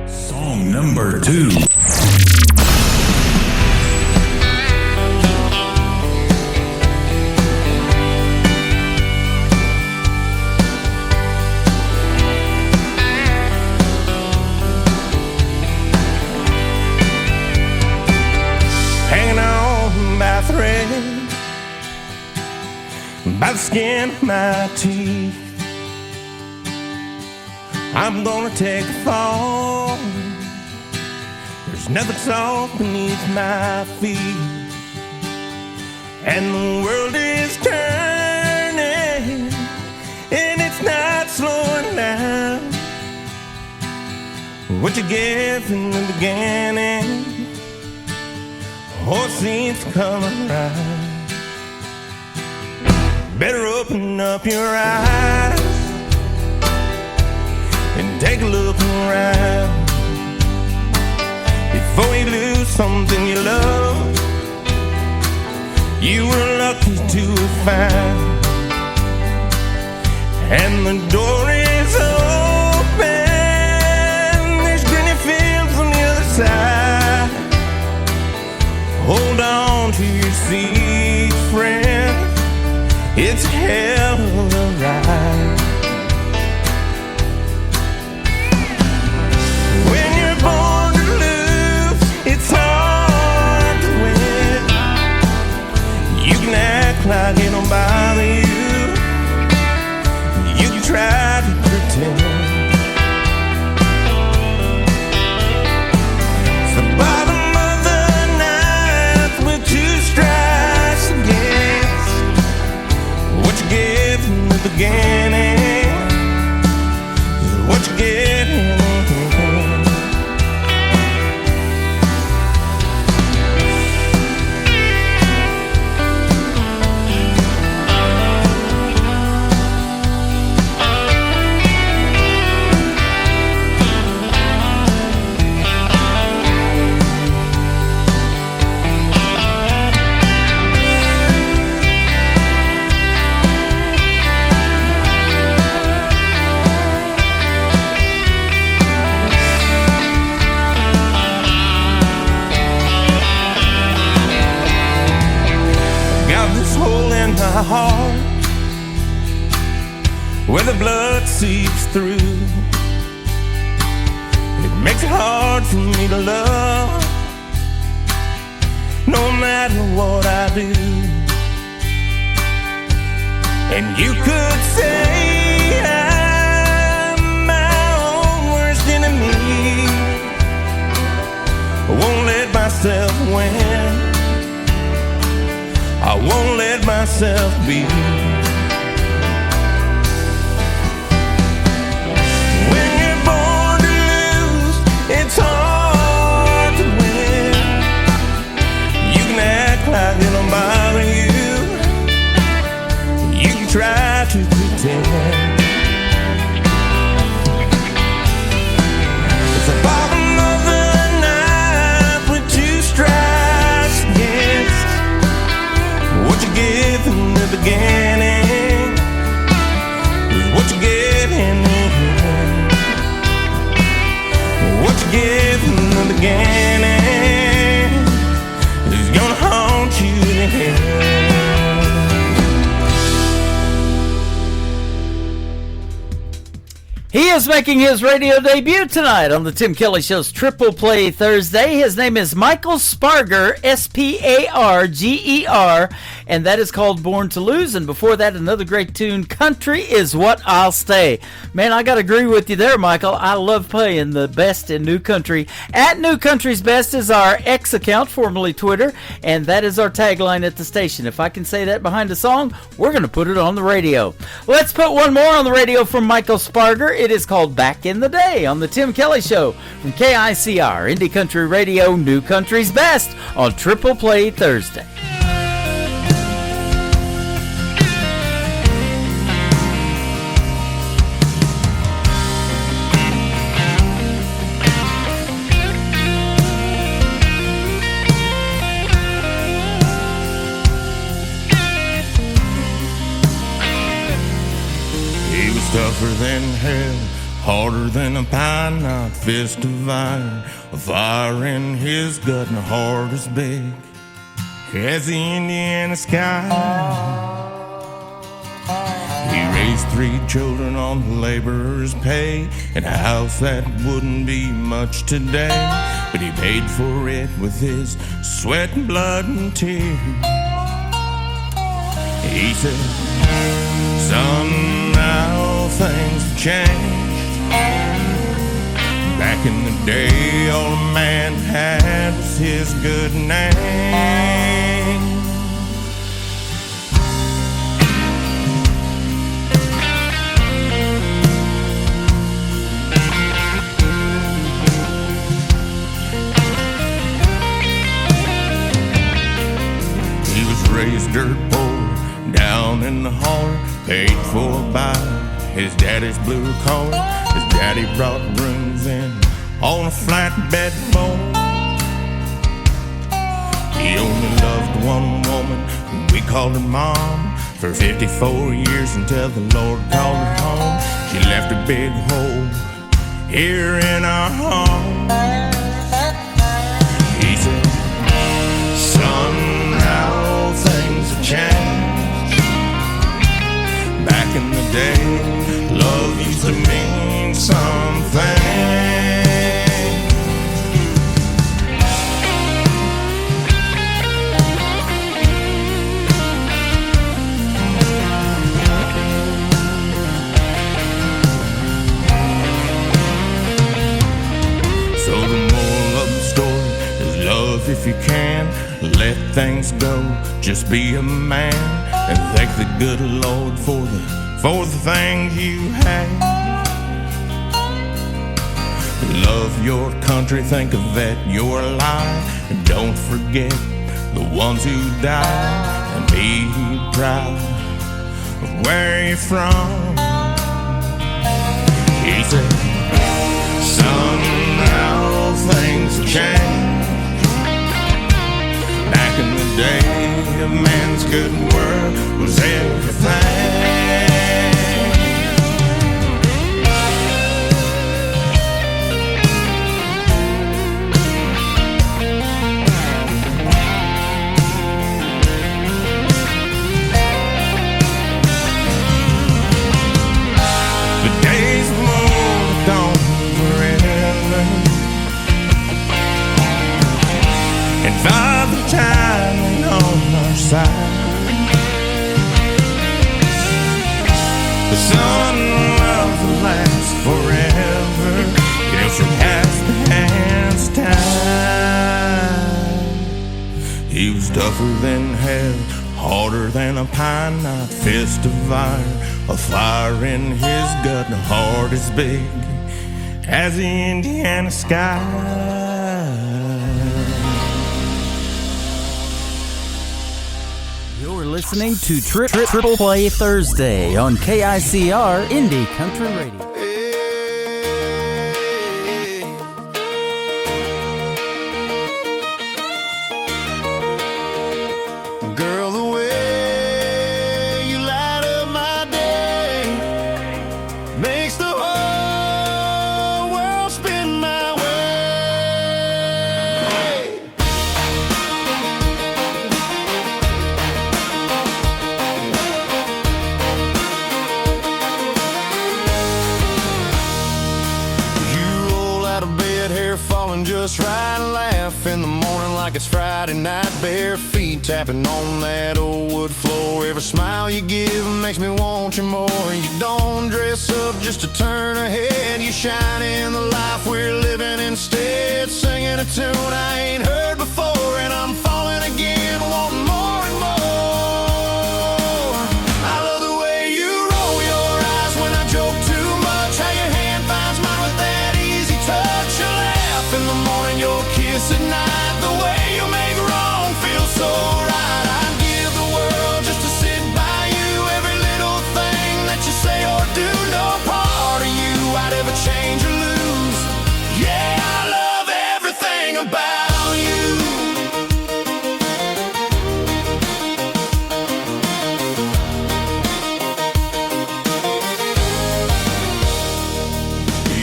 Song number 2. Hanging on by a thread, by the skin of my teeth. I'm gonna take a fall. There's nothing soft beneath my feet, and the world is turning, and it's not slowing down. What you get from the beginning, oh, it seems to come around. Better open up your eyes and take a look around before you lose something you love. you were lucky to have found. And the door is open, there's greener fields on the other side. Hold on to your seat, friend, it's a hell of a ride. When you're born to lose, it's hard to win. You can act like it don't bother you, you can try to pretend. So bottom of the ninth with two strikes against what you get from the beginning is what you get in the end. My heart where the blood seeps through, it makes it hard for me to love no matter what I do. And you could say I'm my own worst enemy. I won't let myself win, I won't let myself be. When you're born to lose, it's hard to win. You can act like it don't bother you, you can try to pretend. It's the bottom of the ninth with two strikes against what you get from the beginning is what you get in the end. What you get from the beginning is gonna haunt you in the end. He is making his radio debut tonight on the Tim Kelly Show's Triple Play Thursday. His name is Michael Sparger, S-P-A-R-G-E-R, and that is called Born to Lose. And before that, another great tune, Country Is What I'll Stay. Man, I got to agree with you there, Michael. I love playing the best in New Country. At New Country's Best is our X account, formerly Twitter, and that is our tagline at the station. If I can say that behind a song, we're going to put it on the radio. Let's put one more on the radio from Michael Sparger. It is called Back in the Day on the Tim Kelly Show from KICR, Indie Country Radio, New Country's Best on Triple Play Thursday. Tougher than hell, harder than a pine knot, fist of iron, a fire in his gut and a heart as big as the Indiana sky. He raised 3 children on the laborer's pay in a house that wouldn't be much today, but he paid for it with his sweat and blood and tears. He said, son, now things have changed. Back in the day, all a man had was his good name. He was raised dirt poor, down in the holler, paid for by his daddy's blue collar. His daddy brought rooms in on a flatbed boat. He only loved one woman, we called her Mom, for 54 years until the Lord called her home. She left a big hole here in our home. He said, son, how things have changed. Back in the day, love used to mean something. If you can, let things go. Just be a man and thank the good Lord for the things you have. Love your country, think of that you're alive, and don't forget the ones who died, and be proud of where you're from. He said, son, how things have changed. Back in the day, a man's good word was everything. The days moved on forever, and Father Time on our side. The sun will last forever, it'll surpass the hands time. He was tougher than hell, harder than a pine knot, fist of iron, a fire in his gut, and a heart as big as the Indiana sky. Listening to Triple Play Thursday on KICR Indie Country Radio. Girl, the way you light up my day makes the whole world spin my way. Just right and laugh in the morning like it's Friday night. Bare feet tapping on that old wood floor. Every smile you give makes me want you more. You don't dress up just to turn a head. You shine in the life we're living instead. Singing a tune I ain't heard before, and I'm falling again, wanting more and more. I love the way you roll your eyes when I joke too much. How your hand finds mine with that easy touch. You laugh in the morning, your kiss at night. The way you make wrong feel so right. I'd give the world just to sit by you. Every little thing that you say or do, no part of you I'd ever change or lose. Yeah, I love everything about you.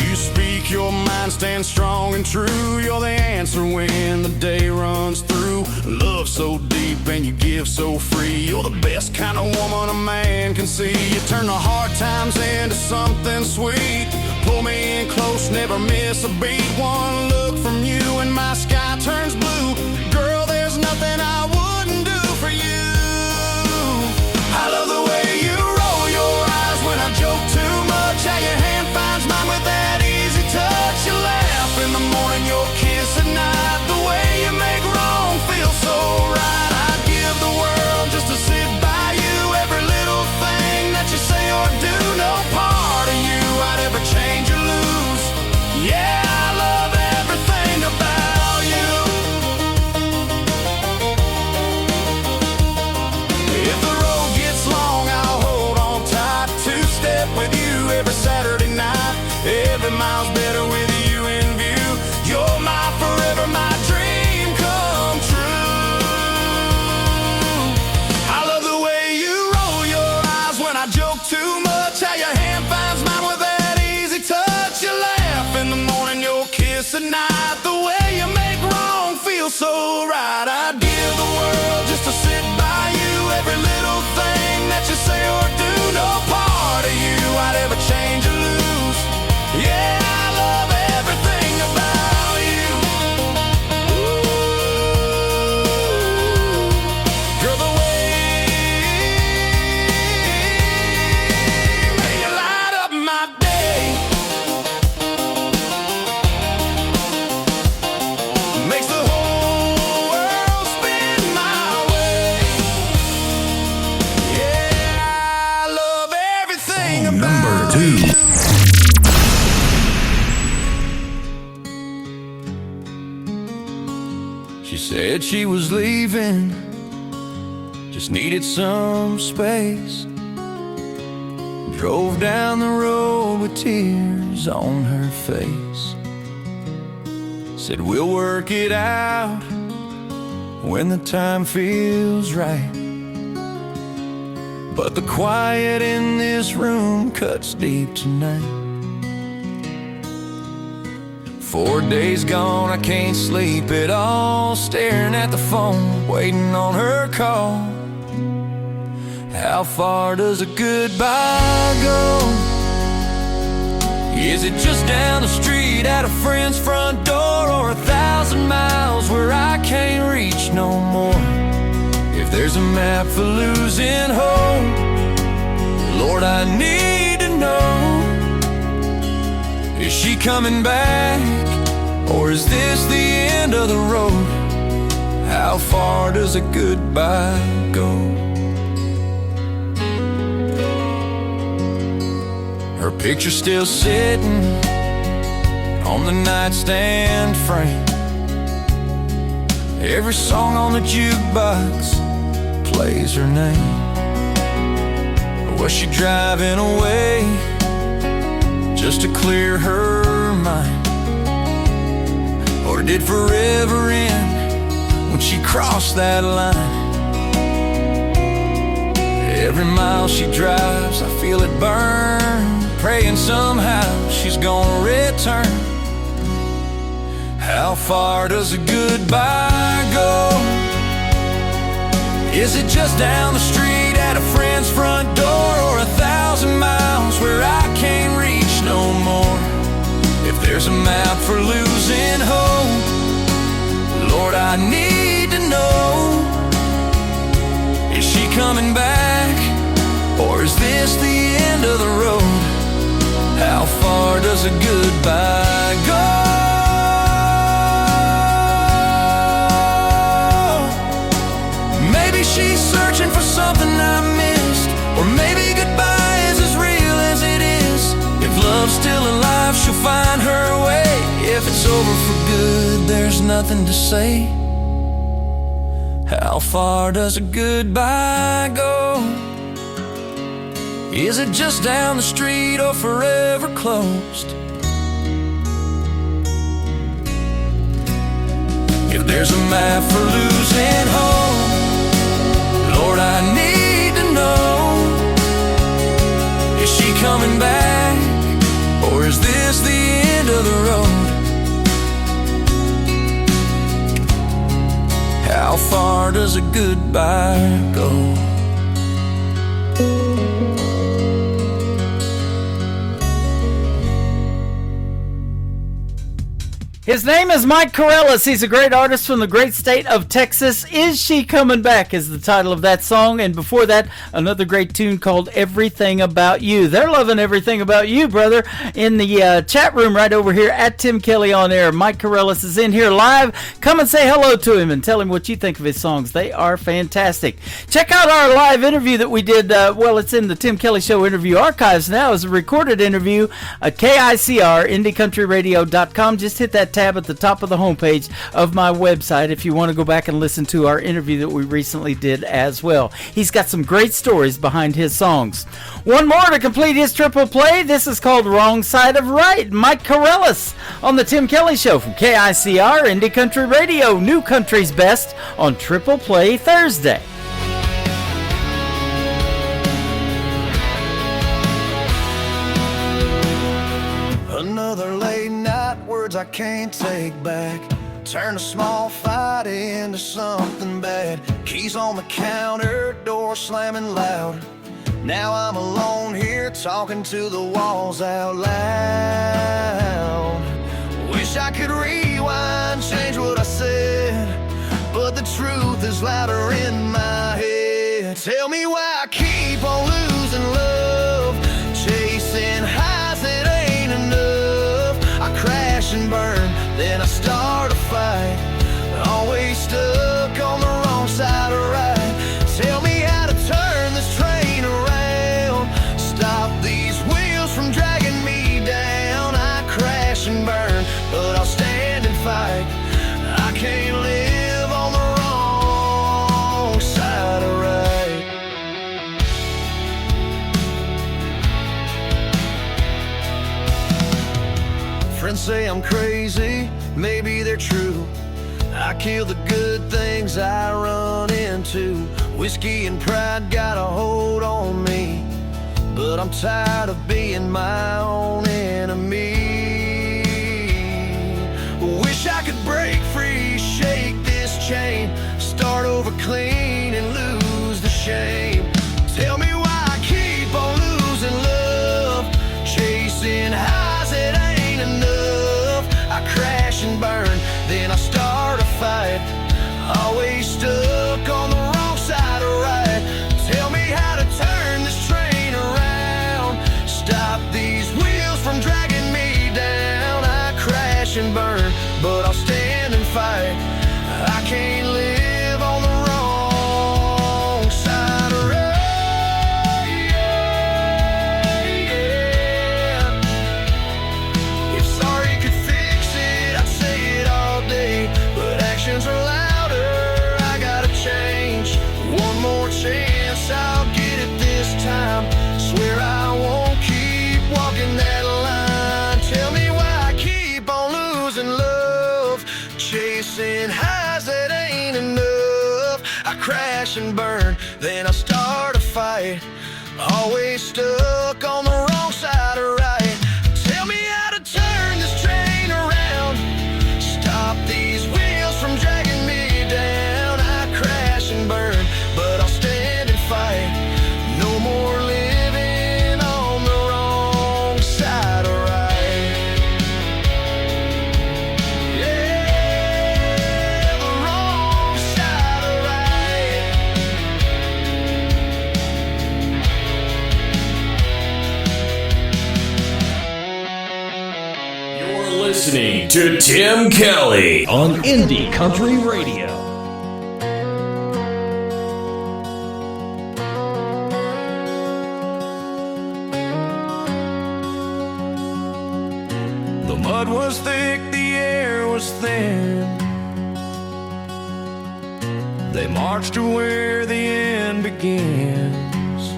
You speak your mind, stand strong and true. You're the answer when the day runs through. Love so deep and you give so free. You're the best kind of woman a man can see. You turn the hard times into something sweet. Pull me in close, never miss a beat. One look from you and my sky turns blue. Girl, there's nothing I wouldn't do for you. I love the way you roll your eyes when I joke too much. How your hand finds mine with that easy touch. You laugh in the morning, your kiss at night. The way you make wrong feel so right. I'd give the world just to sit by you. Every little thing that you say or do, no part of you I'd ever change or lose. Yeah, I love everything about you. too much. How your hand finds mine with that easy touch. You laugh in the morning, you'll kiss at night. The way you make wrong feel so right. I'd give the world just to sit by you. Every little thing that you say or do, no part of you I'd ever change or lose. Yeah, I love everything about you. Ooh, girl, the way you light up my day makes the whole world spin my way. Yeah, I love everything about Number 2. She said she was leaving, just needed some space. Drove down the road with tears on her face. Said we'll work it out when the time feels right. But the quiet in this room cuts deep tonight. 4 days gone, I can't sleep at all. Staring at the phone, waiting on her call. How far does a goodbye go? Is it just down the street at a friend's front door, or 1,000 miles where I can't reach no more? If there's a map for losing hope, Lord, I need to know. Is she coming back, or is this the end of the road? How far does a goodbye go? Her picture's still sitting on the nightstand frame. Every song on the jukebox plays her name. Was she driving away just to clear her mind? Or did forever end when she crossed that line? Every mile she drives, I feel it burn, praying somehow she's gonna return. How far does a goodbye go? Is it just down the street at a friend's front door, or 1,000 miles where I can't reach no more? If there's a map for losing hope, Lord, I need to know. Is she coming back, or is this the end of the road? How far does a goodbye go? Maybe she's searching for something I missed, or maybe goodbye is as real as it is. If love's still alive, she'll find her way. If it's over for good, there's nothing to say. How far does a goodbye go? Is it just down the street or forever closed? If there's a map for losing hope, Lord, I need to know. Is she coming back, or is this the end of the road? How far does a goodbye go? His name is Mike Corellis. He's a great artist from the great state of Texas. Is She Coming Back is the title of that song. And before that, another great tune called Everything About You. They're loving everything about you, brother. In the chat room right over here at Tim Kelly On Air, Mike Corellis is in here live. Come and say hello to him and tell him what you think of his songs. They are fantastic. Check out our live interview that we did. It's in the Tim Kelly Show interview archives now. It's a recorded interview at KICR, IndieCountryRadio.com. Just hit that tab at the top of the homepage of my website if you want to go back and listen to our interview that we recently did as well. He's got some great stories behind his songs. One more to complete his triple play. This is called Wrong Side of Right. Mike Corellis on the Tim Kelly Show from KICR, Indie Country Radio, New Country's Best on Triple Play Thursday. I can't take back. Turn a small fight into something bad. Keys on the counter, door slamming loud. Now I'm alone here talking to the walls out loud. Wish I could rewind, change what I said, but the truth is louder in my head. Tell me why I keep on losing love, chasing highs that ain't enough. I crash and burn, then I start a fight, always stuck on the wrong side of right. Tell me how to turn this train around, stop these wheels from dragging me down. I crash and burn, but I'll stand and fight. I can't live on the wrong side of right. Friends say I'm crazy, maybe they're true. I kill the good things I run into. Whiskey and pride got a hold on me, but I'm tired of being my own enemy. Wish I could break free, shake this chain, start over clean and lose the shame. Tell me why I keep on losing love, chasing highs that ain't enough. I crash and burn, then I start a fight, always stuck on the wrong side of right. Tell me how to turn this train around, stop these wheels from dragging me down. I crash and burn, but I'll stand and fight. I can't live on the wrong side of right. If sorry could fix it, I'd say it all day, but actions are louder, I gotta change. One more chance, I'll get it this time. Swear I won't keep walking that line. Tell me why I keep on losing love, chasing highs that ain't enough. I crash and burn, then I start a fight, always stuck on the wrong side of right. Tell me how to turn this train around, stop these wheels from dragging me down. I crash and burn, but I'll stand and fight. No more living on the wrong side of right. Yeah, the wrong side of right. You're listening to Tim Kelly on Indie Country Radio. The mud was thick, the air was thin. They marched to where the end begins.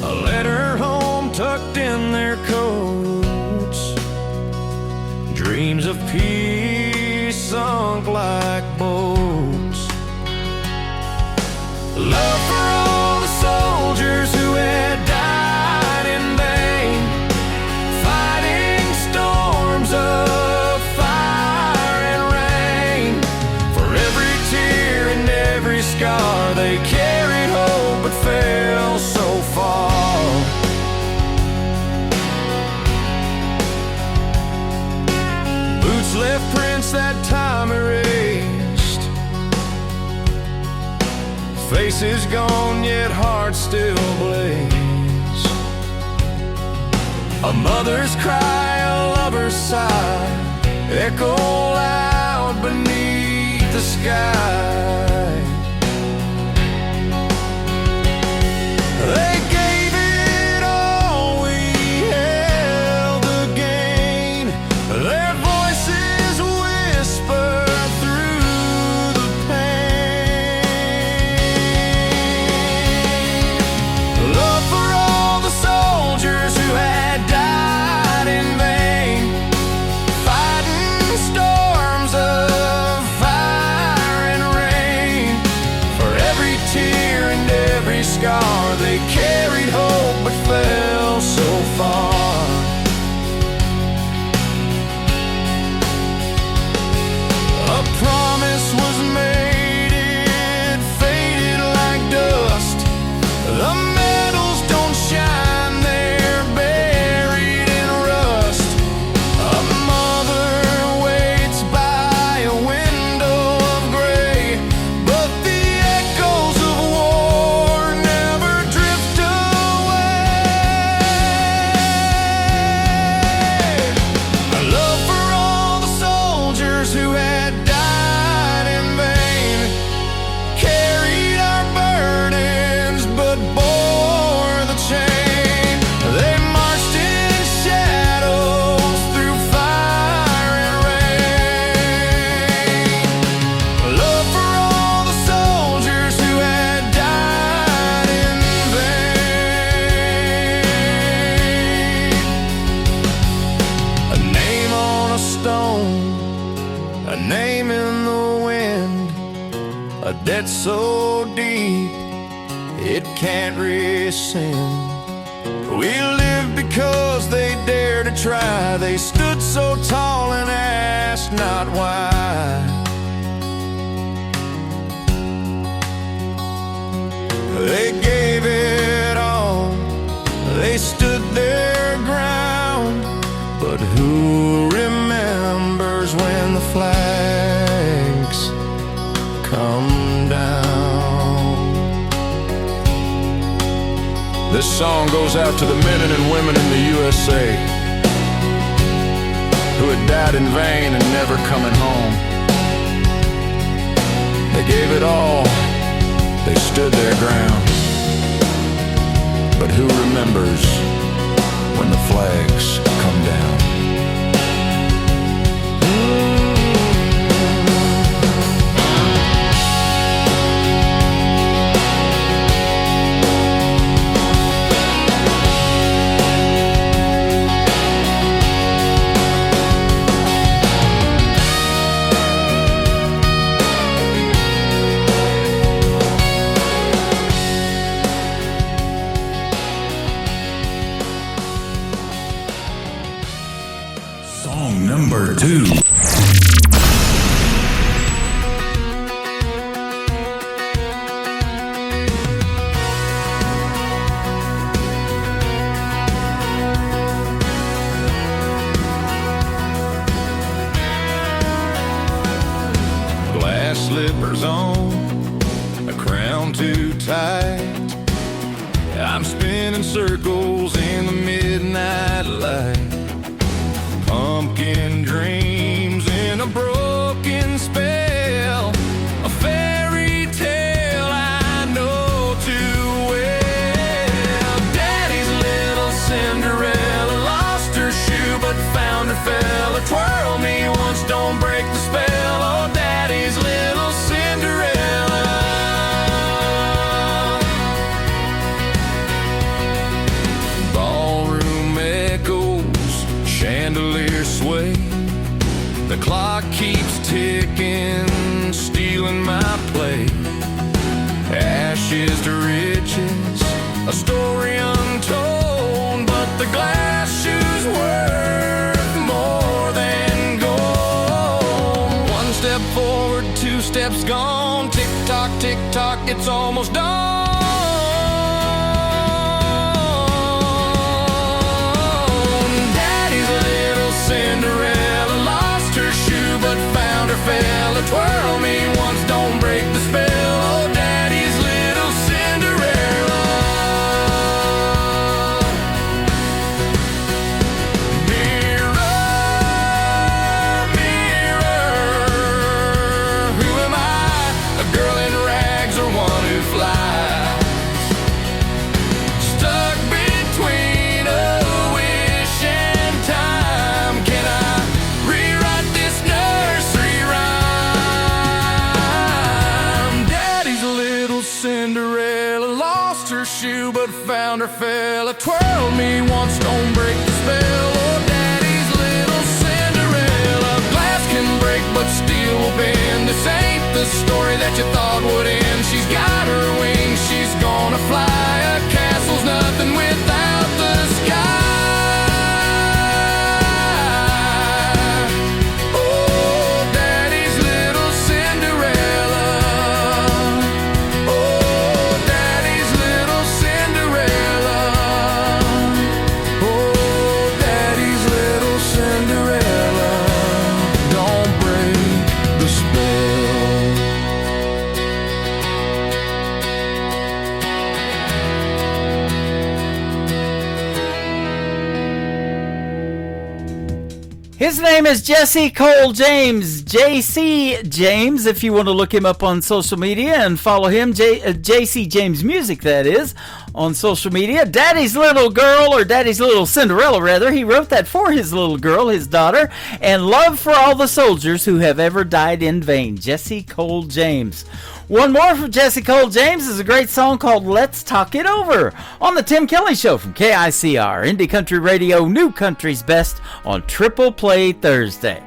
A letter home tucked in their coats. Dreams of peace sunk like boats. Love for all the soldiers who had died in vain, fighting storms of fire and rain. For every tear and every scar, they carried hope but fell so far. Boots left prints that time erased, faces gone yet hearts still blaze. A mother's cry, a lover's sigh, echo loud beneath the sky. They gave it all, we held again. Their voices whisper through the pain. Love for all the soldiers who had died in vain, fighting storms of fire and rain. so deep it can't rescind. We lived because they dared to try. They stood so tall and asked not why. They gave it all, they stood their ground. But who remembers when the flags come down? This song goes out to the men and women in the USA who had died in vain and never coming home. They gave it all, they stood their ground. But who remembers when the flags come down? Number 2. Glass slippers on, a crown too tight. I'm spinning circles in the midnight light. Pumpkin dreams in a broken spell, a fairy tale I know too well. Daddy's little Cinderella lost her shoe but found her fella. Twirl me once, don't break the spell. Oh, Daddy's little Cinderella. Ballroom echoes, chandelier sway. The clock keeps ticking, stealing my play. Ashes to riches, a story untold. But the glass shoe's worth more than gold. One step forward, two steps gone. Tick tock, it's almost done. Cinderella lost her shoe but found her fella. Twirl me once, don't break the spell. Oh, Daddy's little Cinderella. Mirror, mirror, who am I? A girl in rags or one who flies? Stuck between a wish and time. Can I rewrite this nursery rhyme? Daddy's little Cinderella lost her shoe but found her fella. Twirl me once, don't break the spell. Oh, Daddy's little Cinderella. Glass can break but steel will bend. This ain't the story that you thought would end. She's got her wings, she's gonna fly. A castle's nothing without the sky. His name is Jesse Cole James, JC James, if you want to look him up on social media and follow him, JC James Music, that is, on social media. Daddy's Little Girl, or Daddy's Little Cinderella, rather, he wrote that for his little girl, his daughter, and love for all the soldiers who have ever died in vain. Jesse Cole James. One more from Jesse Cole James is a great song called Let's Talk It Over on the Tim Kelly Show from KICR, Indie Country Radio, New Country's Best on Triple Play Thursday.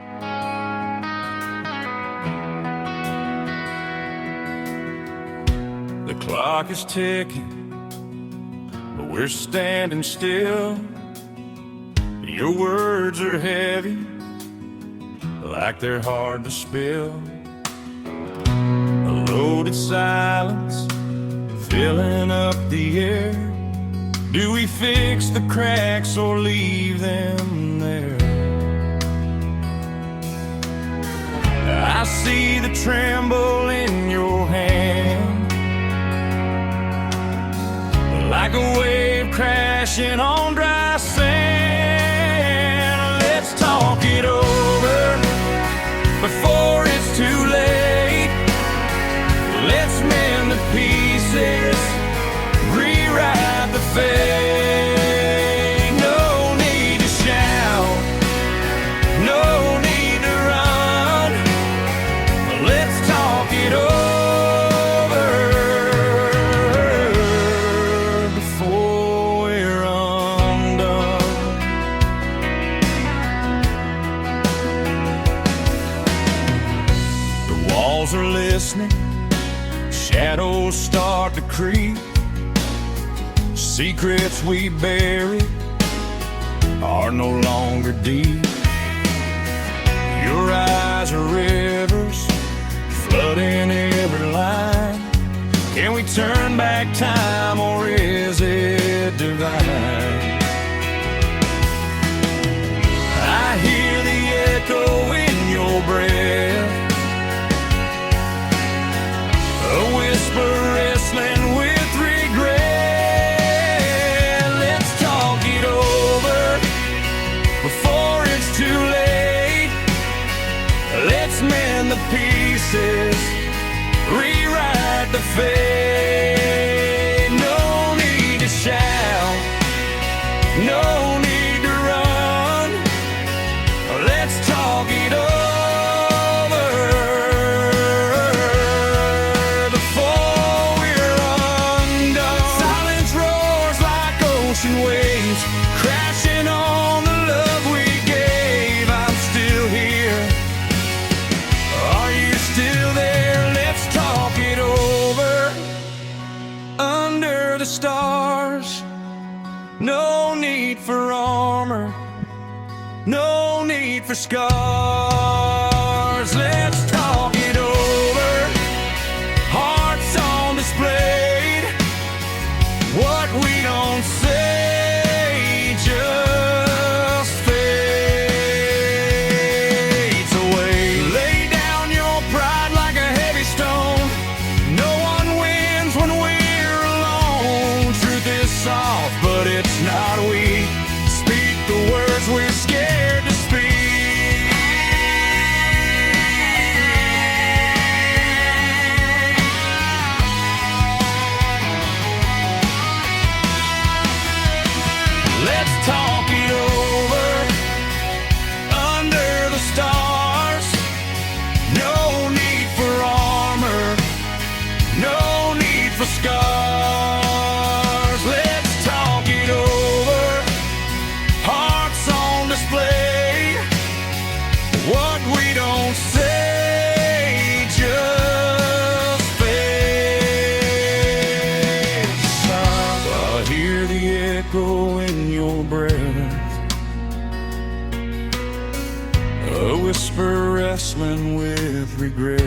clock is ticking, but we're standing still. Your words are heavy, like they're hard to spill. A loaded silence filling up the air. Do we fix the cracks or leave them there? I see the tremble in your hand, like a wave crashing on dry sand. Let's talk it over before it's too late. Let's mend the pieces, rewrite the fate. No need to shout, no need to run. Let's talk it over before we're undone. The walls are listening, shadows start to creep. Secrets we buried are no longer deep. Your eyes are rivers flooding every line. Can we turn back time, or is it divine? I hear the echo in your breath, a whisper wrestling with regret. Let's talk it over before it's too late. Let's mend the pieces, rewrite the fate. No need to shout, no need to run. Let's talk it over before we're undone. Silence roars like ocean waves, crashing on the love we gave. I'm still here. Are you still there? Let's talk it over under the stars. No need for armor, no need for scars. Let's talk it over, hearts on display. What we don't say just fades away. Lay down your pride like a heavy stone. No one wins when we're alone. Truth is soft, but it's not weak. Speak the words we're scared to speak. Let's talk it over under the stars. No need for armor, no need for scars. Let's talk it over, hearts on display. What we don't say just fades. I hear the echo in your breath, a whisper wrestling with regret.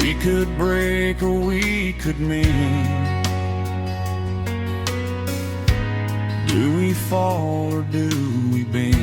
We could break or we could mend. Do we fall or do we bend?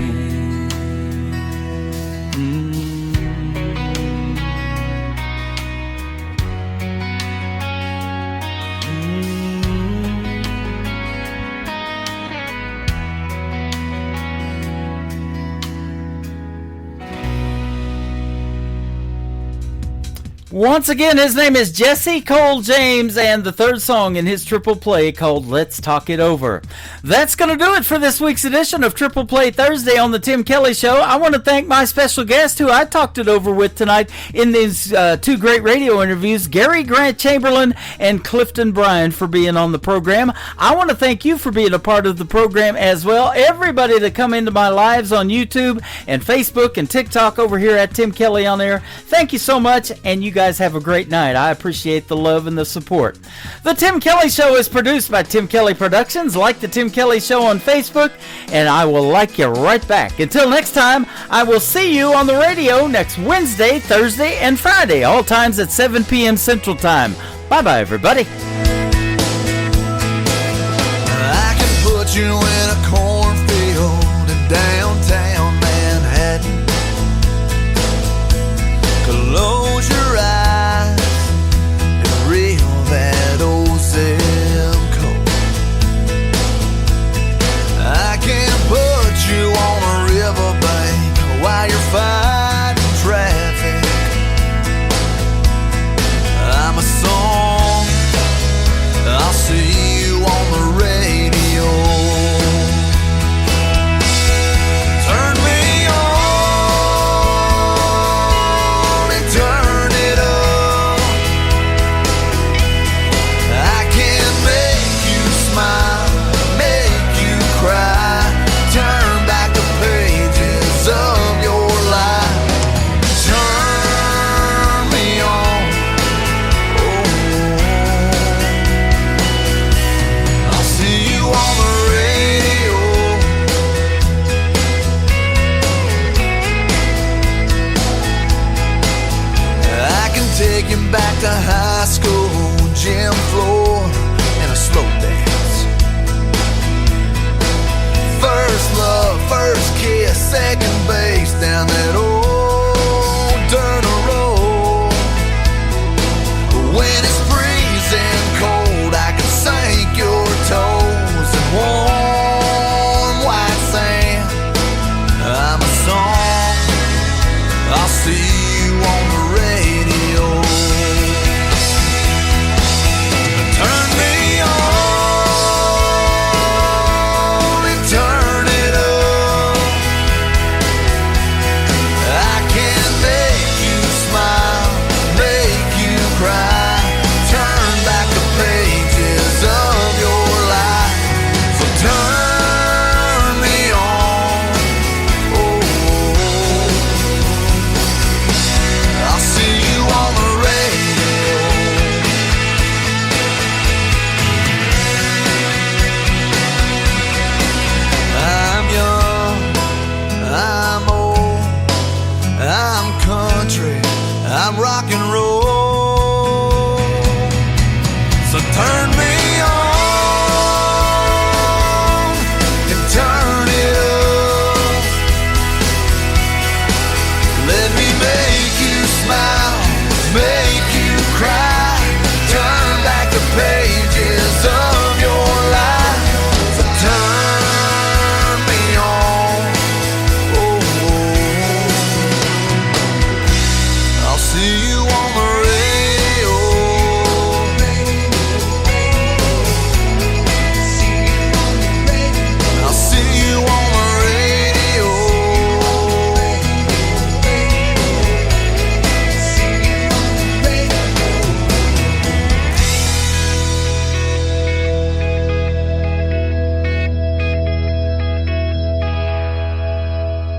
Once again, his name is Jesse Cole James, and the third song in his triple play called Let's Talk It Over. That's going to do it for this week's edition of Triple Play Thursday on the Tim Kelly Show. I want to thank my special guest who I talked it over with tonight in these two great radio interviews, Gary Grant Chamberlain and Clifton Bryan, for being on the program. I want to thank you for being a part of the program as well. Everybody that come into my lives on YouTube and Facebook and TikTok over here at Tim Kelly on Air, thank you so much, and you guys guys have a great night. I appreciate the love and the support. The Tim Kelly Show is produced by Tim Kelly Productions. Like the Tim Kelly Show on Facebook, and I will like you right back. Until next time, I will see you on the radio next Wednesday, Thursday, and Friday, all times at 7 p.m. Central Time. Bye-bye, everybody.